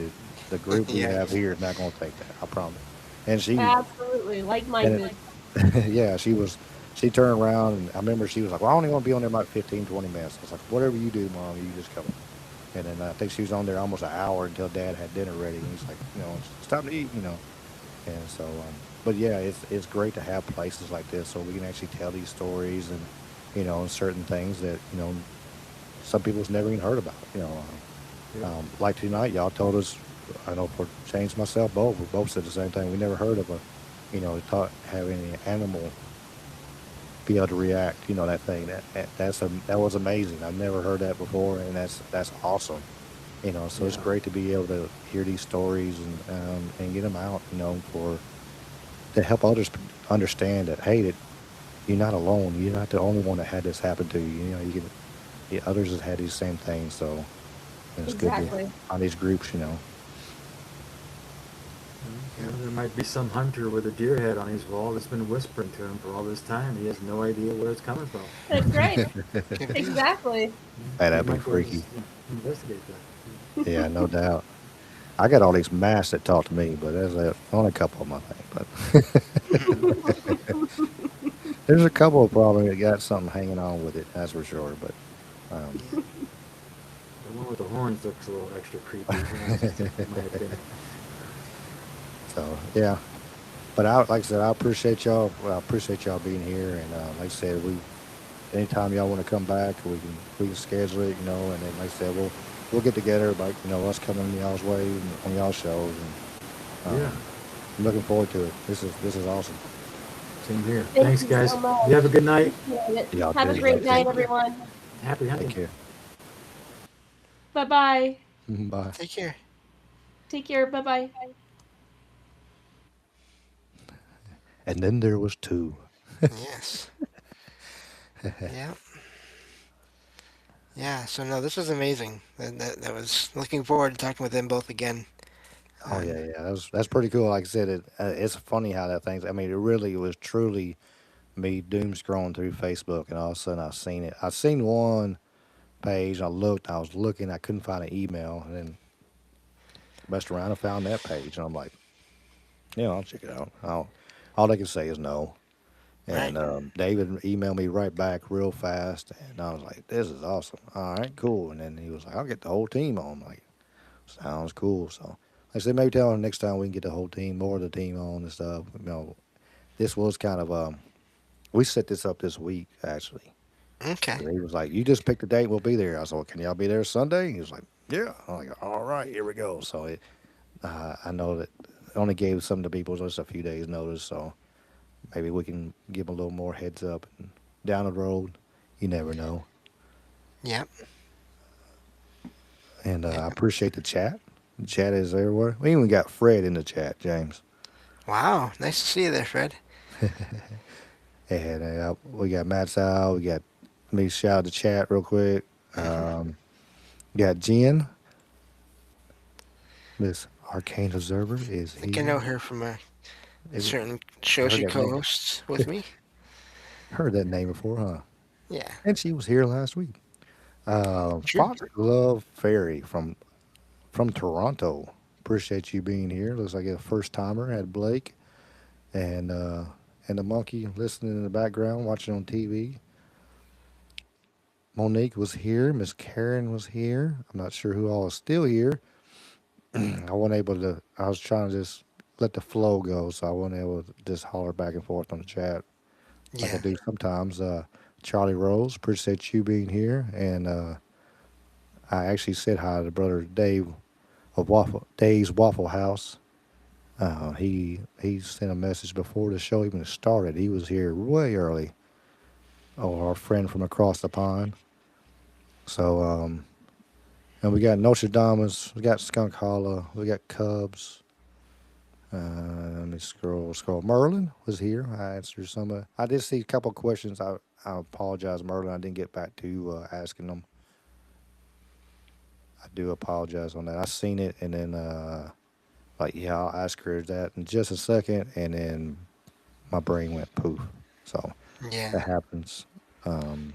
the group we Yeah. have here is not gonna think that. I promise." And Absolutely. and Like-minded. yeah, she turned around, and I remember she was like, "Well, I only want to be on there about 15, 20 minutes." I was like, "Whatever you do, Mom, you just come." And then I think she was on there almost an hour until Dad had dinner ready, and he's like, "It's time to eat." And so, but yeah, it's great to have places like this so we can actually tell these stories and and certain things that some people's never even heard about. Yeah. Like tonight, y'all told us. I know for James, myself, both we both said the same thing. We never heard of thought having an animal be able to react. That thing that was amazing. I've never heard that before, and that's awesome. So it's Yeah. great to be able to hear these stories and get them out. For to help others understand that hey, that you're not alone. You're not the only one that had this happen to you. You can others have had these same things. So and it's good to Exactly. on these groups. Well, there might be some hunter with a deer head on his wall that's been whispering to him for all this time. He has no idea where it's coming from. That's right. Could be. Exactly. Hey, We that'd be might be able to freaky. investigate that. Yeah, no doubt. I got all these masks that talk to me, but there's only a couple of them, I think. But there's a couple of probably that got something hanging on with it, that's for sure. But um, Yeah. The one with the horns looks a little extra creepy, in my opinion. so yeah. But like I said, I appreciate y'all. Well, I appreciate y'all being here, and like I said, anytime y'all want to come back, we can schedule it, and then like I said, we'll get together, like us coming y'all's way and on y'all shows, and Yeah, I'm looking forward to it. This is awesome. same here. Thank Thanks, you guys. so much. You have a good night. Appreciate it. Y'all Have too. a Y'all great too. night, Thank you. everyone. Happy Take hunting. care. Bye-bye. Bye. Take care. Take care. Bye-bye. And then there was two. Yes. Yeah. Yeah. So no, this was amazing. That was looking forward to talking with them both again. Oh yeah, And yeah. That's pretty cool. Like I said, it's funny how that thing's. I mean, it really was truly me doom scrolling through Facebook, and all of a sudden I seen it. I seen one page. I looked. I was looking. I couldn't find an email, and then messed around and found that page, and I'm like, yeah, I'll check it out. All they can say is no. right. And David emailed me right back real fast, and I was like, "This is awesome. All right, cool." And then he was like, "I'll get the whole team on." I'm like, sounds cool. So I said, maybe tell him next time we can get the whole team, more of the team on and stuff. This was kind of we set this up this week actually. Okay. And he was like, "You just pick the date, we'll be there." I said, "Well, can y'all be there Sunday?" He was like, "Yeah." I'm like, "All right, here we go." So I know that I only gave some of the people just a few days notice, so maybe we can give them a little more heads up and down the road. You never know. Yep. And I Yep. appreciate the chat. The chat is everywhere. We even got Fred in the chat, James. Wow. Nice to see you there, Fred. And we got Matt's out. We got me shout out the chat real quick. Um, we got Jen, Miss Arcane Observer is I think I know here. her from a Is it? certain I show heard she that name. co-hosts with me. Heard that name before, huh? Yeah. And she was here last week. True. Fox Glove Fairy from Toronto. Appreciate you being here. Looks like a first timer. Had Blake and uh, and the monkey listening in the background, watching on TV. Monique was here. Miss Karen was here. I'm not sure who all is still here. I wasn't able to. I was trying to just let the flow go, so I wasn't able to just holler back and forth on the chat like I Yeah. do sometimes. Charlie Rose, appreciate you being here, and I actually said hi to brother Dave of Dave's Waffle House. He sent a message before the show even started. He was here way early. Oh, our friend from across the pond. So and we got Notre Dame's, we got Skunk Hollow, we got Cubs. Let me scroll. Merlin was here. I answered some. I did see a couple of questions. I apologize, Merlin. I didn't get back to asking them. I do apologize on that. I seen it and then like yeah, I'll ask her that in just a second, and then my brain went poof. So Yeah. that happens. Um,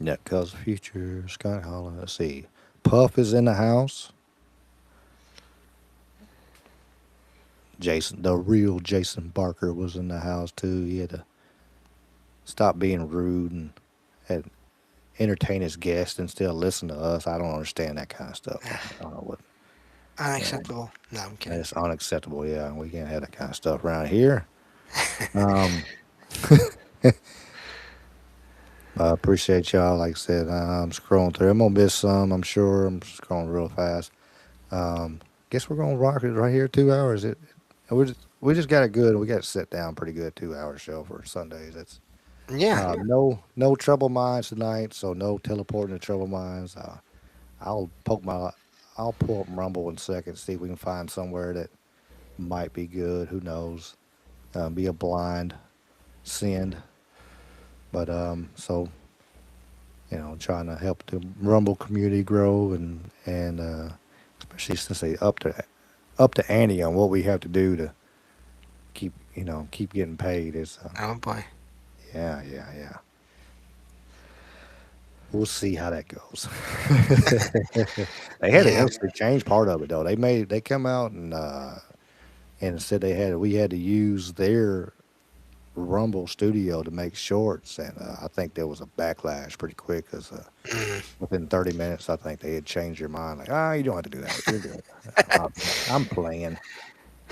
Net Cuz Future, Scott Holland. Let's see. Puff is in the house. Jason, the real Jason Barker, was in the house too. He had to stop being rude and had entertain his guests and still listen to us. I don't understand that kind of stuff. I don't know what. Yeah, Unacceptable. No, I'm kidding. it's unacceptable. Yeah, we can't have that kind of stuff around here. Um, I appreciate y'all. Like I said, I'm scrolling through. I'm gonna miss some. I'm sure. I'm scrolling real fast. Guess we're gonna rock it right here. 2 hours. We just got it good. We got it set down pretty good. 2 hour show for Sundays. That's Yeah. no trouble minds tonight. So no teleporting to trouble minds. I'll poke my I'll pull up Rumble in a second. See if we can find somewhere that might be good. Who knows? Be a blind send. But so trying to help the Rumble community grow and especially since they up to ante on what we have to do to keep getting paid. Is Oh boy. yeah. We'll see how that goes. They had to Yeah. actually change part of it though. They come out and said we had to use their Rumble studio to make shorts, and I think there was a backlash pretty quick because within 30 minutes, I think they had changed their mind. Like, you don't have to do that. You're good. I, I'm playing.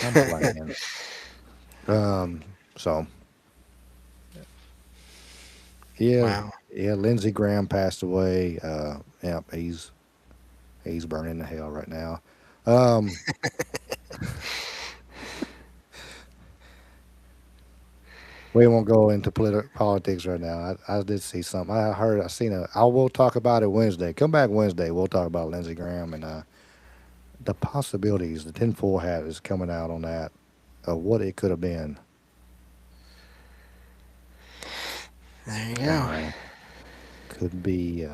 I'm playing. Um, so yeah, Wow. yeah. Lindsey Graham passed away. Yeah, he's burning in hell right now. Um, we won't go into politics right now. I did see something. I seen a. I will talk about it Wednesday. Come back Wednesday. We'll talk about Lindsey Graham and the possibilities. The tinfoil hat is coming out on that of what it could have been. There you go. Uh, could be.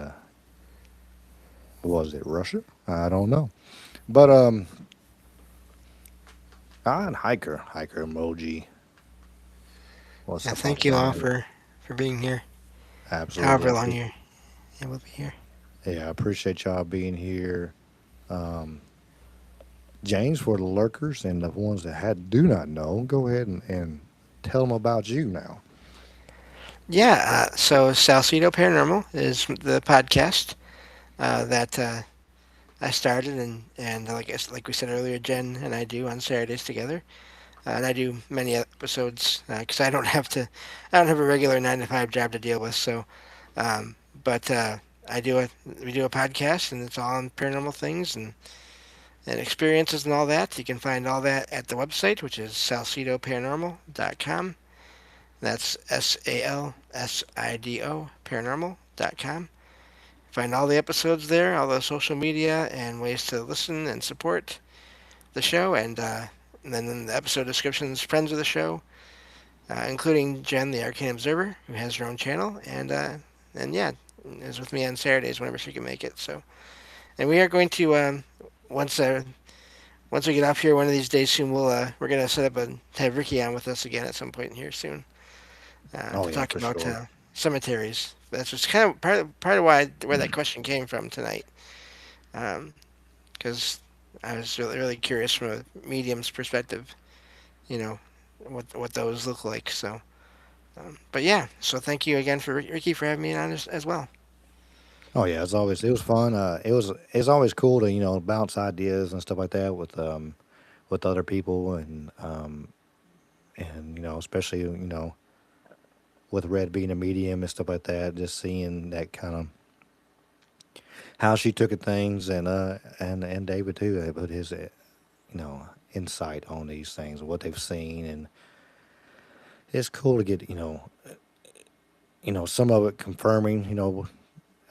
Was it Russia? I don't know. But and hiker emoji. What's Yeah. up, my Thank you all friend? for being here. Absolutely. However long you will be here. Yeah, I appreciate y'all being here. Um, James, for the lurkers and the ones that do not know, go ahead and tell them about you now. Yeah. So Salcedo Paranormal is the podcast that I started, and like we said earlier, Jen and I do on Saturdays together. And I do many episodes because I don't have a regular 9 to 5 job to deal with. So, um, but I do a we do a podcast, and it's all on paranormal things and experiences and all that. You can find all that at the website, which is salcidoparanormal.com. That's SALSIDO paranormal.com. Find all the episodes there, all the social media, and ways to listen and support the show, and then in the episode descriptions, friends of the show, including Jen, the Arcane Observer, who has her own channel, and yeah, is with me on Saturdays whenever she can make it. So, and we are going to once once we get off here one of these days soon, we're gonna set up and have Ricky on with us again at some point here soon Oh to yeah, talk for about sure. cemeteries. That's just kind of part of where that question came from tonight, because I was really curious from a medium's perspective, you know, what those look like. So, but yeah, so thank you again for Ricky for having me on as well. Oh yeah, it was fun. It's always cool to bounce ideas and stuff like that with other people and especially with Red being a medium and stuff like that, just seeing that kind of how she took at things and David too, but his insight on these things and what they've seen, and it's cool to get some of it confirming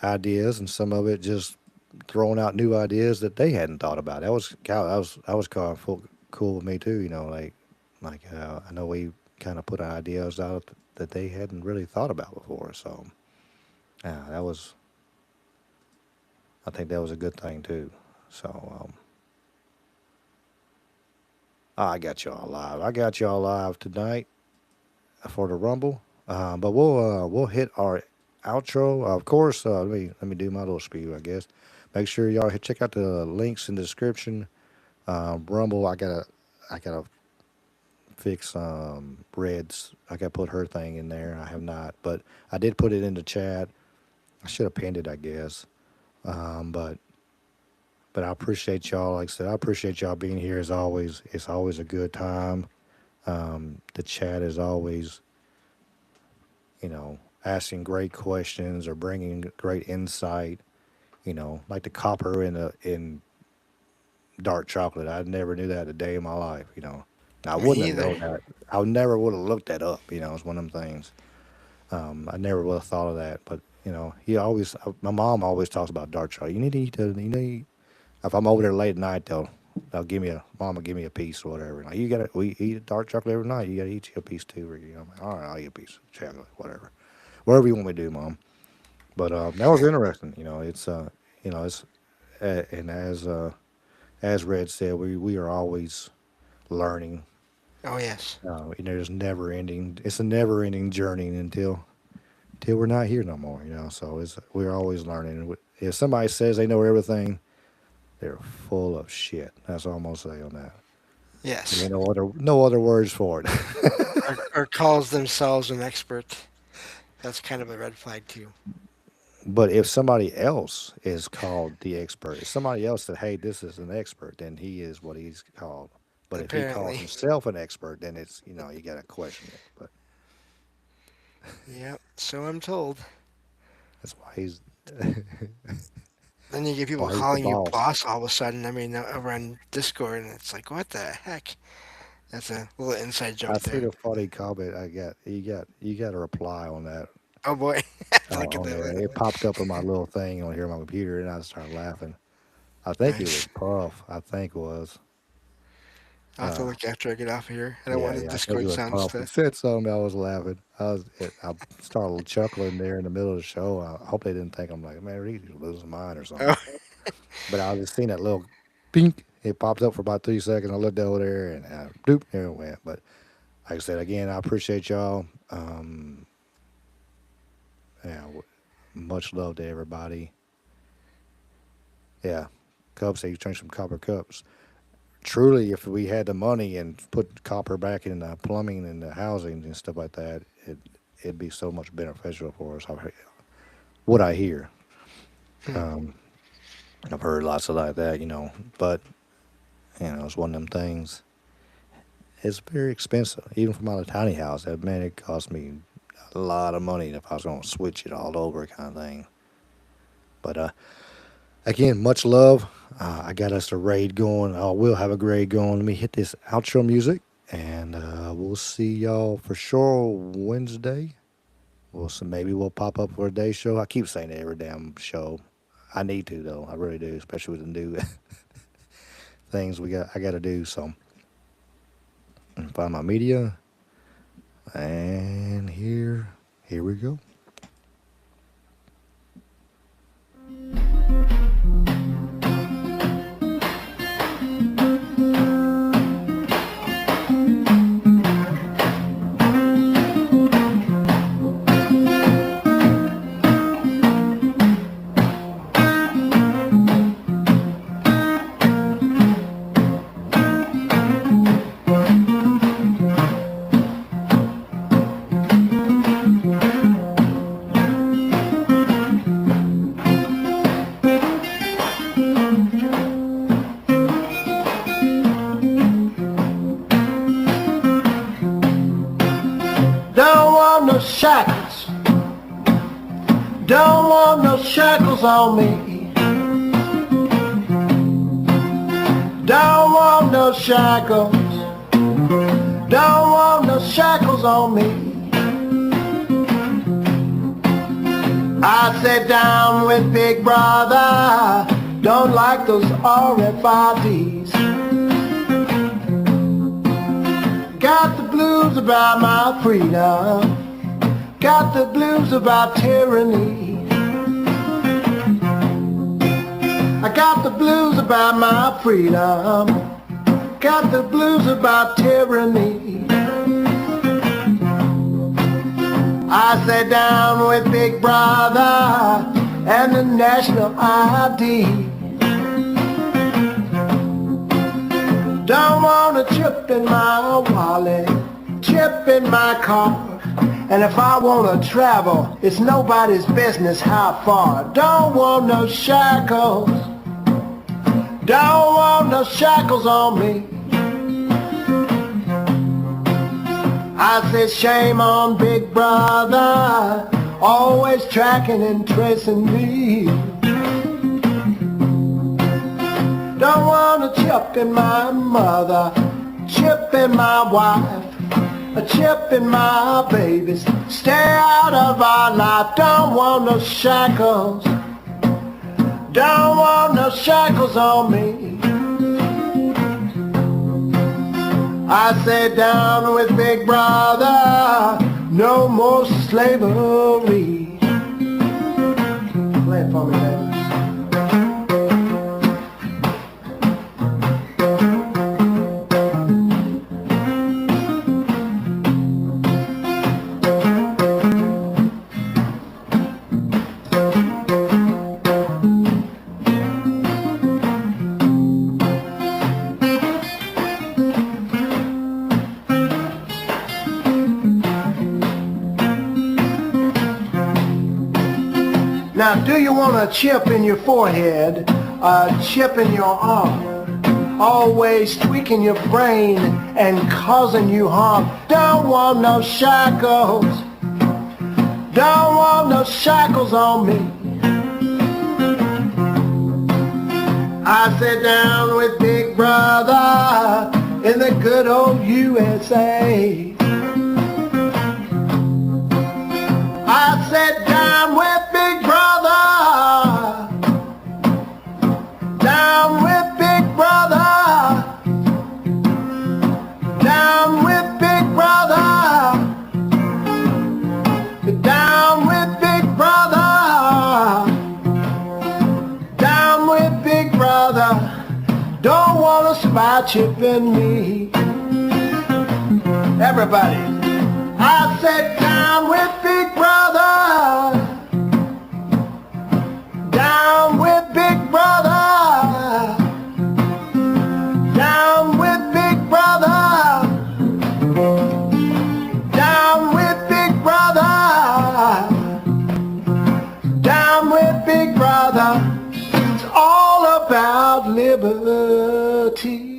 ideas, and some of it just throwing out new ideas that they hadn't thought about. That was kind of cool with me too. I know we kind of put ideas out that they hadn't really thought about before. So yeah, I think that was a good thing too. So I got y'all live. I got y'all live tonight for the Rumble. But we'll hit our outro. Of course, let me do my little spiel. I guess make sure y'all check out the links in the description. Rumble. I gotta fix Red's. I gotta put her thing in there. I have not, but I did put it in the chat. I should have pinned it, I guess. But I appreciate y'all. Like I said, I appreciate y'all being here as always. It's always a good time. The chat is always, asking great questions or bringing great insight. Like the copper in dark chocolate. I never knew that a day in my life. I Me wouldn't have either. known that. I never would have looked that up. It's one of them things. I never would have thought of that. But my mom always talks about dark chocolate. You need to eat if I'm over there late at night, they'll mom will give me a piece or whatever. Like, we eat dark chocolate every night. You gotta eat you a piece too. I'm like, all right, I'll eat a piece of chocolate, whatever you want me to do, mom. But that was interesting. And as Red said, we are always learning. Oh yes. There's never ending. It's a never ending journey until we're not here no more. So we're always learning. If somebody says they know everything, they're full of shit. That's all I'm gonna say on that. There Yes. ain't no other words for it. Or calls themselves an expert. That's kind of a red flag too. But if somebody else is called the expert, if somebody else said, "Hey, this is an expert," then he is what he's called. But if he calls Apparently. himself an expert, then it's you gotta question it. But Yep. So I'm told. that's why he's Then you get people the calling you boss. boss all of a sudden. I mean, over on Discord, and it's like, what the heck? That's a little inside I joke see there. the funny comment I got. You got a reply on that. Oh boy, I have to look at On that there, later. it popped up on my little thing on here on my computer, and I started laughing. I think it was Nice. Puff. I think it was. I'll have to look after I get off of here. I don't want Yeah, the yeah, I think it Discord was sounds Puff. He to. said something. I was laughing. I started chuckling there in the middle of the show. I hope they didn't think I'm like, man, he's losing his mind or Oh, something. But I just seen that little pink. It popped up for about 3 seconds. I looked over there and doop, there it went. But like I said, again, I appreciate y'all. Yeah, much love to everybody. Yeah, Cubs say you drink some copper cups. Truly, if we had the money and put copper back in the plumbing and the housing and stuff like that, it'd be so much beneficial for us. What I hear, hmm. um, I've heard lots of like that, but it's one of them things. It's very expensive, even for my tiny house. That man, it cost me a lot of money if I was going to switch it all over, kind of thing. But again, much love. I got us a raid going. We'll have a raid going. Let me hit this outro music, and we'll see y'all for sure Wednesday. Maybe we'll pop up for a day show. I keep saying it every damn show. I need to though. I really do, especially with the new things I got to do. So find my media, and here we go. Don't want no shackles. Don't want no shackles on me. Don't want no shackles. Don't want no shackles on me. I sit down with Big Brother. Don't like those RFIDs. Got the blues about my freedom. Got the blues about tyranny. I got the blues about my freedom. Got the blues about tyranny. I sat down with Big Brother and the national ID. Don't want a chip in my wallet, chip in my car. And if I want to travel, it's nobody's business how far. Don't want no shackles. Don't want no shackles on me. I said shame on Big Brother, always tracking and tracing me. Don't want a chip in my mother, chip in my wife, a chip in my babies. Stay out of our life. Don't want no shackles. Don't want no shackles on me. I sat down with Big Brother. No more slavery. Play it for me, baby. Now, do you want a chip in your forehead, a chip in your arm, always tweaking your brain and causing you harm? Don't want no shackles. Don't want no shackles on me. I sit down with Big Brother in the good old USA. I sat down with Big Brother, down with Big Brother, down with Big Brother, down with Big Brother, down with Big Brother. Don't want a spy chip in me. Everybody, I sat down with Big Brother, down with Big Brother, down with Big Brother, down with Big Brother, down with Big Brother. It's all about liberty.